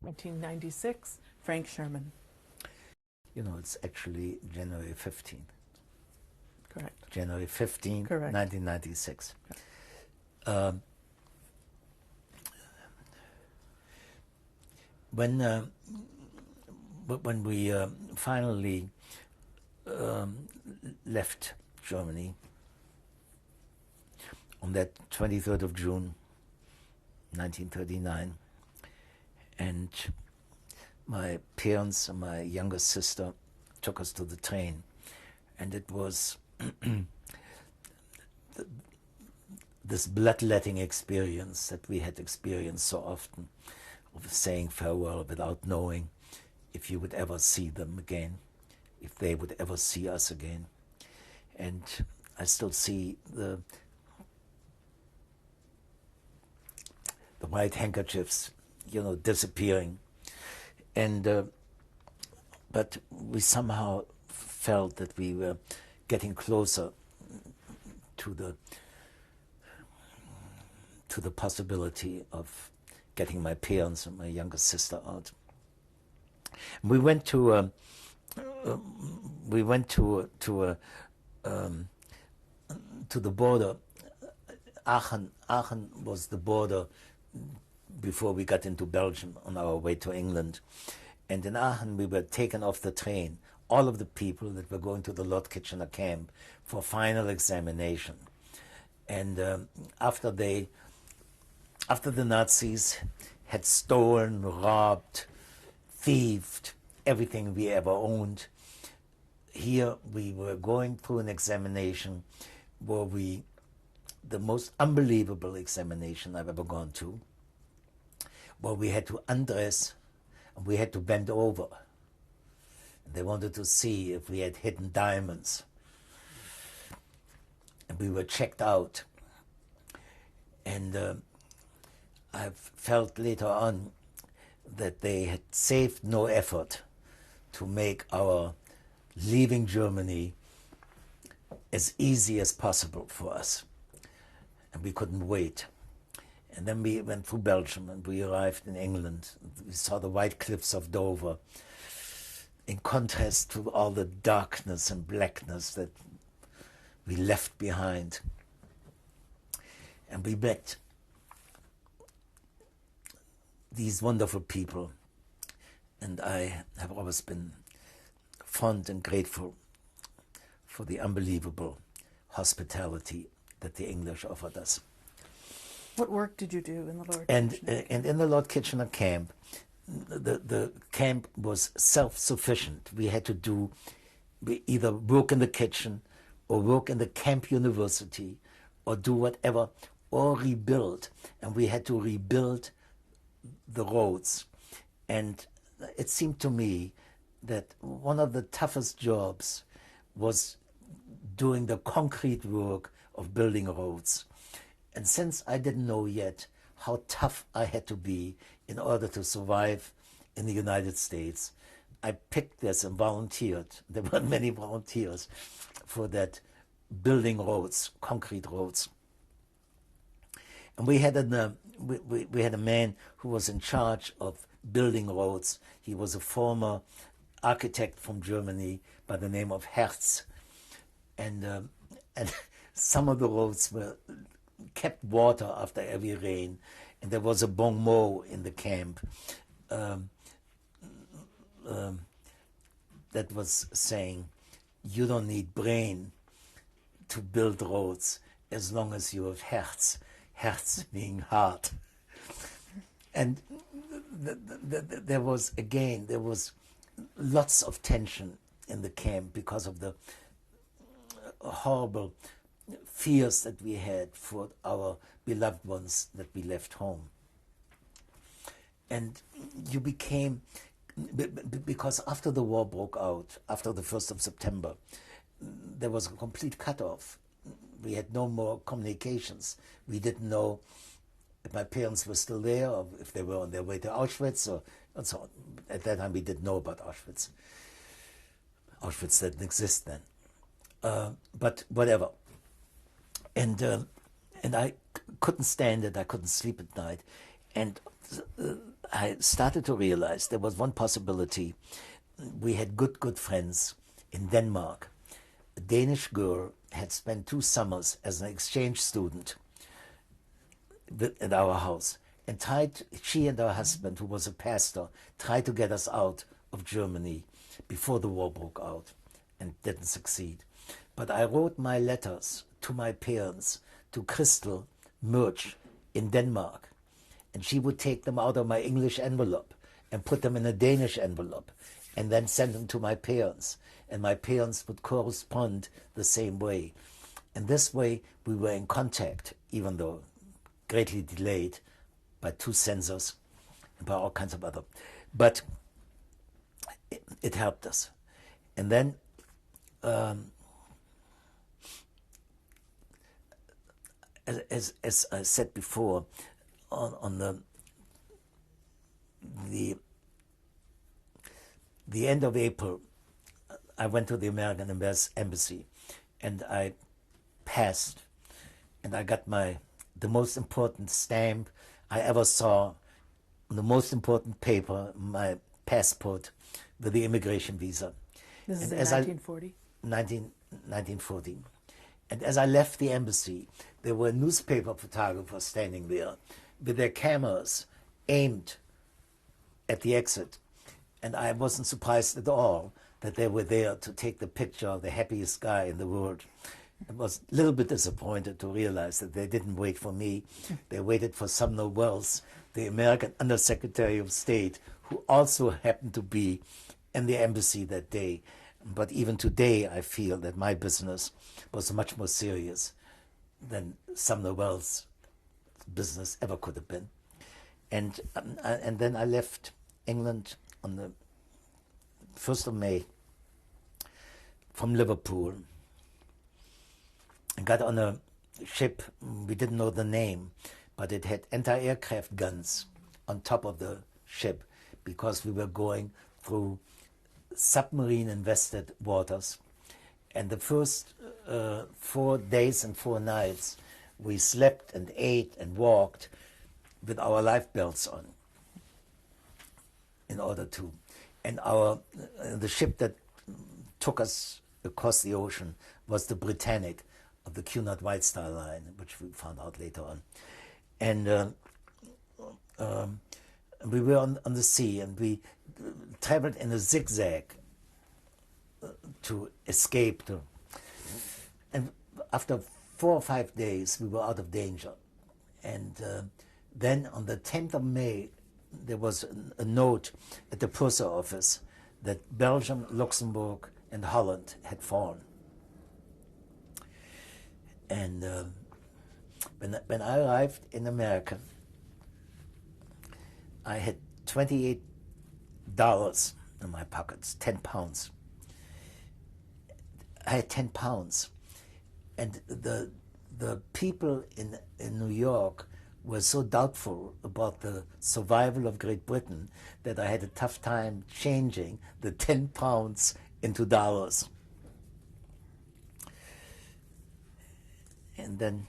In 1996, Frank Shurman. You know, it's actually January 15th. Correct. January 15th, Correct. 1996. When we finally left Germany on that 23rd of June, 1939, and my parents and my younger sister took us to the train, and it was this bloodletting experience that we had experienced so often, of saying farewell without knowing if you would ever see them again, if they would ever see us again. And I still see the white handkerchiefs, you know, disappearing. And but we somehow felt that we were getting closer to the possibility of getting my parents and my younger sister out. We went to the border. Aachen was the border before we got into Belgium on our way to England. And in Aachen we were taken off the train, all of the people that were going to the Lord Kitchener camp for final examination. And after the Nazis had stolen, robbed, thieved everything we ever owned, here we were going through an examination where the most unbelievable examination I've ever gone to, where we had to undress and we had to bend over. And they wanted to see if we had hidden diamonds. And we were checked out. And I felt later on that they had saved no effort to make our leaving Germany as easy as possible for us. And we couldn't wait. And then we went through Belgium and we arrived in England. We saw the white cliffs of Dover, in contrast to all the darkness and blackness that we left behind. And we met these wonderful people, and I have always been fond and grateful for the unbelievable hospitality that the English offered us. What work did you do in the Lord And Kitchener? and in the Lord Kitchener camp, the camp was self-sufficient. We had to either work in the kitchen or work in the camp university or do whatever, or rebuild. And we had to rebuild the roads. And it seemed to me that one of the toughest jobs was doing the concrete work of building roads. And since I didn't know yet how tough I had to be in order to survive in the United States, I picked this and volunteered. There were many volunteers for that, building roads, concrete roads. And we had we had a man who was in charge of building roads. He was a former architect from Germany by the name of Hertz. And some of the roads were kept water after every rain, and there was a bon mot in the camp that was saying, you don't need brain to build roads as long as you have Herz, Herz being heart. And there was lots of tension in the camp because of the horrible fears that we had for our beloved ones that we left home. And you became, because after the war broke out, after the 1st of September, there was a complete cutoff. We had no more communications. We didn't know if my parents were still there or if they were on their way to Auschwitz or and so on. At that time we didn't know about Auschwitz. Auschwitz didn't exist then. But whatever. And I couldn't stand it. I couldn't sleep at night. And I started to realize there was one possibility. We had good friends in Denmark. A Danish girl had spent 2 summers as an exchange student at our house, and she and her husband, who was a pastor, tried to get us out of Germany before the war broke out, and didn't succeed. But I wrote my letters to my parents, to Crystal Murch in Denmark, and she would take them out of my English envelope and put them in a Danish envelope and then send them to my parents, and my parents would correspond the same way. And this way we were in contact, even though greatly delayed by 2 censors and by all kinds of other. But it helped us. And then as I said before, on the end of April, I went to the American embassy, and I passed, and I got the most important stamp I ever saw, the most important paper, my passport with the immigration visa. This is And in as 1940? 1940. And as I left the embassy, there were newspaper photographers standing there with their cameras aimed at the exit. And I wasn't surprised at all that they were there to take the picture of the happiest guy in the world. I was a little bit disappointed to realize that they didn't wait for me. They waited for Sumner Wells, the American Undersecretary of State, who also happened to be in the embassy that day. But even today, I feel that my business was much more serious than Sumner Wells' business ever could have been. And then I left England on the 1st of May from Liverpool, and got on a ship. We didn't know the name, but it had anti-aircraft guns on top of the ship because we were going through submarine-invested waters. And the first 4 days and 4 nights, we slept and ate and walked with our life belts on in order to. And the ship that took us across the ocean was the Britannic, of the Cunard White Star Line, which we found out later on. And we were on the sea, and we traveled in a zigzag to escape. And after 4 or 5 days, we were out of danger. And then on the 10th of May, there was a note at the purser office that Belgium, Luxembourg, and Holland had fallen. And when I arrived in America, I had $28 in my pockets, 10 pounds. I had 10 pounds. And the people in New York were so doubtful about the survival of Great Britain that I had a tough time changing the 10 pounds into dollars. And then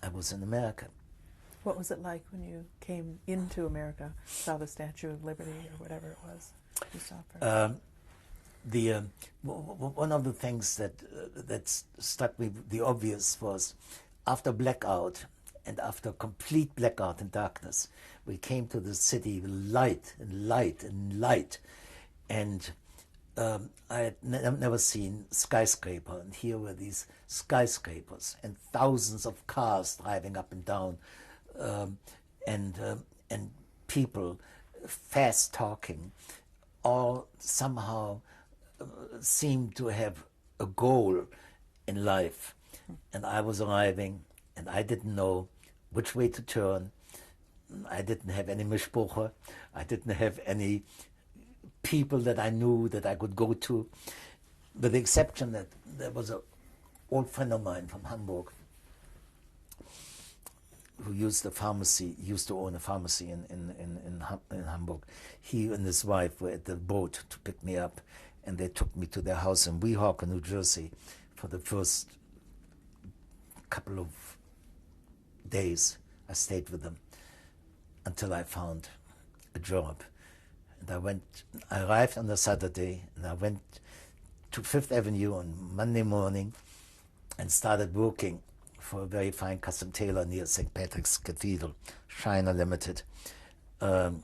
I was in America. What was it like when you came into America, saw the Statue of Liberty or whatever it was you saw first? One of the things that struck me the obvious was after blackout and after complete blackout and darkness, we came to the city with light and light and light, and I had never seen skyscraper, and here were these skyscrapers and thousands of cars driving up and down, and people fast talking, all somehow seemed to have a goal in life. And I was arriving, and I didn't know which way to turn. I didn't have any Mishpucha. I didn't have any people that I knew that I could go to, with the exception that there was an old friend of mine from Hamburg who used to own a pharmacy in Hamburg. He and his wife were at the boat to pick me up, and they took me to their house in Weehawken, New Jersey, for the first couple of days. I stayed with them until I found a job. And I arrived on a Saturday, and I went to Fifth Avenue on Monday morning and started working for a very fine custom tailor near St. Patrick's Cathedral, Shiner Limited, on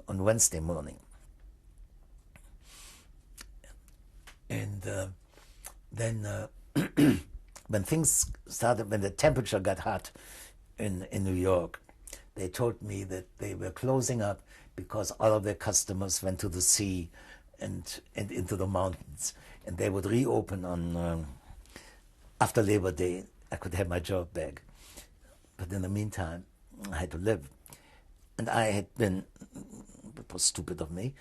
Wednesday morning. And then when things started, when the temperature got hot in New York, they told me that they were closing up because all of their customers went to the sea and into the mountains, and they would reopen on after Labor Day. I could have my job back, but in the meantime, I had to live. And I had been, it was stupid of me,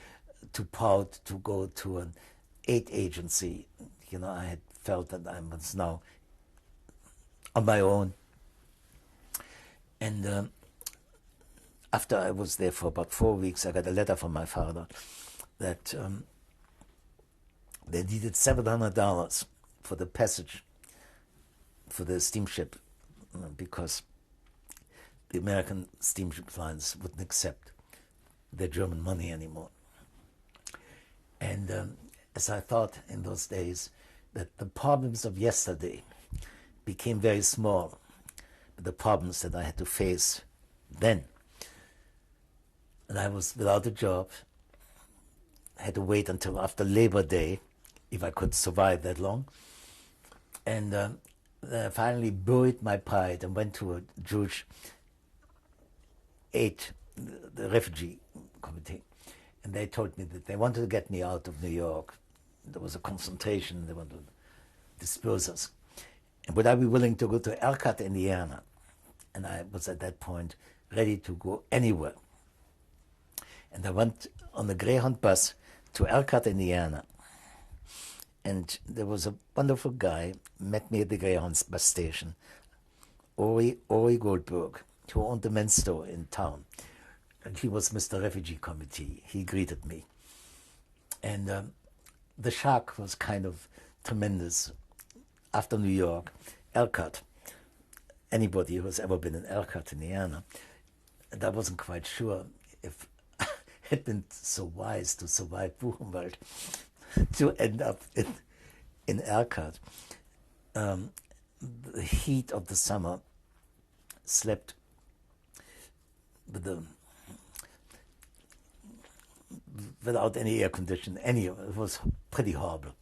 too proud to go to an aid agency. You know, I had felt that I was now on my own. And after I was there for about 4 weeks, I got a letter from my father that they needed $700 for the passage for the steamship, because the American steamship lines wouldn't accept their German money anymore. And as I thought in those days, that the problems of yesterday became very small, but the problems that I had to face then. And I was without a job. I had to wait until after Labor Day, if I could survive that long. And I finally buried my pride and went to a Jewish aid, the refugee committee. And they told me that they wanted to get me out of New York. There was a concentration, they wanted to disperse us. And would I be willing to go to Elkhart, Indiana? And I was at that point ready to go anywhere. And I went on the Greyhound bus to Elkhart, Indiana. And there was a wonderful guy, met me at the Greyhound bus station, Ori Goldberg, who owned the men's store in town. And he was Mr. Refugee Committee. He greeted me. And the shock was kind of tremendous. After New York, Elkhart, anybody who has ever been in Elkhart, Indiana, and I wasn't quite sure if I had been so wise to survive Buchenwald to end up in Elkhart. the heat of the summer, slept with without any air conditioning. It was pretty horrible.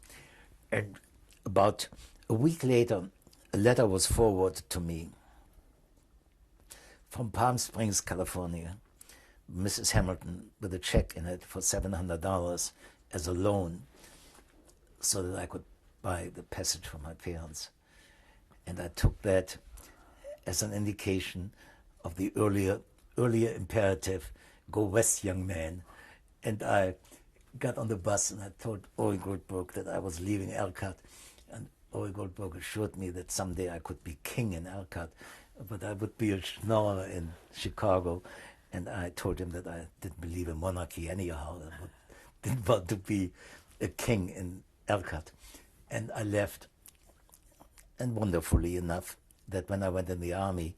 And about a week later, a letter was forwarded to me from Palm Springs, California, Mrs. Hamilton, with a check in it for $700 as a loan so that I could buy the passage for my parents. And I took that as an indication of the earlier imperative, go west, young man. And I got on the bus and I told Ori Goldberg that I was leaving Elkhart. And Ori Goldberg assured me that someday I could be king in Elkhart, but I would be a schnorrer in Chicago. And I told him that I didn't believe in monarchy anyhow. I didn't want to be a king in Elkhart. And I left. And wonderfully enough, that when I went in the army,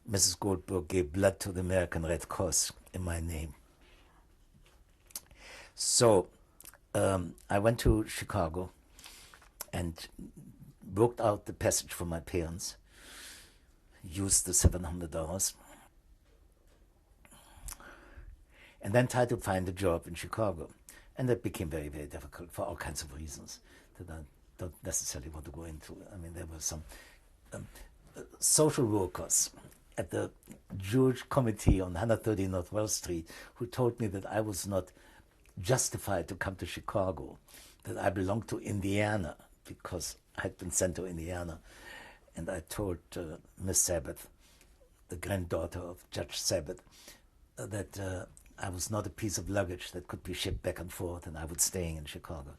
Mrs. Goldberg gave blood to the American Red Cross in my name. So I went to Chicago and worked out the passage for my parents, used the $700, and then tried to find a job in Chicago. And that became very, very difficult for all kinds of reasons that I don't necessarily want to go into. I mean, there were some social workers at the Jewish committee on 130 North Wall Street who told me that I was not justified to come to Chicago, that I belonged to Indiana because I had been sent to Indiana. And I told Miss Sabbath, the granddaughter of Judge Sabbath, that I was not a piece of luggage that could be shipped back and forth, and I was staying in Chicago.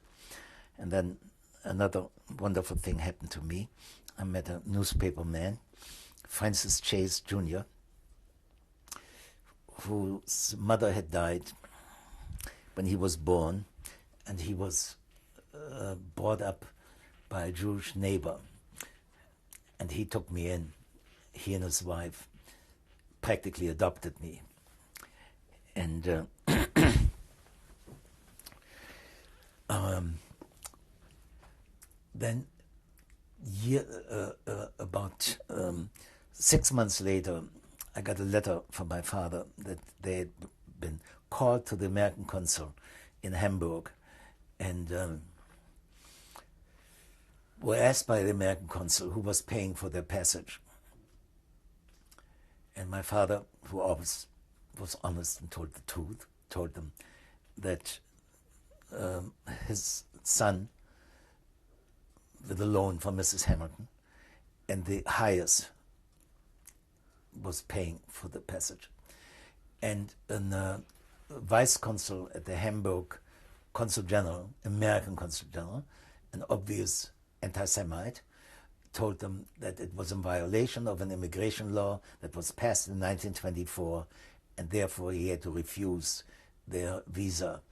And then another wonderful thing happened to me. I met a newspaper man, Francis Chase Jr., whose mother had died when he was born, and he was brought up by a Jewish neighbor. And he took me in. He and his wife practically adopted me. And then about 6 months later, I got a letter from my father that they had been called to the American consul in Hamburg and were asked by the American consul who was paying for their passage. And my father, who always was honest and told the truth, told them that his son, with a loan from Mrs. Hamilton, and the highest was paying for the passage. And a vice consul at the Hamburg Consul General, American Consul General, an obvious anti-Semite, told them that it was in violation of an immigration law that was passed in 1924, and therefore he had to refuse their visa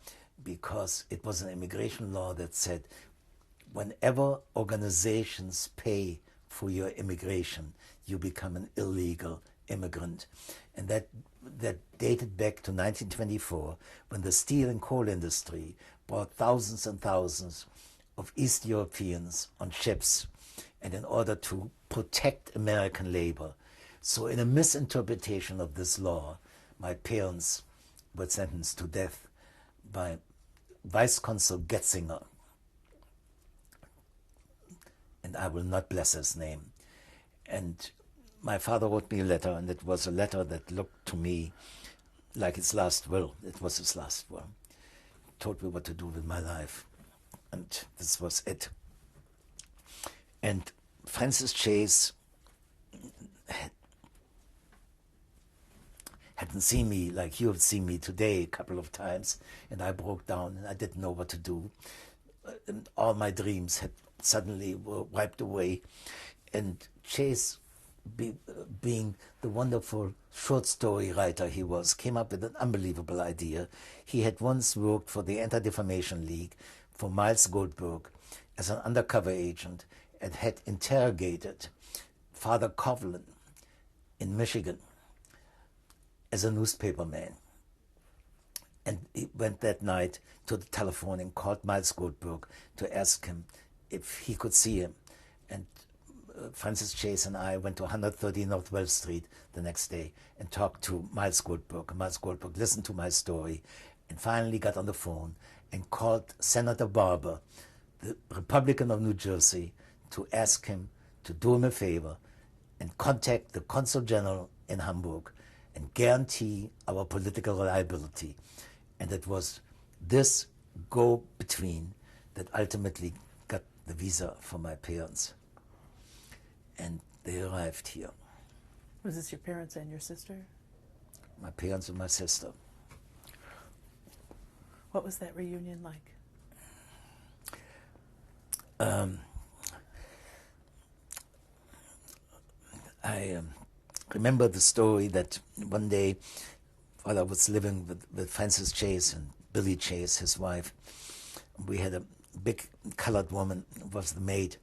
because it was an immigration law that said whenever organizations pay for your immigration, you become an illegal immigrant. And that dated back to 1924, when the steel and coal industry brought thousands and thousands of East Europeans on ships, and in order to protect American labor. So in a misinterpretation of this law, my parents were sentenced to death by Vice Consul Getzinger, and I will not bless his name. And my father wrote me a letter, and it was a letter that looked to me like his last will. It was his last will. He told me what to do with my life, and this was it. And Francis Chase hadn't seen me like you have seen me today a couple of times, and I broke down and I didn't know what to do. And all my dreams had suddenly were wiped away. And Chase, being the wonderful short story writer he was, came up with an unbelievable idea. He had once worked for the Anti-Defamation League for Miles Goldberg as an undercover agent and had interrogated Father Coughlin in Michigan as a newspaperman. And he went that night to the telephone and called Miles Goldberg to ask him if he could see him. And Francis Chase and I went to 130 North Wells Street the next day and talked to Miles Goldberg. Miles Goldberg listened to my story and finally got on the phone and called Senator Barber, the Republican of New Jersey, to ask him to do him a favor and contact the Consul General in Hamburg and guarantee our political reliability. And it was this go-between that ultimately got the visa for my parents. And they arrived here. Was this your parents and your sister? My parents and my sister. What was that reunion like? I remember the story that one day, while I was living with Francis Chase and Billy Chase, his wife, we had a big colored woman who was the maid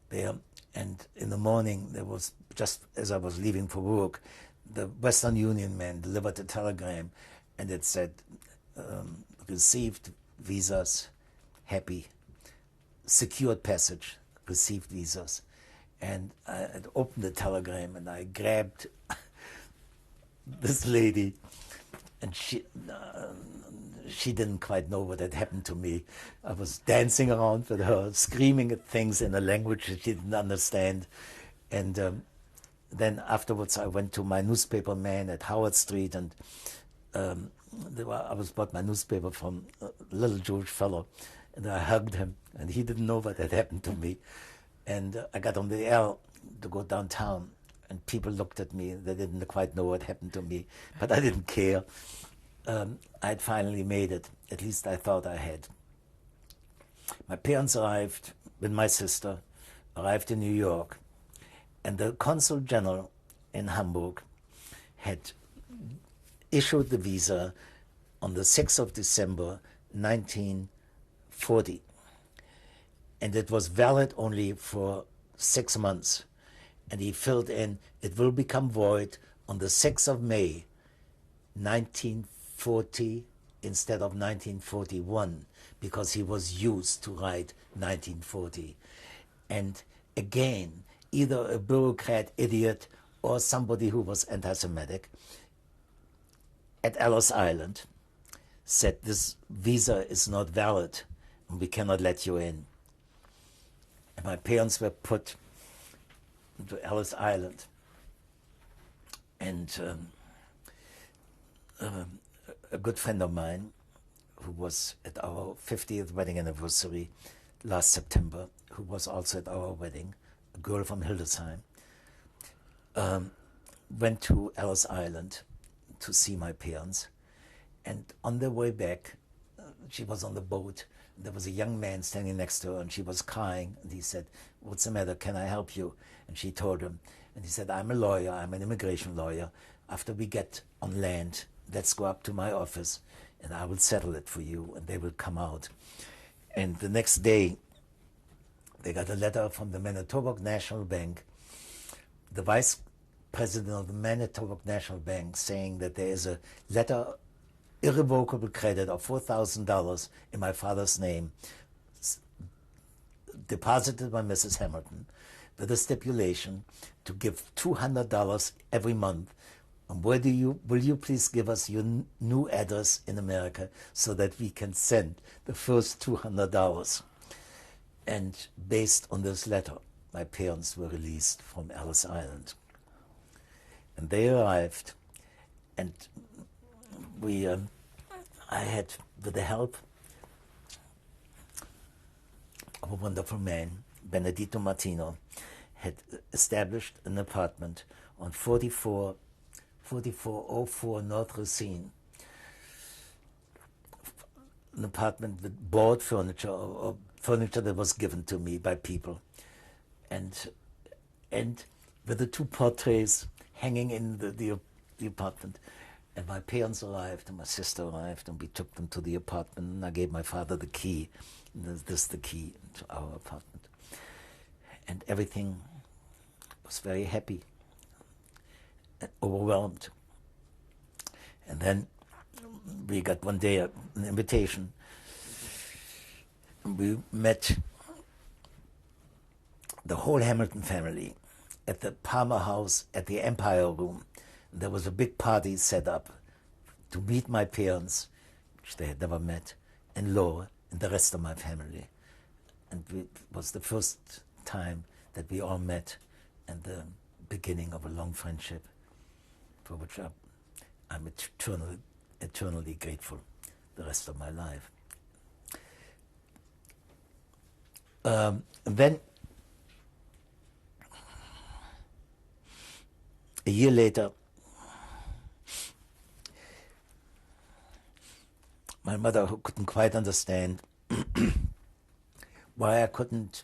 there. And in the morning, there was, just as I was leaving for work, the Western Union man delivered a telegram, and it said, received visas, happy, secured passage, received visas. And I had opened the telegram, and I grabbed this lady, and she didn't quite know what had happened to me. I was dancing around with her, screaming at things in a language that she didn't understand. And then afterwards I went to my newspaper man at Howard Street, and I was bought my newspaper from a little Jewish fellow, and I hugged him, and he didn't know what had happened to me. And I got on the L to go downtown, and people looked at me. They didn't quite know what happened to me, but I didn't care. I had finally made it. At least I thought I had. My parents arrived with my sister, arrived in New York, and the Consul General in Hamburg had issued the visa on the 6th of December 1940. And it was valid only for 6 months. And he filled in, it will become void on the 6th of May 1940 instead of 1941, because he was used to write 1940. And again, either a bureaucrat idiot or somebody who was anti-Semitic at Ellis Island said, this visa is not valid and we cannot let you in. And my parents were put into Ellis Island. And a good friend of mine, who was at our 50th wedding anniversary last September, who was also at our wedding, a girl from Hildesheim, went to Ellis Island to see my parents. And on their way back, she was on the boat. There was a young man standing next to her, and she was crying. And he said, "What's the matter? Can I help you?" And she told him. And he said, "I'm a lawyer. I'm an immigration lawyer. After we get on land, let's go up to my office, and I will settle it for you." And they will come out. And the next day, they got a letter from the Manitowoc National Bank, the vice president of the Manitowoc National Bank, saying that there is a letter, irrevocable credit of $4,000 in my father's name, deposited by Mrs. Hamilton, with a stipulation to give $200 every month. And will you please give us your new address in America so that we can send the first $200? And based on this letter, my parents were released from Ellis Island. And they arrived, and I had, with the help of a wonderful man, Benedito Martino, had established an apartment on 4404 North Racine, an apartment with bought furniture or furniture that was given to me by people, and with the two portraits hanging in the apartment. And my parents arrived, and my sister arrived, and we took them to the apartment, and I gave my father the key. And this is the key to our apartment. And everything was very happy and overwhelmed. And then we got one day an invitation. We met the whole Hamilton family at the Palmer House at the Empire Room. There was a big party set up to meet my parents, which they had never met, and Laura and the rest of my family. And it was the first time that we all met, and the beginning of a long friendship, for which I'm eternally grateful the rest of my life. Then, a year later, my mother, who couldn't quite understand why I couldn't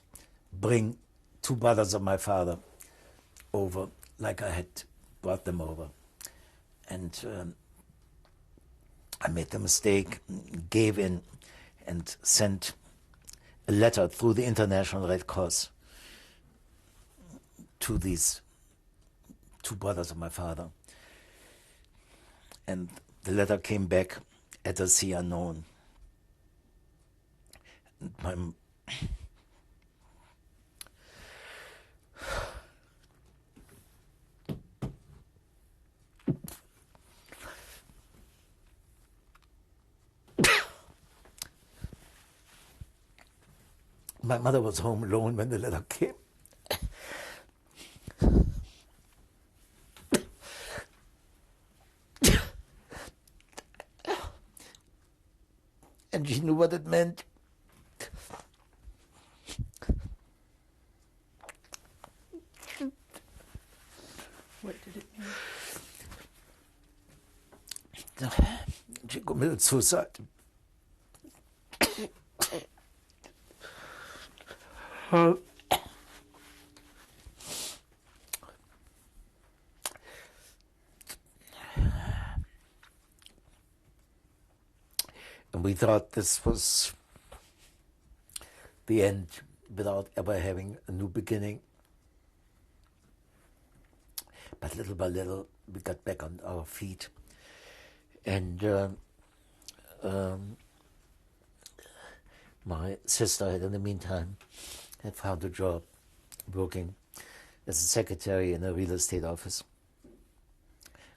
bring two brothers of my father over like I had brought them over. And I made the mistake, gave in, and sent a letter through the International Red Cross to these two brothers of my father. And the letter came back at a sea unknown. My mother was home alone when the letter came. And she knew what it meant. What did it mean? She committed suicide. And we thought this was the end without ever having a new beginning. But little by little, we got back on our feet. And my sister had, in the meantime, had found a job working as a secretary in a real estate office.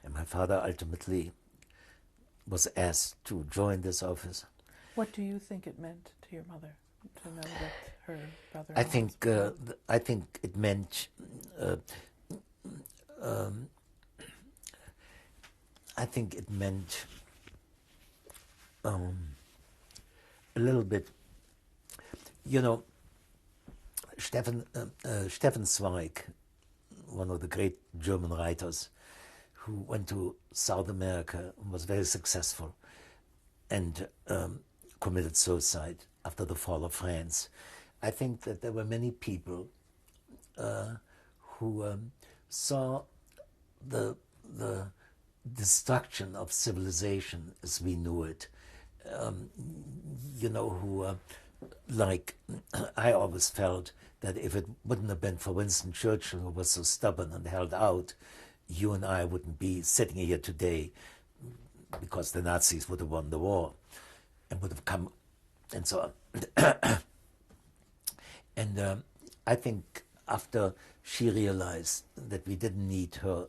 And my father ultimately was asked to join this office. What do you think it meant to your mother to know that her brother? I think it meant a little bit. You know, Stefan Zweig, one of the great German writers, who went to South America and was very successful, and committed suicide after the fall of France. I think that there were many people who saw the destruction of civilization as we knew it. Who, like I always felt that if it wouldn't have been for Winston Churchill, who was so stubborn and held out, you and I wouldn't be sitting here today, because the Nazis would have won the war and would have come and so on. And I think after she realized that we didn't need her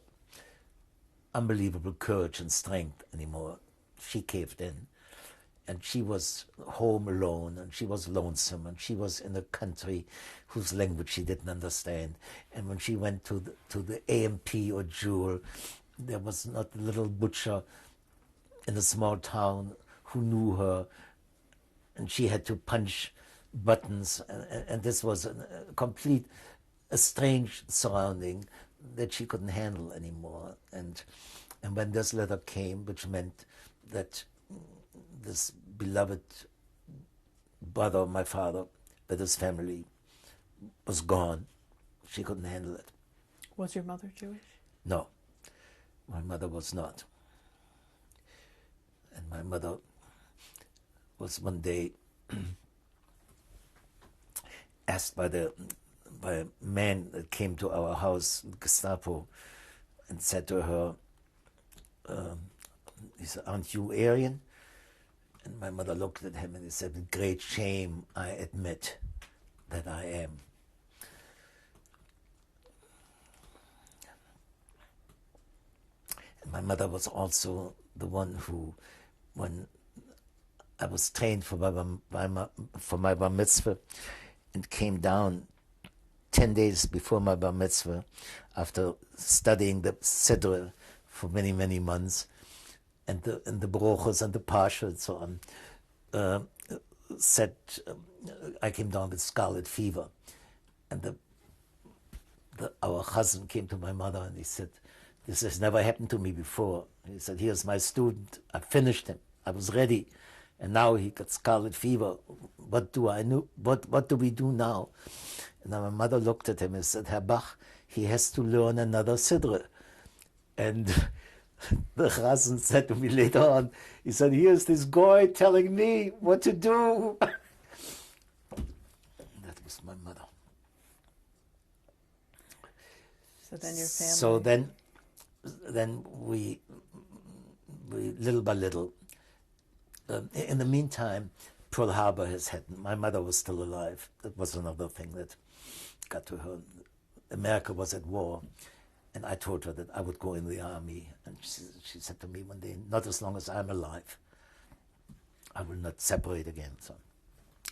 unbelievable courage and strength anymore, she caved in. And she was home alone, and she was lonesome, and she was in a country whose language she didn't understand. And when she went to the AMP or Jewel, there was not a little butcher in a small town who knew her, and she had to punch buttons, and this was a strange surrounding that she couldn't handle anymore. And when this letter came, which meant that this beloved brother of my father, with his family, was gone, she couldn't handle it. Was your mother Jewish? No, my mother was not. And my mother was one day asked by a man that came to our house, Gestapo, and said to her, he said, "Aren't you Aryan?" And my mother looked at him and he said, "With great shame, I admit that I am." my mother was also the one who, when I was trained for my bar mitzvah and came down 10 days before my bar mitzvah, after studying the Siddur for many, many months, and the brochos and the parsha and so on, said I came down with scarlet fever, and our husband came to my mother and he said, "This has never happened to me before." He said, "Here's my student. I finished him. I was ready, and now he got scarlet fever. What do I know? What do we do now?" And then my mother looked at him and said, "Herr Bach, he has to learn another siddur." And the Chazan said to me later on, he said, "Here's this guy telling me what to do." That was my mother. So then your family. So then we little by little. In the meantime, Pearl Harbor has happened. My mother was still alive. That was another thing that got to her. America was at war, and I told her that I would go in the army. And she said to me one day, "Not as long as I'm alive. I will not separate again."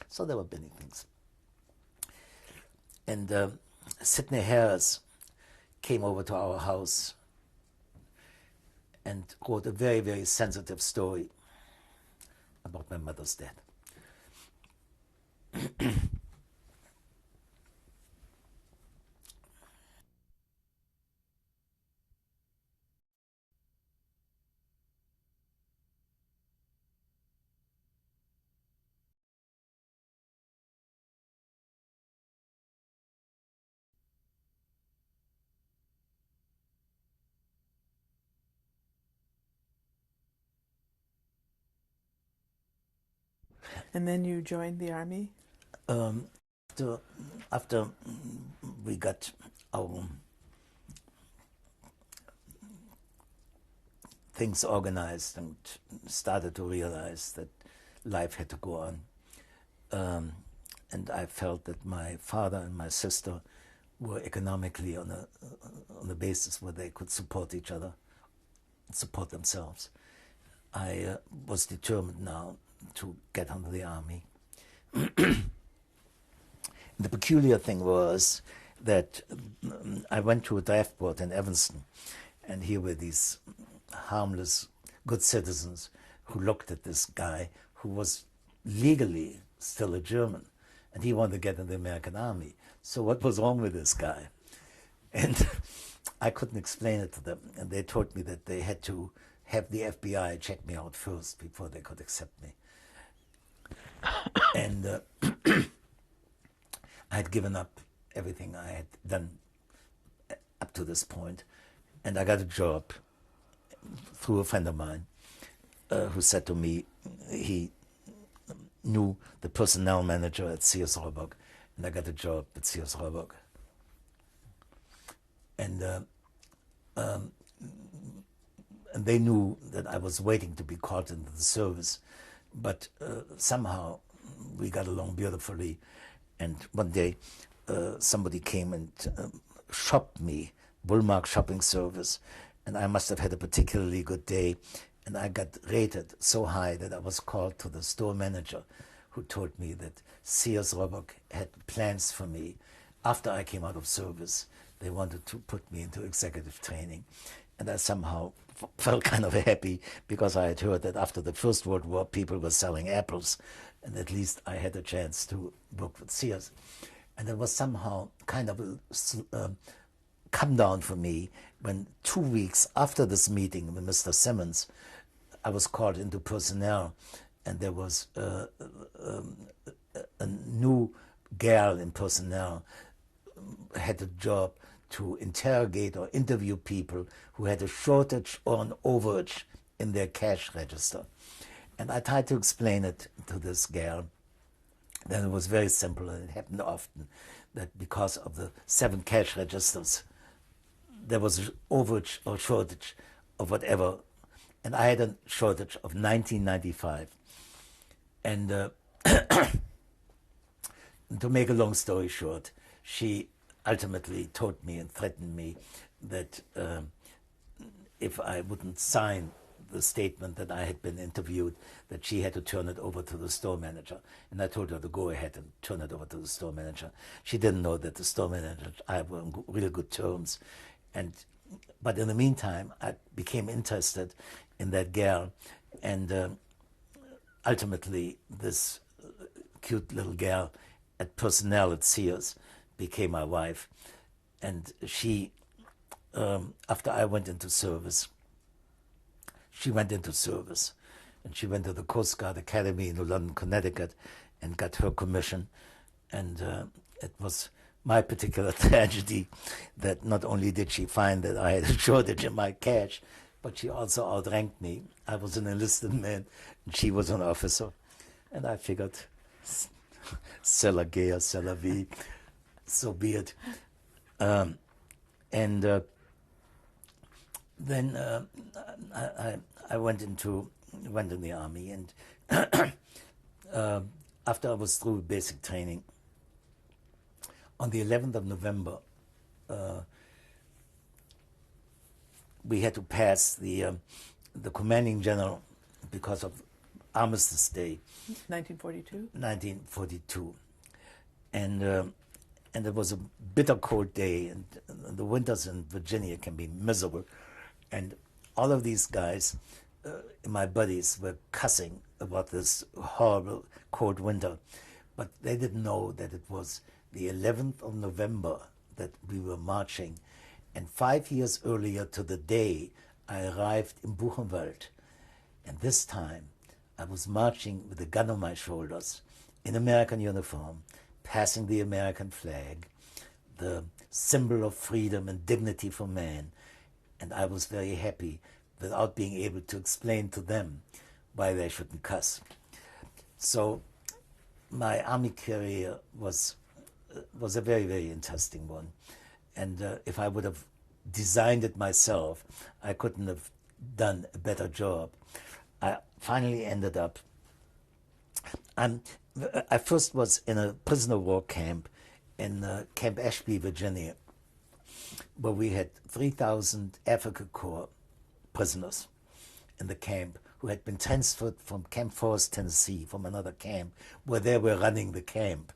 So there were many things. And Sidney Harris came over to our house and wrote a very, very sensitive story about my mother's death. And then you joined the army? After we got our things organized and started to realize that life had to go on, and I felt that my father and my sister were economically on a basis where they could support each other, support themselves, I was determined now to get into the army. The peculiar thing was that I went to a draft board in Evanston, and here were these harmless, good citizens who looked at this guy who was legally still a German, and he wanted to get in the American army. So what was wrong with this guy? And I couldn't explain it to them, and they told me that they had to have the FBI check me out first before they could accept me. And I had given up everything I had done up to this point, and I got a job through a friend of mine who said to me he knew the personnel manager at Sears Roebuck, and I got a job at Sears Roebuck. And they knew that I was waiting to be called into the service, but somehow we got along beautifully. And one day somebody came and shopped me, Bullmark shopping service, and I must have had a particularly good day, and I got rated so high that I was called to the store manager, who told me that Sears Roebuck had plans for me. After I came out of service, they wanted to put me into executive training, and I somehow felt kind of happy, because I had heard that after the First World War people were selling apples, and at least I had a chance to work with Sears. And it was somehow kind of a come down for me when 2 weeks after this meeting with Mr. Simmons, I was called into personnel, and there was a new gal in personnel had a job to interrogate or interview people who had a shortage or an overage in their cash register. And I tried to explain it to this gal. Then it was very simple, and it happened often, that because of the 7 cash registers, there was an overage or shortage of whatever. And I had a shortage of 1995. And to make a long story short, she ultimately told me and threatened me that if I wouldn't sign the statement that I had been interviewed, that she had to turn it over to the store manager. And I told her to go ahead and turn it over to the store manager. She didn't know that the store manager and I were on really good terms. But in the meantime, I became interested in that girl. And ultimately, this cute little girl at personnel at Sears became my wife. And she, after I went into service, she went into service, and she went to the Coast Guard Academy in London, Connecticut, and got her commission. And it was my particular tragedy that not only did she find that I had a shortage in my cash, but she also outranked me. I was an enlisted man, and she was an officer. And I figured, c'est la guerre, c'est la vie, so be it. Then I went in the army, and after I was through basic training, on the 11th of November, we had to pass the commanding general because of Armistice Day, 1942. 1942, and it was a bitter cold day, and the winters in Virginia can be miserable. And all of these guys, my buddies, were cussing about this horrible cold winter. But they didn't know that it was the 11th of November that we were marching. And 5 years earlier to the day, I arrived in Buchenwald. And this time, I was marching with a gun on my shoulders, in American uniform, passing the American flag, the symbol of freedom and dignity for man. And I was very happy without being able to explain to them why they shouldn't cuss. So my army career was a very, very interesting one. And if I would have designed it myself, I couldn't have done a better job. I finally ended up, I first was in a prisoner of war camp in Camp Ashby, Virginia, where we had 3,000 Afrika Korps prisoners in the camp who had been transferred from Camp Forest, Tennessee, from another camp where they were running the camp.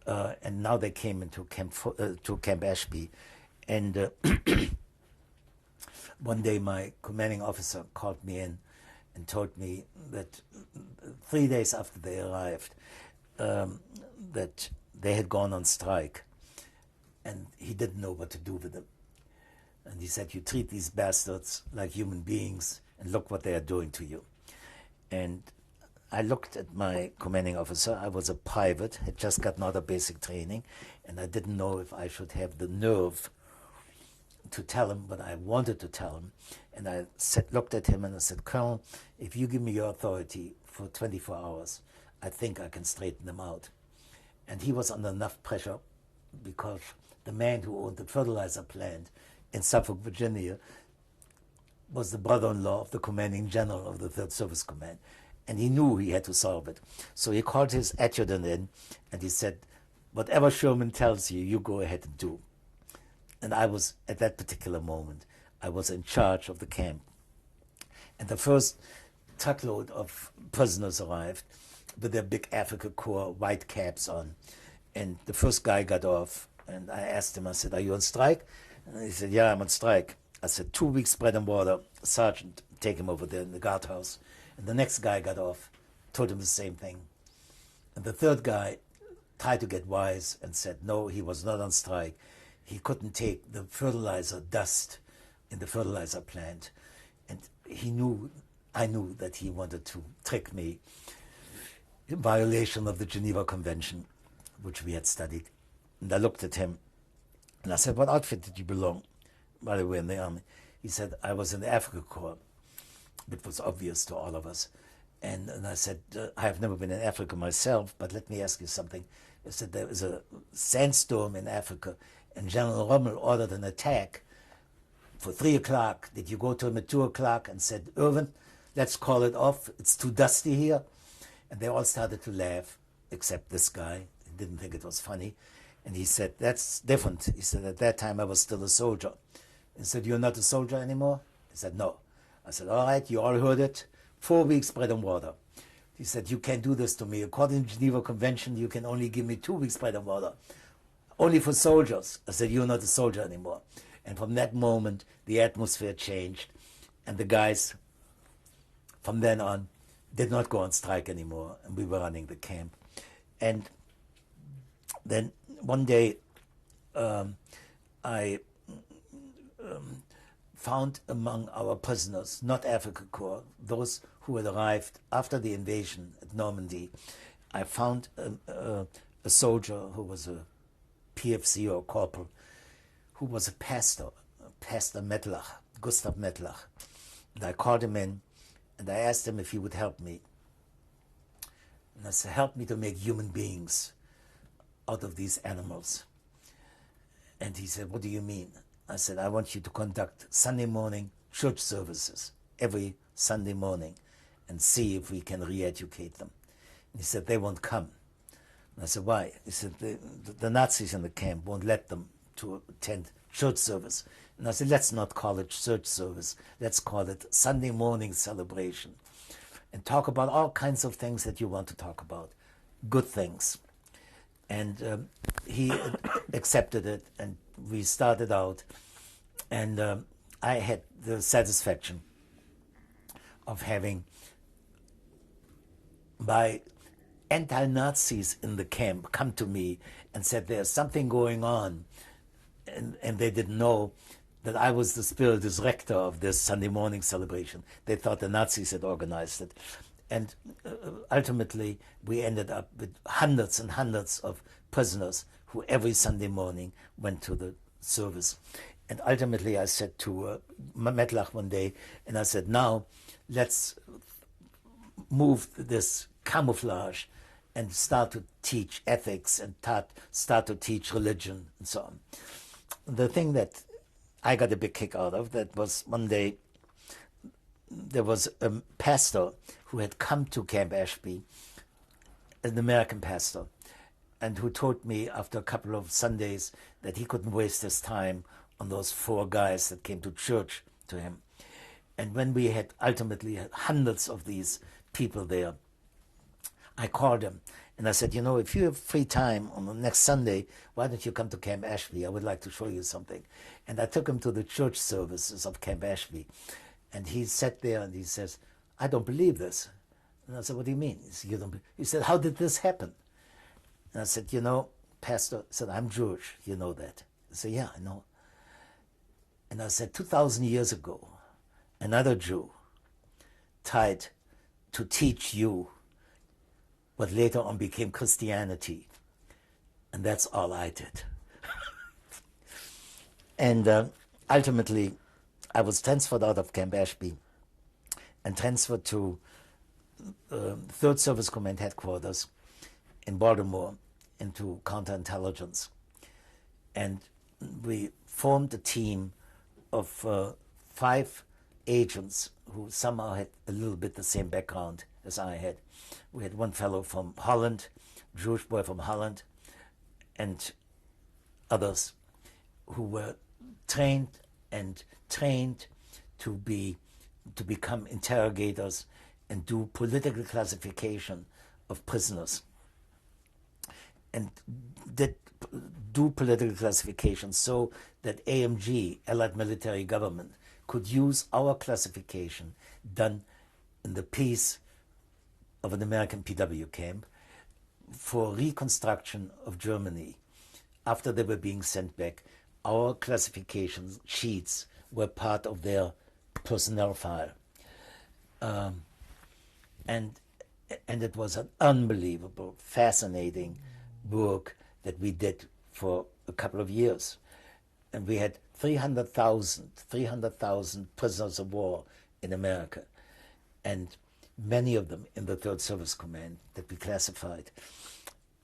And now they came into Camp Ashby. And one day my commanding officer called me in and told me that 3 days after they arrived, that they had gone on strike. And he didn't know what to do with them. And he said, you treat these bastards like human beings, and look what they are doing to you. And I looked at my commanding officer. I was a private, had just gotten out of basic training, and I didn't know if I should have the nerve to tell him what I wanted to tell him. And I looked at him and I said, Colonel, if you give me your authority for 24 hours, I think I can straighten them out. And he was under enough pressure because the man who owned the fertilizer plant in Suffolk, Virginia, was the brother-in-law of the commanding general of the 3rd Service Command. And he knew he had to solve it. So he called his adjutant in and he said, whatever Shurman tells you, you go ahead and do. And I was, at that particular moment, I was in charge of the camp. And the first truckload of prisoners arrived with their big Afrika Korps white caps on. And the first guy got off, and I asked him, I said, are you on strike? And he said, yeah, I'm on strike. I said, 2 weeks bread and water, sergeant, take him over there in the guardhouse. And the next guy got off, told him the same thing. And the third guy tried to get wise and said, no, he was not on strike. He couldn't take the fertilizer dust in the fertilizer plant. And I knew that he wanted to trick me in violation of the Geneva Convention, which we had studied. And I looked at him and I said, what outfit did you belong, by the way, in the army? He said, I was in the Afrika Korps. It was obvious to all of us. And I said, I have never been in Africa myself, but let me ask you something. I said, there was a sandstorm in Africa, and General Rommel ordered an attack for 3 o'clock. Did you go to him at 2 o'clock and said, Irvin, let's call it off. It's too dusty here. And they all started to laugh, except this guy. He didn't think it was funny. And he said, that's different. He said, at that time I was still a soldier. He said, you're not a soldier anymore? He said, no. I said, all right, you all heard it. 4 weeks bread and water. He said, you can't do this to me. According to Geneva Convention, you can only give me 2 weeks bread and water. Only for soldiers. I said, you're not a soldier anymore. And from that moment, the atmosphere changed. And the guys, from then on, did not go on strike anymore. And we were running the camp. And then one day, I found among our prisoners, not Africa Corps, those who had arrived after the invasion at Normandy, I found a soldier who was a PFC or corporal, who was a pastor Metlach, Gustav Metlach. And I called him in, and I asked him if he would help me. And I said, help me to make human beings out of these animals. And he said, what do you mean? I said, I want you to conduct Sunday morning church services every Sunday morning and see if we can re-educate them. And he said, they won't come. And I said, why? He said, the Nazis in the camp won't let them to attend church service. And I said, let's not call it church service. Let's call it Sunday morning celebration. And talk about all kinds of things that you want to talk about. Good things. And he accepted it, and we started out. And I had the satisfaction of having my anti-Nazis in the camp come to me and said there's something going on, and they didn't know that I was the spiritus rector of this Sunday morning celebration. They thought the Nazis had organized it. And ultimately, we ended up with hundreds and hundreds of prisoners who every Sunday morning went to the service. And ultimately, I said to Metlach one day, and I said, now let's move this camouflage and start to teach ethics and start to teach religion and so on. The thing that I got a big kick out of that was one day there was a pastor who had come to Camp Ashby, an American pastor, and who told me after a couple of Sundays that he couldn't waste his time on those 4 guys that came to church to him. And when we had ultimately had hundreds of these people there, I called him and I said, you know, if you have free time on the next Sunday, why don't you come to Camp Ashby? I would like to show you something. And I took him to the church services of Camp Ashby. And he sat there and he says, I don't believe this. And I said, what do you mean? He said, you don't believe? He said, how did this happen? And I said, you know, Pastor, I said, I'm Jewish. You know that. He said, yeah, I know. And I said, 2,000 years ago, another Jew tried to teach you what later on became Christianity. And that's all I did. And ultimately, I was transferred out of Camp Ashby and transferred to 3rd Service Command Headquarters in Baltimore into counterintelligence. And we formed a team of 5 agents who somehow had a little bit the same background as I had. We had one fellow from Holland, Jewish boy from Holland, and others who were trained to become interrogators and do political classification of prisoners, and do political classification so that AMG, Allied Military Government, could use our classification done in the peace of an American PW camp for reconstruction of Germany after they were being sent back. Our classification sheets were part of their personnel file. And it was an unbelievable, fascinating work that we did for a couple of years. And we had 300,000 prisoners of war in America, and many of them in the 3rd Service Command that we classified.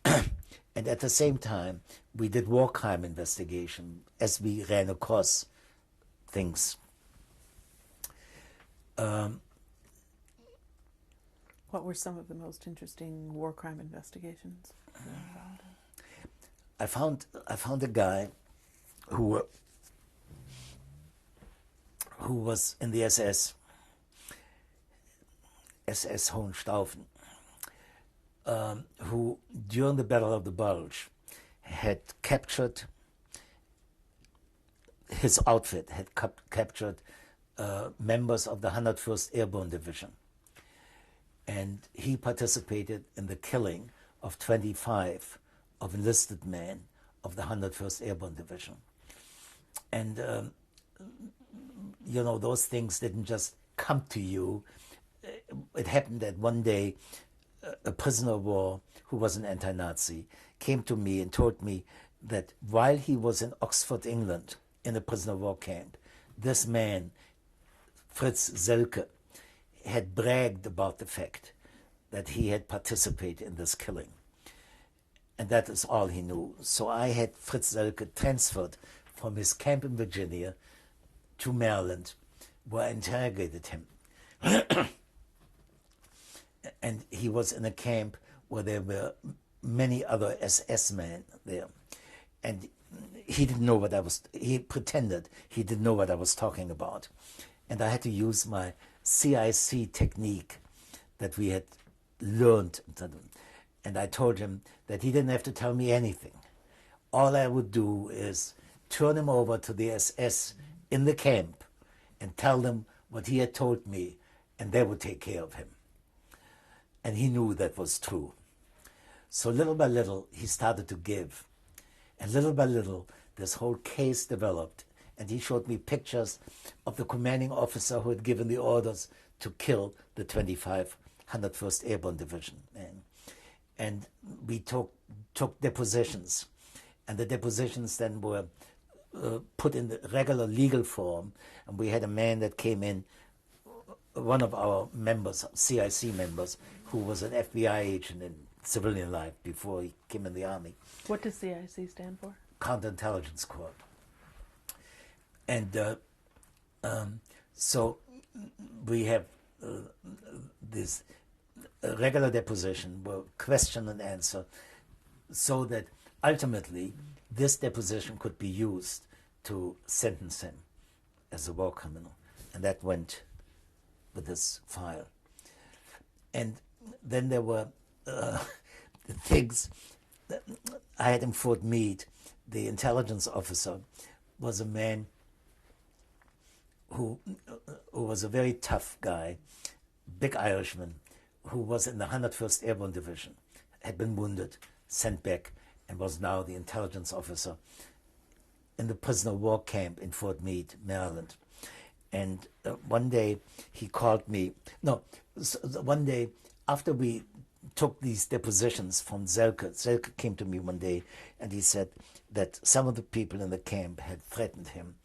And at the same time, we did war crime investigation as we ran across things. What were some of the most interesting war crime investigations? I found a guy who who was in the SS Hohenstaufen, who during the Battle of the Bulge had captured, his outfit had captured members of the 101st Airborne Division. And he participated in the killing of 25 of enlisted men of the 101st Airborne Division. And, you know, those things didn't just come to you. It happened that one day a prisoner of war who was an anti-Nazi came to me and told me that while he was in Oxford, England, in a prisoner of war camp, this man, Fritz Selke, had bragged about the fact that he had participated in this killing. And that is all he knew. So I had Fritz Selke transferred from his camp in Virginia to Maryland, where I interrogated him. And he was in a camp where there were many other SS men there. And he didn't know what he pretended he didn't know what I was talking about. And I had to use my CIC technique that we had learned. And I told him that he didn't have to tell me anything. All I would do is turn him over to the SS in the camp and tell them what he had told me, and they would take care of him. And he knew that was true. So little by little, he started to give. And little by little, this whole case developed. And he showed me pictures of the commanding officer who had given the orders to kill the 25 101st Airborne Division. And we took depositions. And the depositions then were put in the regular legal form. And we had a man that came in, one of our members, CIC members, who was an FBI agent in civilian life before he came in the army. What does CIC stand for? Counterintelligence Corps. And so we have this regular deposition, where question and answer, so that ultimately this deposition could be used to sentence him as a war criminal. And that went with this file. And then there were things that I had in Fort Meade. The intelligence officer was a man who was a very tough guy, big Irishman, who was in the 101st Airborne Division, had been wounded, sent back, and was now the intelligence officer in the prisoner of war camp in Fort Meade, Maryland. And one day he called me, one day after we took these depositions from Selke came to me one day and he said that some of the people in the camp had threatened him,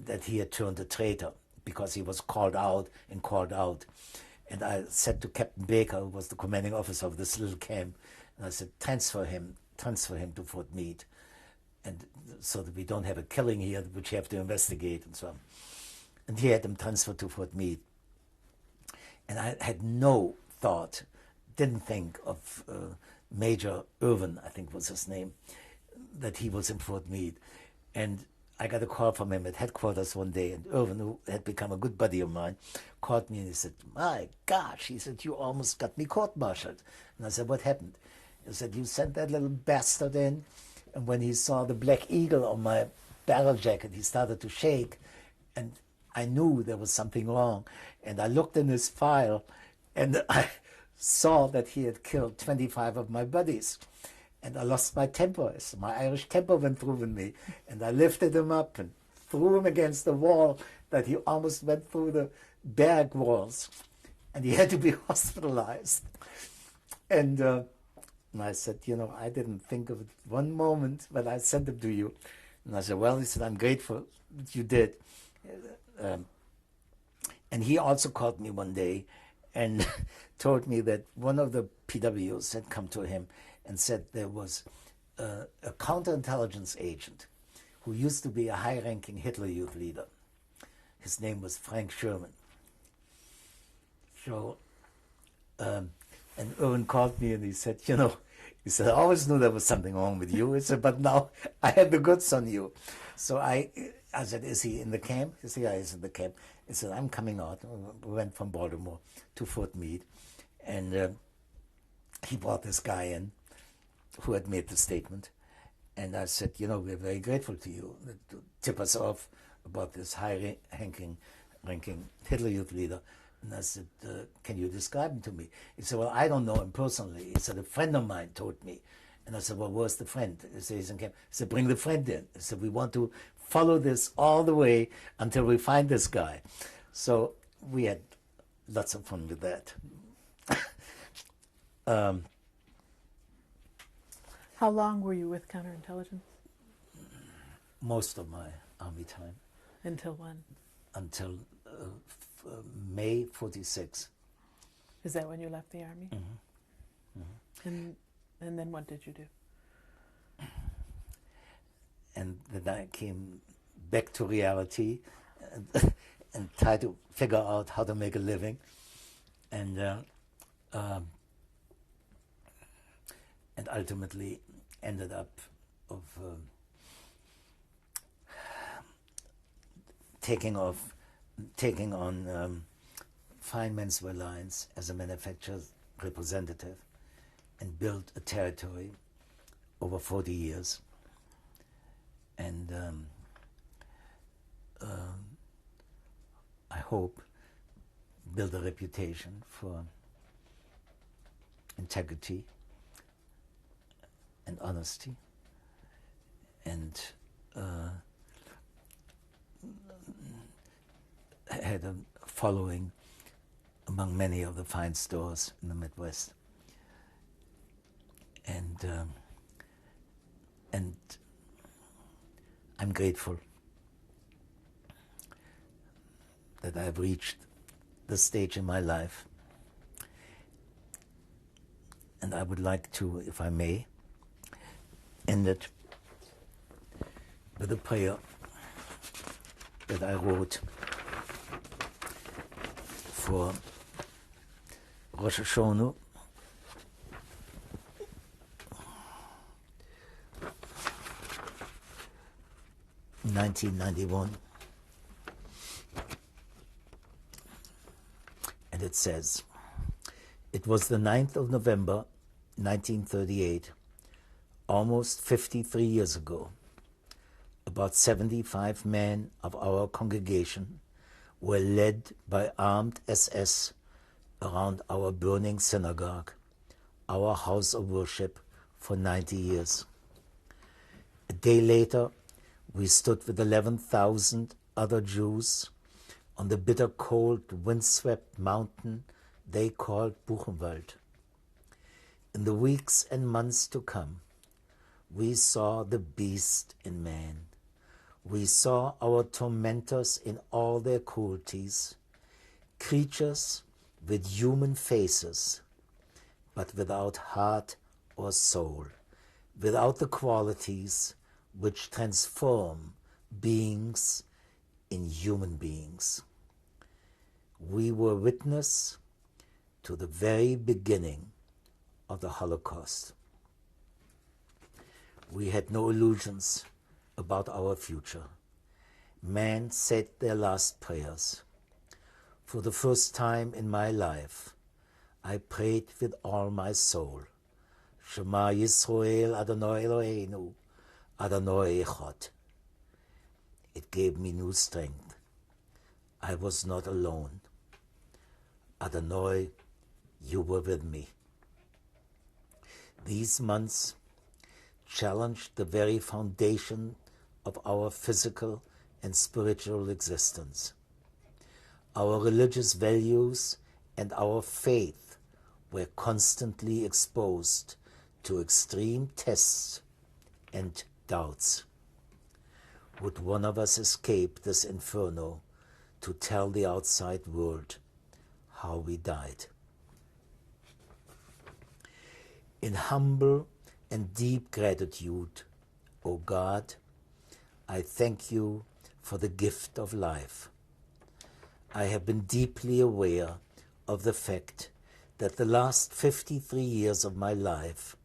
that he had turned a traitor because he was called out. And I said to Captain Baker, who was the commanding officer of this little camp, and I said, transfer him to Fort Meade, and so that we don't have a killing here, which you have to investigate and so on. And he had him transferred to Fort Meade. And I had no thought, didn't think of Major Irvin, I think was his name, that he was in Fort Meade. And I got a call from him at headquarters one day, and Irvin, who had become a good buddy of mine, called me and he said, "My gosh," he said, "you almost got me court-martialed." And I said, "What happened?" He said, "You sent that little bastard in, and when he saw the black eagle on my barrel jacket, he started to shake, and I knew there was something wrong. And I looked in his file, and I saw that he had killed 25 of my buddies. And I lost my temper. My Irish temper went through with me. And I lifted him up and threw him against the wall that he almost went through the barrack walls. And he had to be hospitalized. And I said, I didn't think of it one moment when I sent him to you. And I said, well, he said, I'm grateful that you did. And he also called me one day and told me that one of the PWs had come to him and said there was a counterintelligence agent who used to be a high-ranking Hitler Youth leader. His name was Frank Shurman. So, and Irwin called me and he said, I always knew there was something wrong with you. He said, but now I had the goods on you. So I said, is he in the camp? He said, yeah, he's in the camp. He said, I'm coming out. We went from Baltimore to Fort Meade, and he brought this guy in who had made the statement. And I said, you know, we're very grateful to you to tip us off about this high-ranking Hitler Youth leader. And I said, can you describe him to me? He said, well, I don't know him personally. He said, a friend of mine told me. And I said, well, where's the friend? He said, he's in camp. He said, bring the friend in. He said, we want to follow this all the way until we find this guy. So we had lots of fun with that. How long were you with counterintelligence? Most of my army time. Until when? Until May 46. Is that when you left the army? Mm-hmm. Mm-hmm. And then what did you do? And then I came back to reality and tried to figure out how to make a living. And ultimately ended up of taking on fine menswear lines as a manufacturer's representative and built a territory over 40 years. And I hope build a reputation for integrity and honesty, and had a following among many of the fine stores in the Midwest. And I'm grateful that I've reached this stage in my life. And I would like to, if I may, end it with a prayer that I wrote for Rosh Hashanah, in 1991, and it says, it was the 9th of November, 1938, almost 53 years ago. About 75 men of our congregation were led by armed SS around our burning synagogue, our house of worship, for 90 years. A day later, we stood with 11,000 other Jews on the bitter cold, windswept mountain they called Buchenwald. In the weeks and months to come, we saw the beast in man. We saw our tormentors in all their cruelties, creatures with human faces, but without heart or soul, without the qualities which transform beings in human beings. We were witness to the very beginning of the Holocaust. We had no illusions about our future. Man said their last prayers. For the first time in my life, I prayed with all my soul. Shema Yisrael Adonai Eloheinu, Adonai Echad. It gave me new strength. I was not alone. Adonai, you were with me. These months challenged the very foundation of our physical and spiritual existence. Our religious values and our faith were constantly exposed to extreme tests and doubts. Would one of us escape this inferno to tell the outside world how we died? In humble and deep gratitude, O God, I thank you for the gift of life. I have been deeply aware of the fact that the last 53 years of my life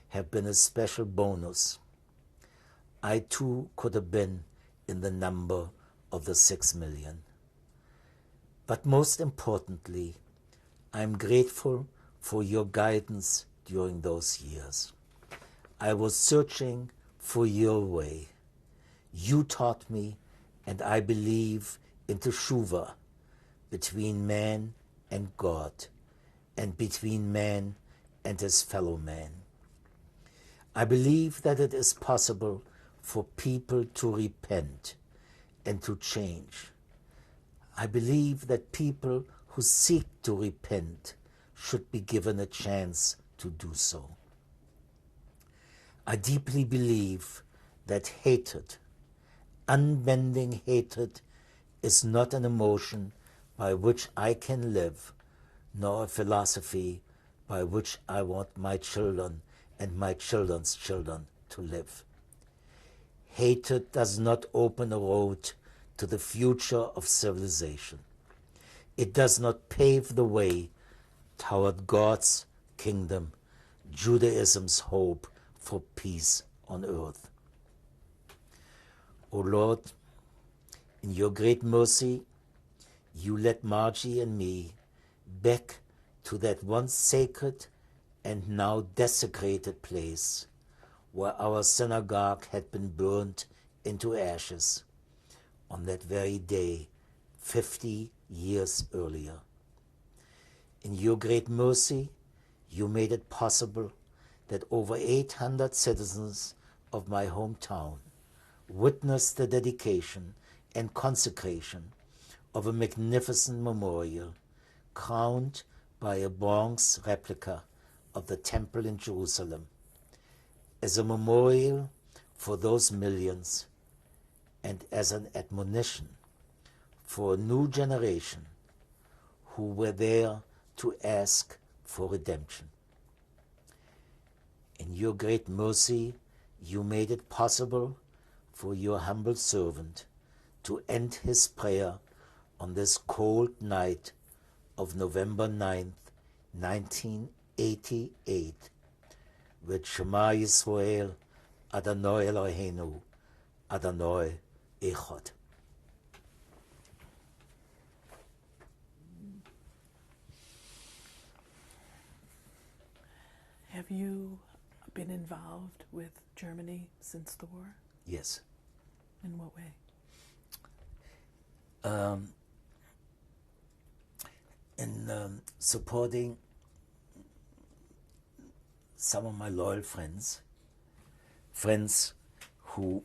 have been a special bonus. I too could have been in the number of the 6 million. But most importantly, I'm grateful for your guidance during those years. I was searching for your way. You taught me, and I believe in teshuva, between man and God, and between man and his fellow man. I believe that it is possible for people to repent and to change. I believe that people who seek to repent should be given a chance to do so. I deeply believe that hatred, unbending hatred, is not an emotion by which I can live, nor a philosophy by which I want my children and my children's children to live. Hatred does not open a road to the future of civilization. It does not pave the way toward God's kingdom, Judaism's hope for peace on earth. O Lord, in your great mercy, you led Margie and me back to that once sacred and now desecrated place where our synagogue had been burned into ashes on that very day 50 years earlier. In your great mercy, you made it possible that over 800 citizens of my hometown witnessed the dedication and consecration of a magnificent memorial crowned by a bronze replica of the temple in Jerusalem as a memorial for those millions and as an admonition for a new generation who were there to ask for redemption. In your great mercy, you made it possible for your humble servant to end his prayer on this cold night of November 9th, 1988, with Shema Yisrael, Adonai Eloheinu, Adonai Echad. Have you been involved with Germany since the war? Yes. In what way? In supporting some of my loyal friends who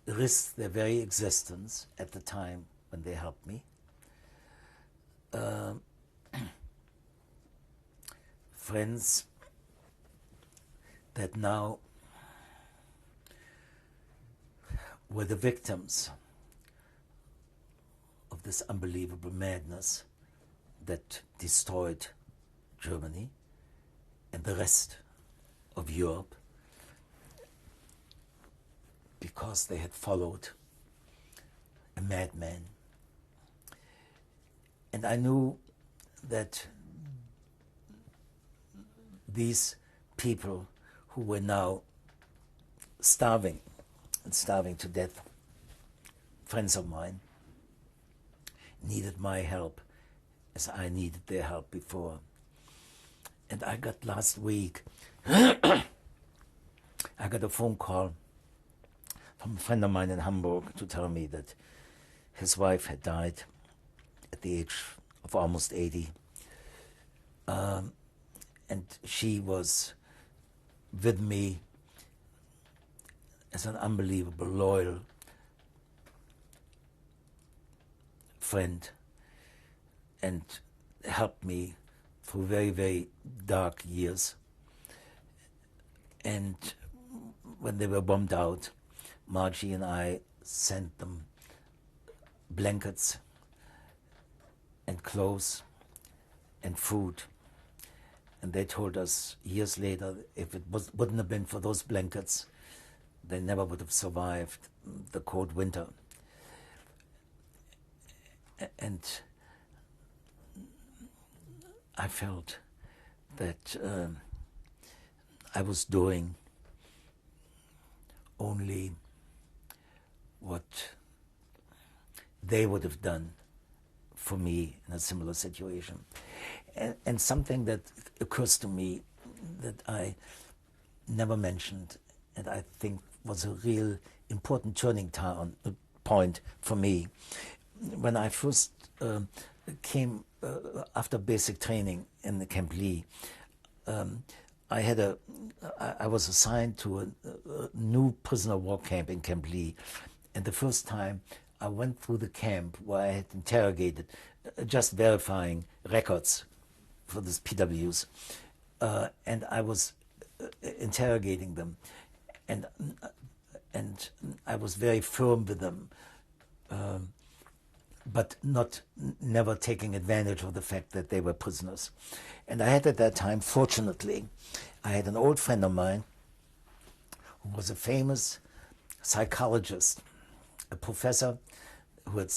risked their very existence at the time when they helped me. Friends that now were the victims of this unbelievable madness that destroyed Germany and the rest of Europe because they had followed a madman. And I knew that these people who were now starving to death, friends of mine, needed my help as I needed their help before. And I got last week, I got a phone call from a friend of mine in Hamburg to tell me that his wife had died at the age of almost 80. And she was with me as an unbelievable, loyal friend and helped me through very, very dark years. And when they were bombed out, Margie and I sent them blankets and clothes and food. And they told us years later, if it wouldn't have been for those blankets, they never would have survived the cold winter. And I felt that I was doing only what they would have done for me in a similar situation. And something that occurs to me that I never mentioned, and I think was a real important turning point for me, when I first came after basic training in the Camp Lee, I was assigned to a new prisoner of war camp in Camp Lee, and the first time I went through the camp where I had interrogated, just verifying records for these PWs, and I was interrogating them, and I was very firm with them, but never taking advantage of the fact that they were prisoners. And I had at that time, fortunately, I had an old friend of mine who was a famous psychologist, a professor who had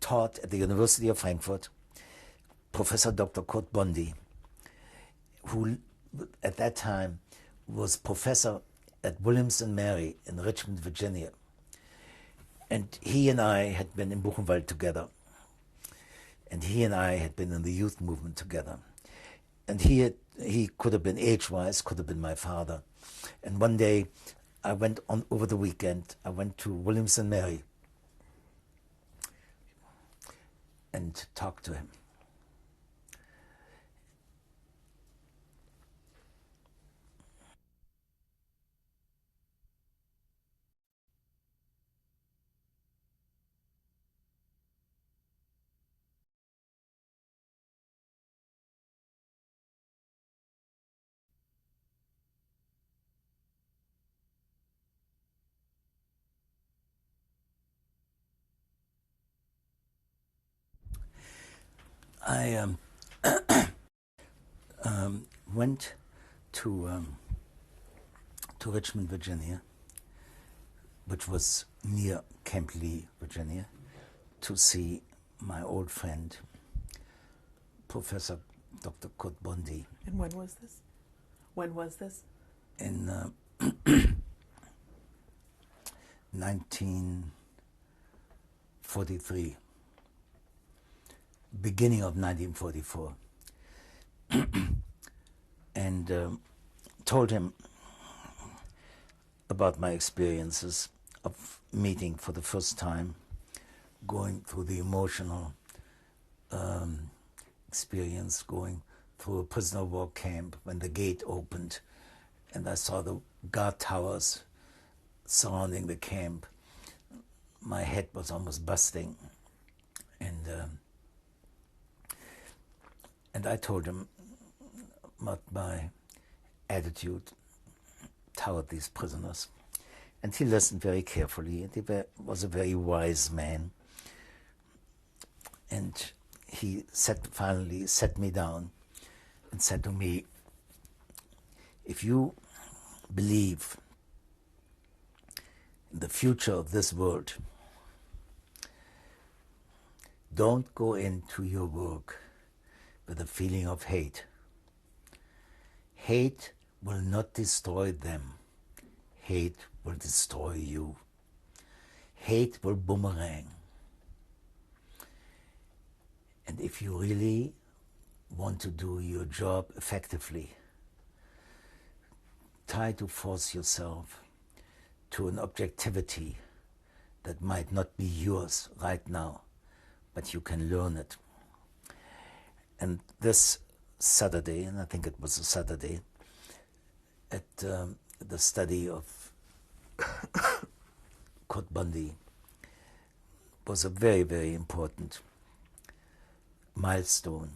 taught at the University of Frankfurt, Professor Dr. Kurt Bondi, who at that time was professor at Williams and Mary in Richmond, Virginia. And he and I had been in Buchenwald together. And he and I had been in the youth movement together. And he could have been age-wise, could have been my father. And one day, I went on over the weekend, I went to Williams and Mary and talked to him. I went to Richmond, Virginia, which was near Camp Lee, Virginia, to see my old friend, Professor Dr. Kurt Bondi. And when was this? When was this? In 1943, beginning of 1944, and told him about my experiences of meeting for the first time, going through the emotional experience, going through a prisoner of war camp when the gate opened and I saw the guard towers surrounding the camp. My head was almost busting, and I told him about my attitude toward these prisoners. And he listened very carefully, and he was a very wise man. And he finally sat me down and said to me, if you believe in the future of this world, don't go into your work with a feeling of hate. Hate will not destroy them. Hate will destroy you. Hate will boomerang. And if you really want to do your job effectively, try to force yourself to an objectivity that might not be yours right now, but you can learn it. And this Saturday, and I think it was a Saturday, at the study of Kurt Bondi was a very, very important milestone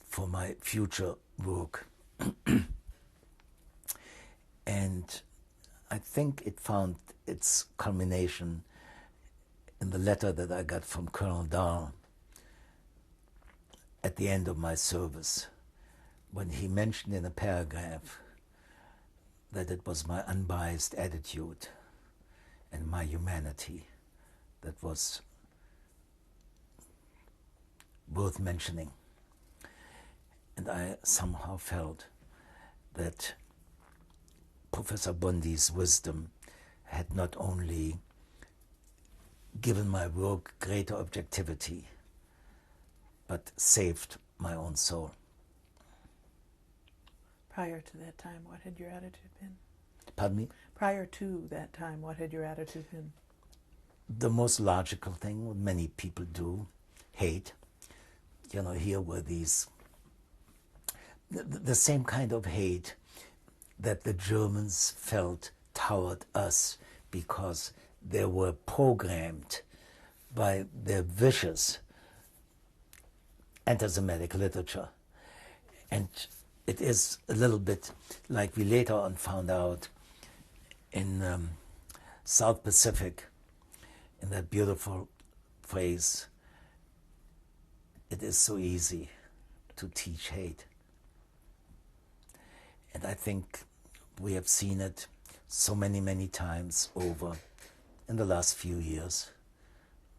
for my future work. And I think it found its culmination in the letter that I got from Colonel Dahl at the end of my service, when he mentioned in a paragraph that it was my unbiased attitude and my humanity that was worth mentioning. And I somehow felt that Professor Bondi's wisdom had not only given my work greater objectivity, but saved my own soul. Prior to that time, what had your attitude been? Pardon me? Prior to that time, what had your attitude been? The most logical thing what many people do, hate. You know, here were these, the same kind of hate that the Germans felt toward us because they were programmed by their vicious anti-Semitic literature. And it is a little bit like we later on found out in South Pacific, in that beautiful phrase, it is so easy to teach hate. And I think we have seen it so many, many times over in the last few years,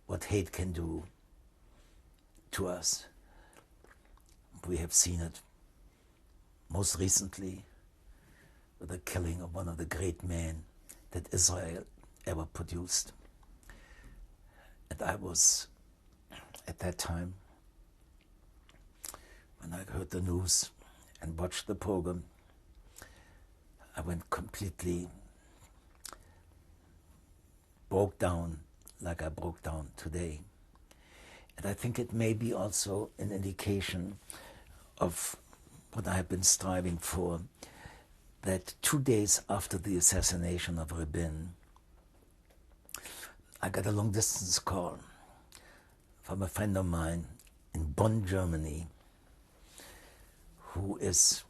what hate can do to us. We have seen it most recently with the killing of one of the great men that Israel ever produced. And I was, at that time, when I heard the news and watched the program, I went completely, broke down like I broke down today. And I think it may be also an indication of what I have been striving for, that 2 days after the assassination of Rabin, I got a long-distance call from a friend of mine in Bonn, Germany, who is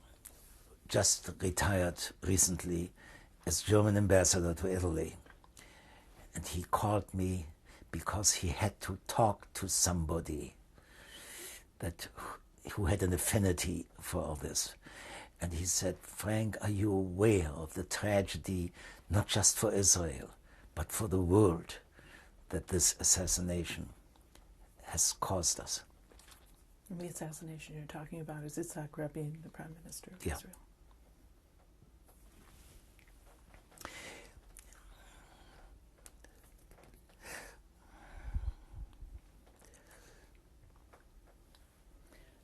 just retired recently as German ambassador to Italy. And he called me because he had to talk to somebody who had an affinity for all this. And he said, Frank, are you aware of the tragedy, not just for Israel, but for the world, that this assassination has caused us? And the assassination you're talking about is Yitzhak Rabin, the Prime Minister of Israel.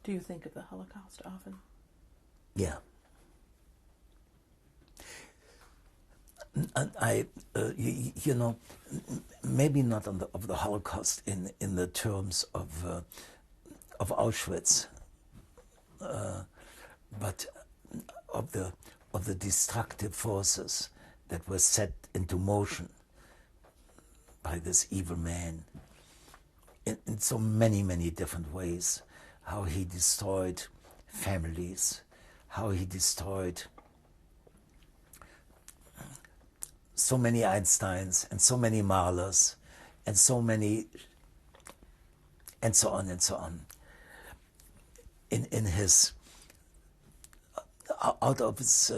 Do you think of the Holocaust often? Yeah. And you know, maybe not of the Holocaust in the terms of Auschwitz, but of the destructive forces that were set into motion by this evil man in so many, many different ways. How he destroyed families, how he destroyed so many Einsteins and so many Mahlers and so many, and so on and so on. In his, out of his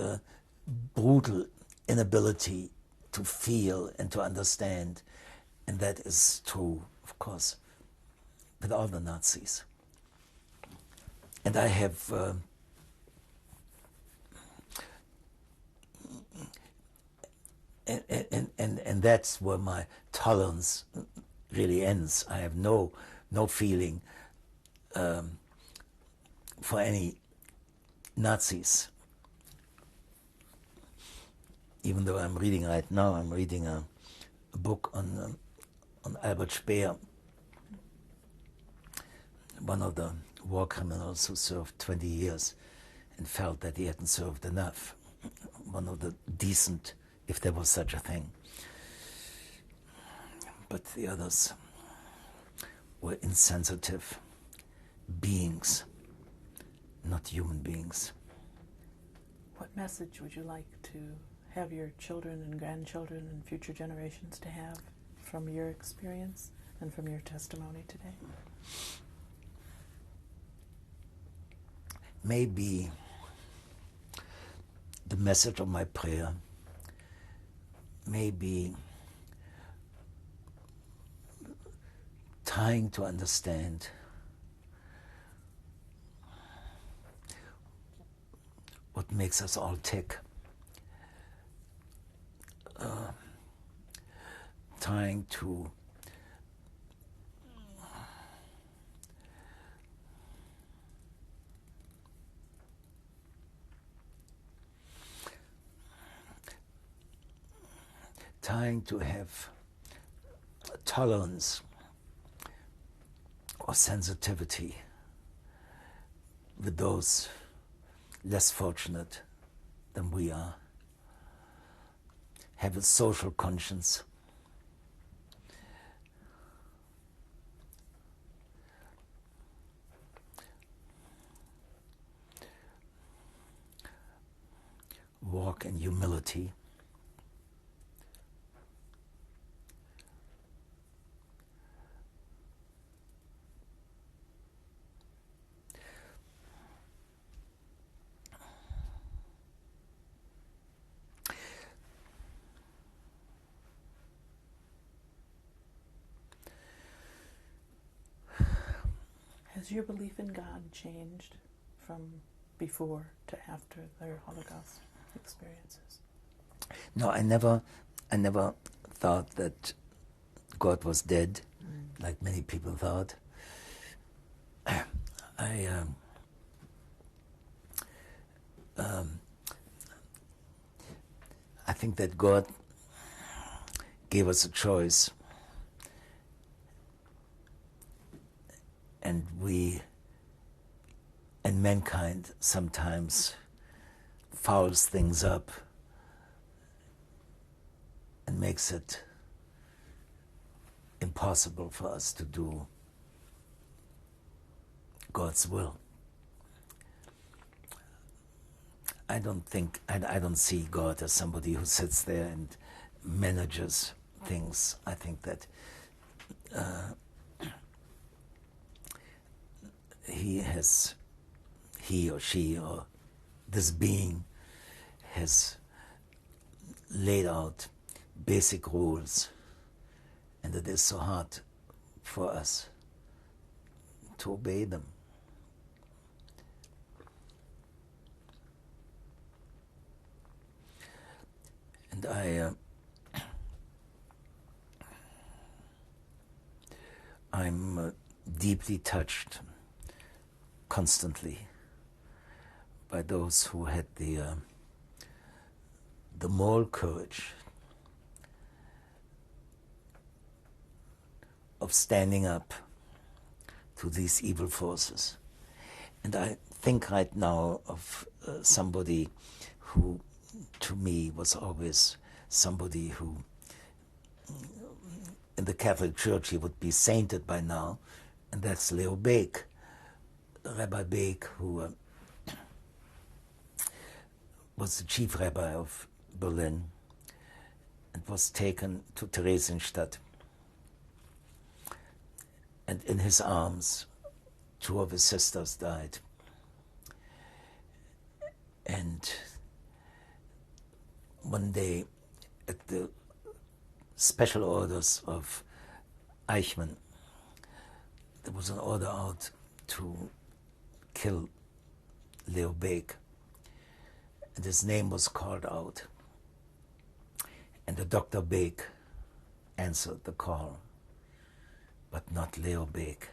brutal inability to feel and to understand. And that is true, of course, with all the Nazis. And I have and that's where my tolerance really ends. I have no feeling for any Nazis. Even though I'm reading right now, I'm reading a book on Albert Speer, one of the war criminals who served 20 years and felt that he hadn't served enough. One of the decent, if there was such a thing. But the others were insensitive beings, not human beings. What message would you like to have your children and grandchildren and future generations to have from your experience and from your testimony today? Maybe the message of my prayer, maybe trying to understand what makes us all tick, trying to trying to have tolerance or sensitivity with those less fortunate than we are, have a social conscience, walk in humility, Has your belief in God changed from before to after their Holocaust experiences? No, I never thought that God was dead, like many people thought. I think that God gave us a choice, and mankind sometimes fouls things up and makes it impossible for us to do God's will. I don't see God as somebody who sits there and manages things. I think that he or she or this being has laid out basic rules, and it is so hard for us to obey them. And I'm deeply touched constantly by those who had the moral courage of standing up to these evil forces. And I think right now of somebody who, to me, was always somebody who, in the Catholic Church, he would be sainted by now, and that's Leo Baeck, Rabbi Baeck, who was the chief rabbi of Berlin and was taken to Theresienstadt. And in his arms, two of his sisters died. And one day, at the special orders of Eichmann, there was an order out to kill Leo Baeck. And his name was called out. And the Dr. Baeck answered the call, but not Leo Baeck.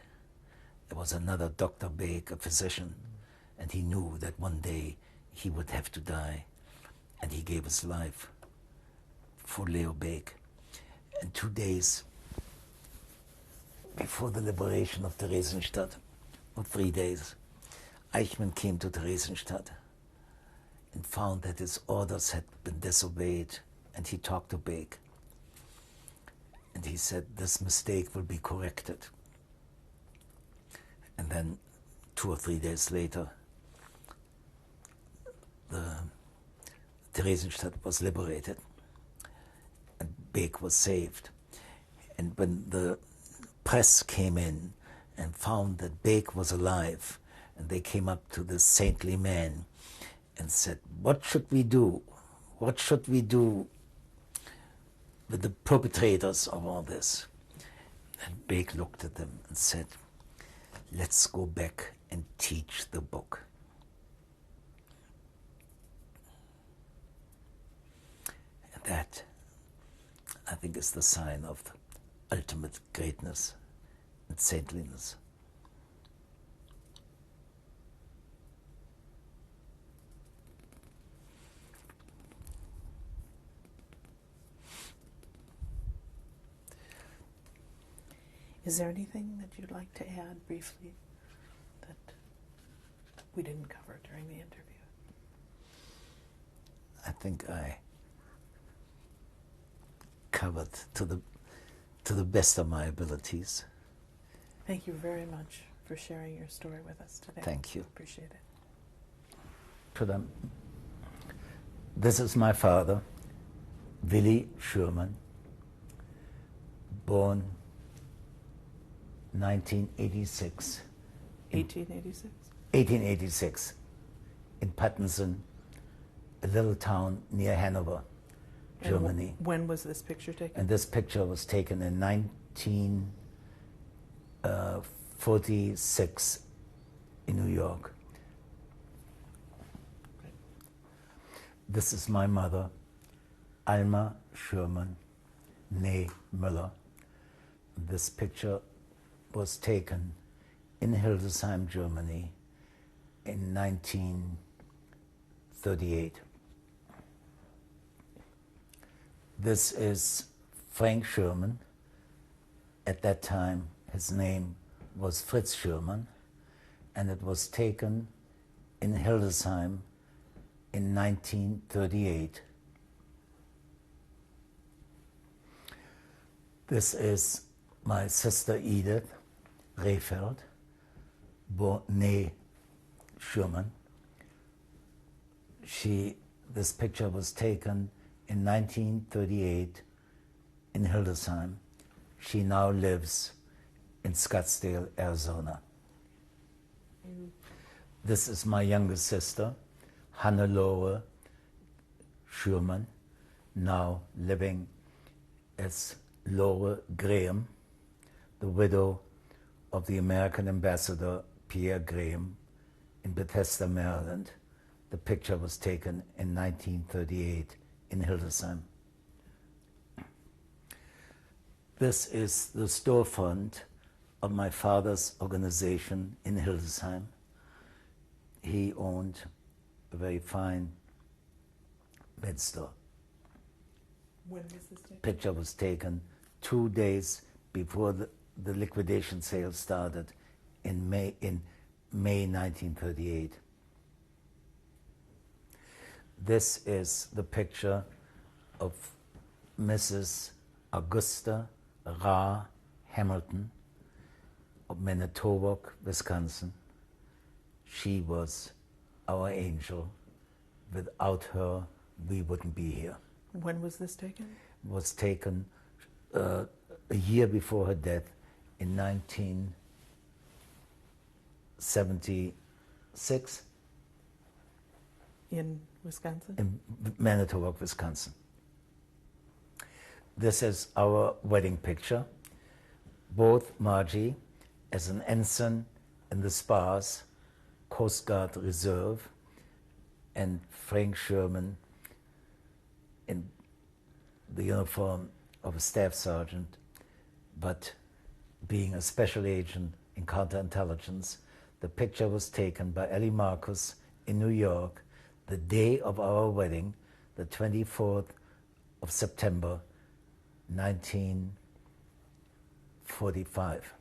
There was another Dr. Baeck, a physician, and he knew that one day he would have to die, and he gave his life for Leo Baeck. And 2 days before the liberation of Theresienstadt, or 3 days, Eichmann came to Theresienstadt and found that his orders had been disobeyed, and he talked to Baeck. And he said, this mistake will be corrected. And then 2 or 3 days later, the Theresienstadt was liberated and Baeck was saved. And when the press came in and found that Baeck was alive, and they came up to this saintly man and said, what should we do? What should we do with the perpetrators of all this? And Baeck looked at them and said, let's go back and teach the book. And that, I think, is the sign of the ultimate greatness and saintliness. Is there anything that you'd like to add briefly that we didn't cover during the interview? I think I covered to the best of my abilities. Thank you very much for sharing your story with us today. Thank you. Appreciate it. This is my father, Willy Shurman, born 1886 in Pattensen, a little town near Hanover, Germany. And when was this picture taken? And this picture was taken in 1946 in New York. This is my mother, Alma Shurman, née Müller. This picture was taken in Hildesheim, Germany in 1938. This is Frank Shurman. At that time, his name was Fritz Shurman, and it was taken in Hildesheim in 1938. This is my sister Edith Rehfeld, née Shurman. This picture was taken in 1938 in Hildesheim. She now lives in Scottsdale, Arizona. This is my younger sister, Hannelore Shurman, now living as Lore Graham, the widow of the American ambassador Pierre Graham in Bethesda, Maryland. The picture was taken in 1938 in Hildesheim. This is the storefront of my father's organization in Hildesheim. He owned a very fine bed store. When was this taken? Picture was taken 2 days before the liquidation sale started in May 1938. This is the picture of Mrs. Augusta Ra Hamilton of Manitowoc, Wisconsin. She was our angel. Without her, we wouldn't be here. When was this taken? It was taken a year before her death in 1976 In Wisconsin? in Manitowoc, Wisconsin. This is our wedding picture. Both Margie as an ensign in the Spars Coast Guard Reserve and Frank Shurman in the uniform of a staff sergeant, but being a special agent in counterintelligence. The picture was taken by Ellie Marcus in New York the day of our wedding, the 24th of September, 1945.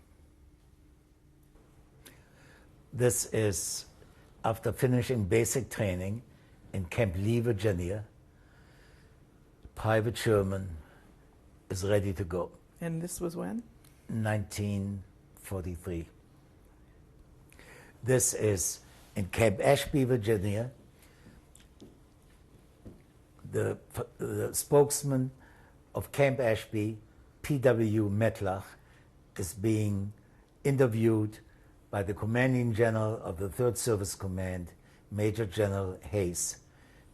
This is after finishing basic training in Camp Lee, Virginia. Private Shurman is ready to go. And this was when? 1943. This is in Camp Ashby, Virginia. The spokesman of Camp Ashby, P.W. Metlach, is being interviewed by the Commanding General of the 3rd Service Command, Major General Hayes.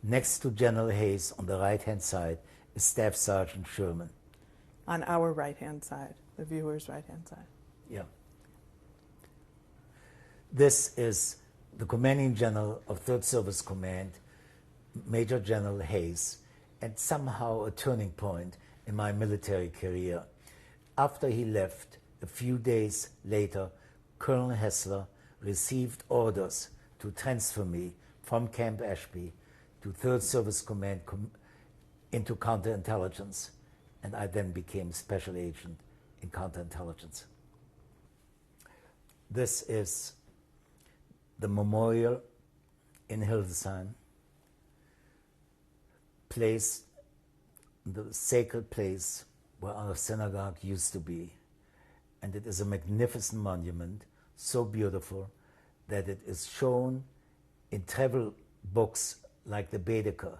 Next to General Hayes on the right-hand side is Staff Sergeant Shurman. On our right-hand side, the viewer's right-hand side. Yeah. This is the Commanding General of 3rd Service Command, Major General Hayes, and somehow a turning point in my military career. After he left, a few days later, Colonel Hessler received orders to transfer me from Camp Ashby to 3rd Service Command into counterintelligence, and I then became special agent in counterintelligence. This is the memorial in Hildesheim, place, the sacred place where our synagogue used to be. And it is a magnificent monument, so beautiful that it is shown in travel books like the Baedeker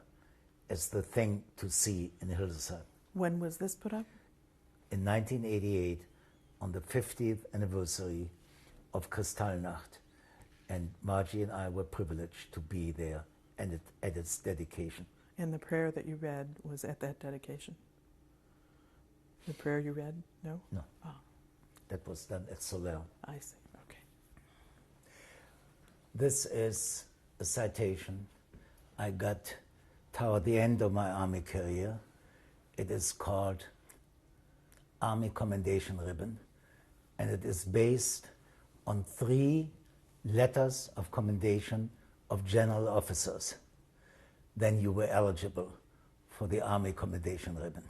as the thing to see in Hildesheim. When was this put up? In 1988, on the 50th anniversary of Kristallnacht. And Margie and I were privileged to be there and at its dedication. And the prayer that you read was at that dedication? The prayer you read? No? No. Oh, That was done at Soler. I see. Okay. This is a citation I got toward the end of my Army career. It is called Army Commendation Ribbon, and it is based on 3 letters of commendation of general officers. Then you were eligible for the Army Commendation Ribbon.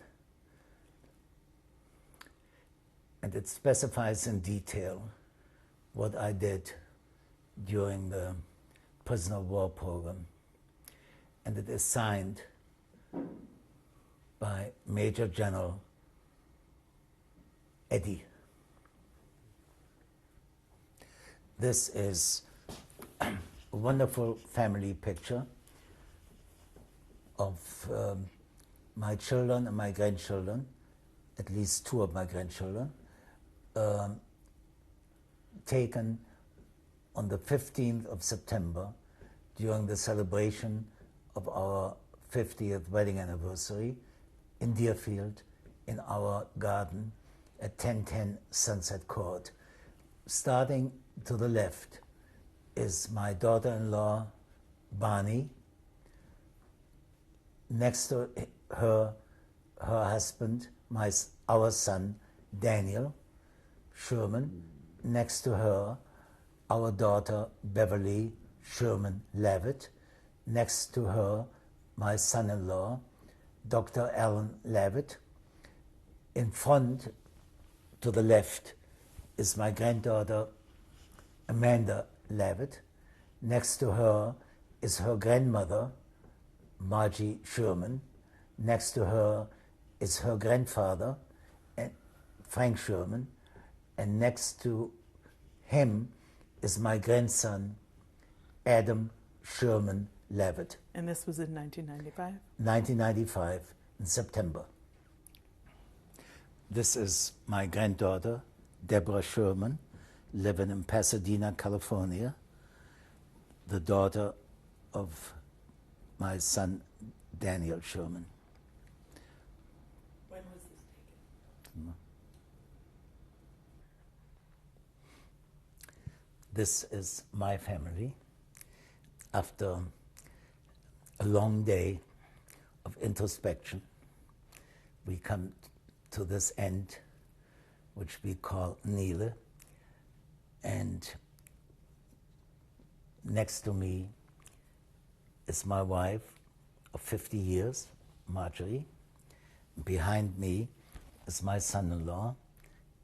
And it specifies in detail what I did during the prisoner of war program. And it is signed by Major General Eddy. This is a wonderful family picture of my children and my grandchildren, at least 2 of my grandchildren, taken on the 15th of September during the celebration of our 50th wedding anniversary in Deerfield in our garden at 1010 Sunset Court. Starting to the left is my daughter-in-law, Barney. Next to her, her husband, our son, Daniel Shurman. Next to her, our daughter, Beverly Shurman Levitt. Next to her, my son-in-law, Dr. Alan Levitt. In front, to the left, is my granddaughter, Amanda Levitt. Next to her is her grandmother, Margie Shurman. Next to her is her grandfather, Frank Shurman. And next to him is my grandson, Adam Shurman Levitt. And this was in 1995? 1995, in September. This is my granddaughter, Deborah Shurman, living in Pasadena, California, the daughter of my son, Daniel Shurman. When was this taken? This is my family. After a long day of introspection, we come to this end, which we call Nile. And next to me is my wife of 50 years, Marjorie. Behind me is my son-in-law,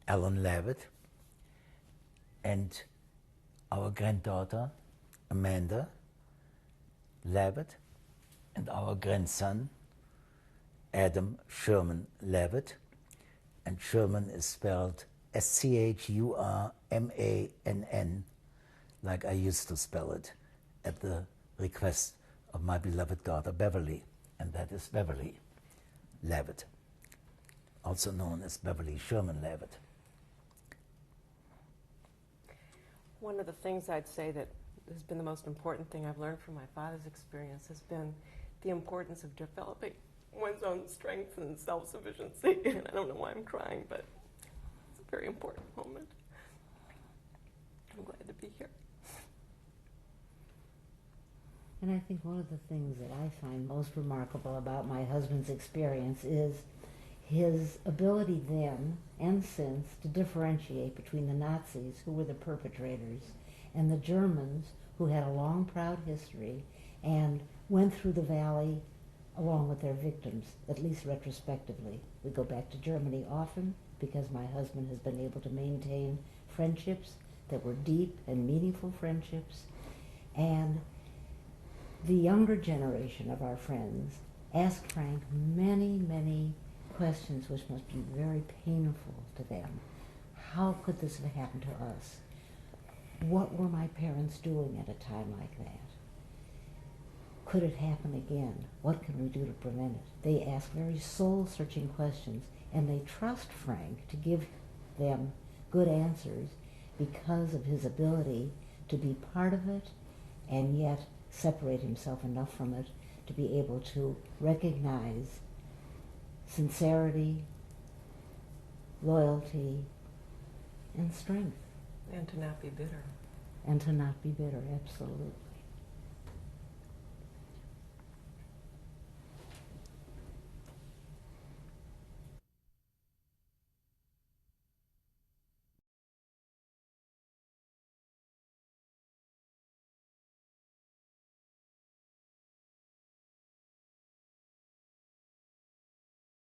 Alan Levitt, and our granddaughter, Amanda Levitt, and our grandson, Adam Shurman Levitt. And Shurman is spelled S-C-H-U-R-M-A-N-N, like I used to spell it at the request of my beloved daughter, Beverly. And that is Beverly Levitt, also known as Beverly Shurman Levitt. One of the things I'd say that has been the most important thing I've learned from my father's experience has been the importance of developing one's own strength and self-sufficiency. And I don't know why I'm crying, but it's a very important moment. I'm glad to be here. And I think one of the things that I find most remarkable about my husband's experience is his ability then and since to differentiate between the Nazis, who were the perpetrators, and the Germans, who had a long, proud history and went through the valley along with their victims, at least retrospectively. We go back to Germany often because my husband has been able to maintain friendships that were deep and meaningful friendships. And the younger generation of our friends asked Frank many, many questions which must be very painful to them. How could this have happened to us? What were my parents doing at a time like that? Could it happen again? What can we do to prevent it? They ask very soul-searching questions, and they trust Frank to give them good answers because of his ability to be part of it and yet separate himself enough from it to be able to recognize sincerity, loyalty, and strength. And to not be bitter. And to not be bitter, absolutely.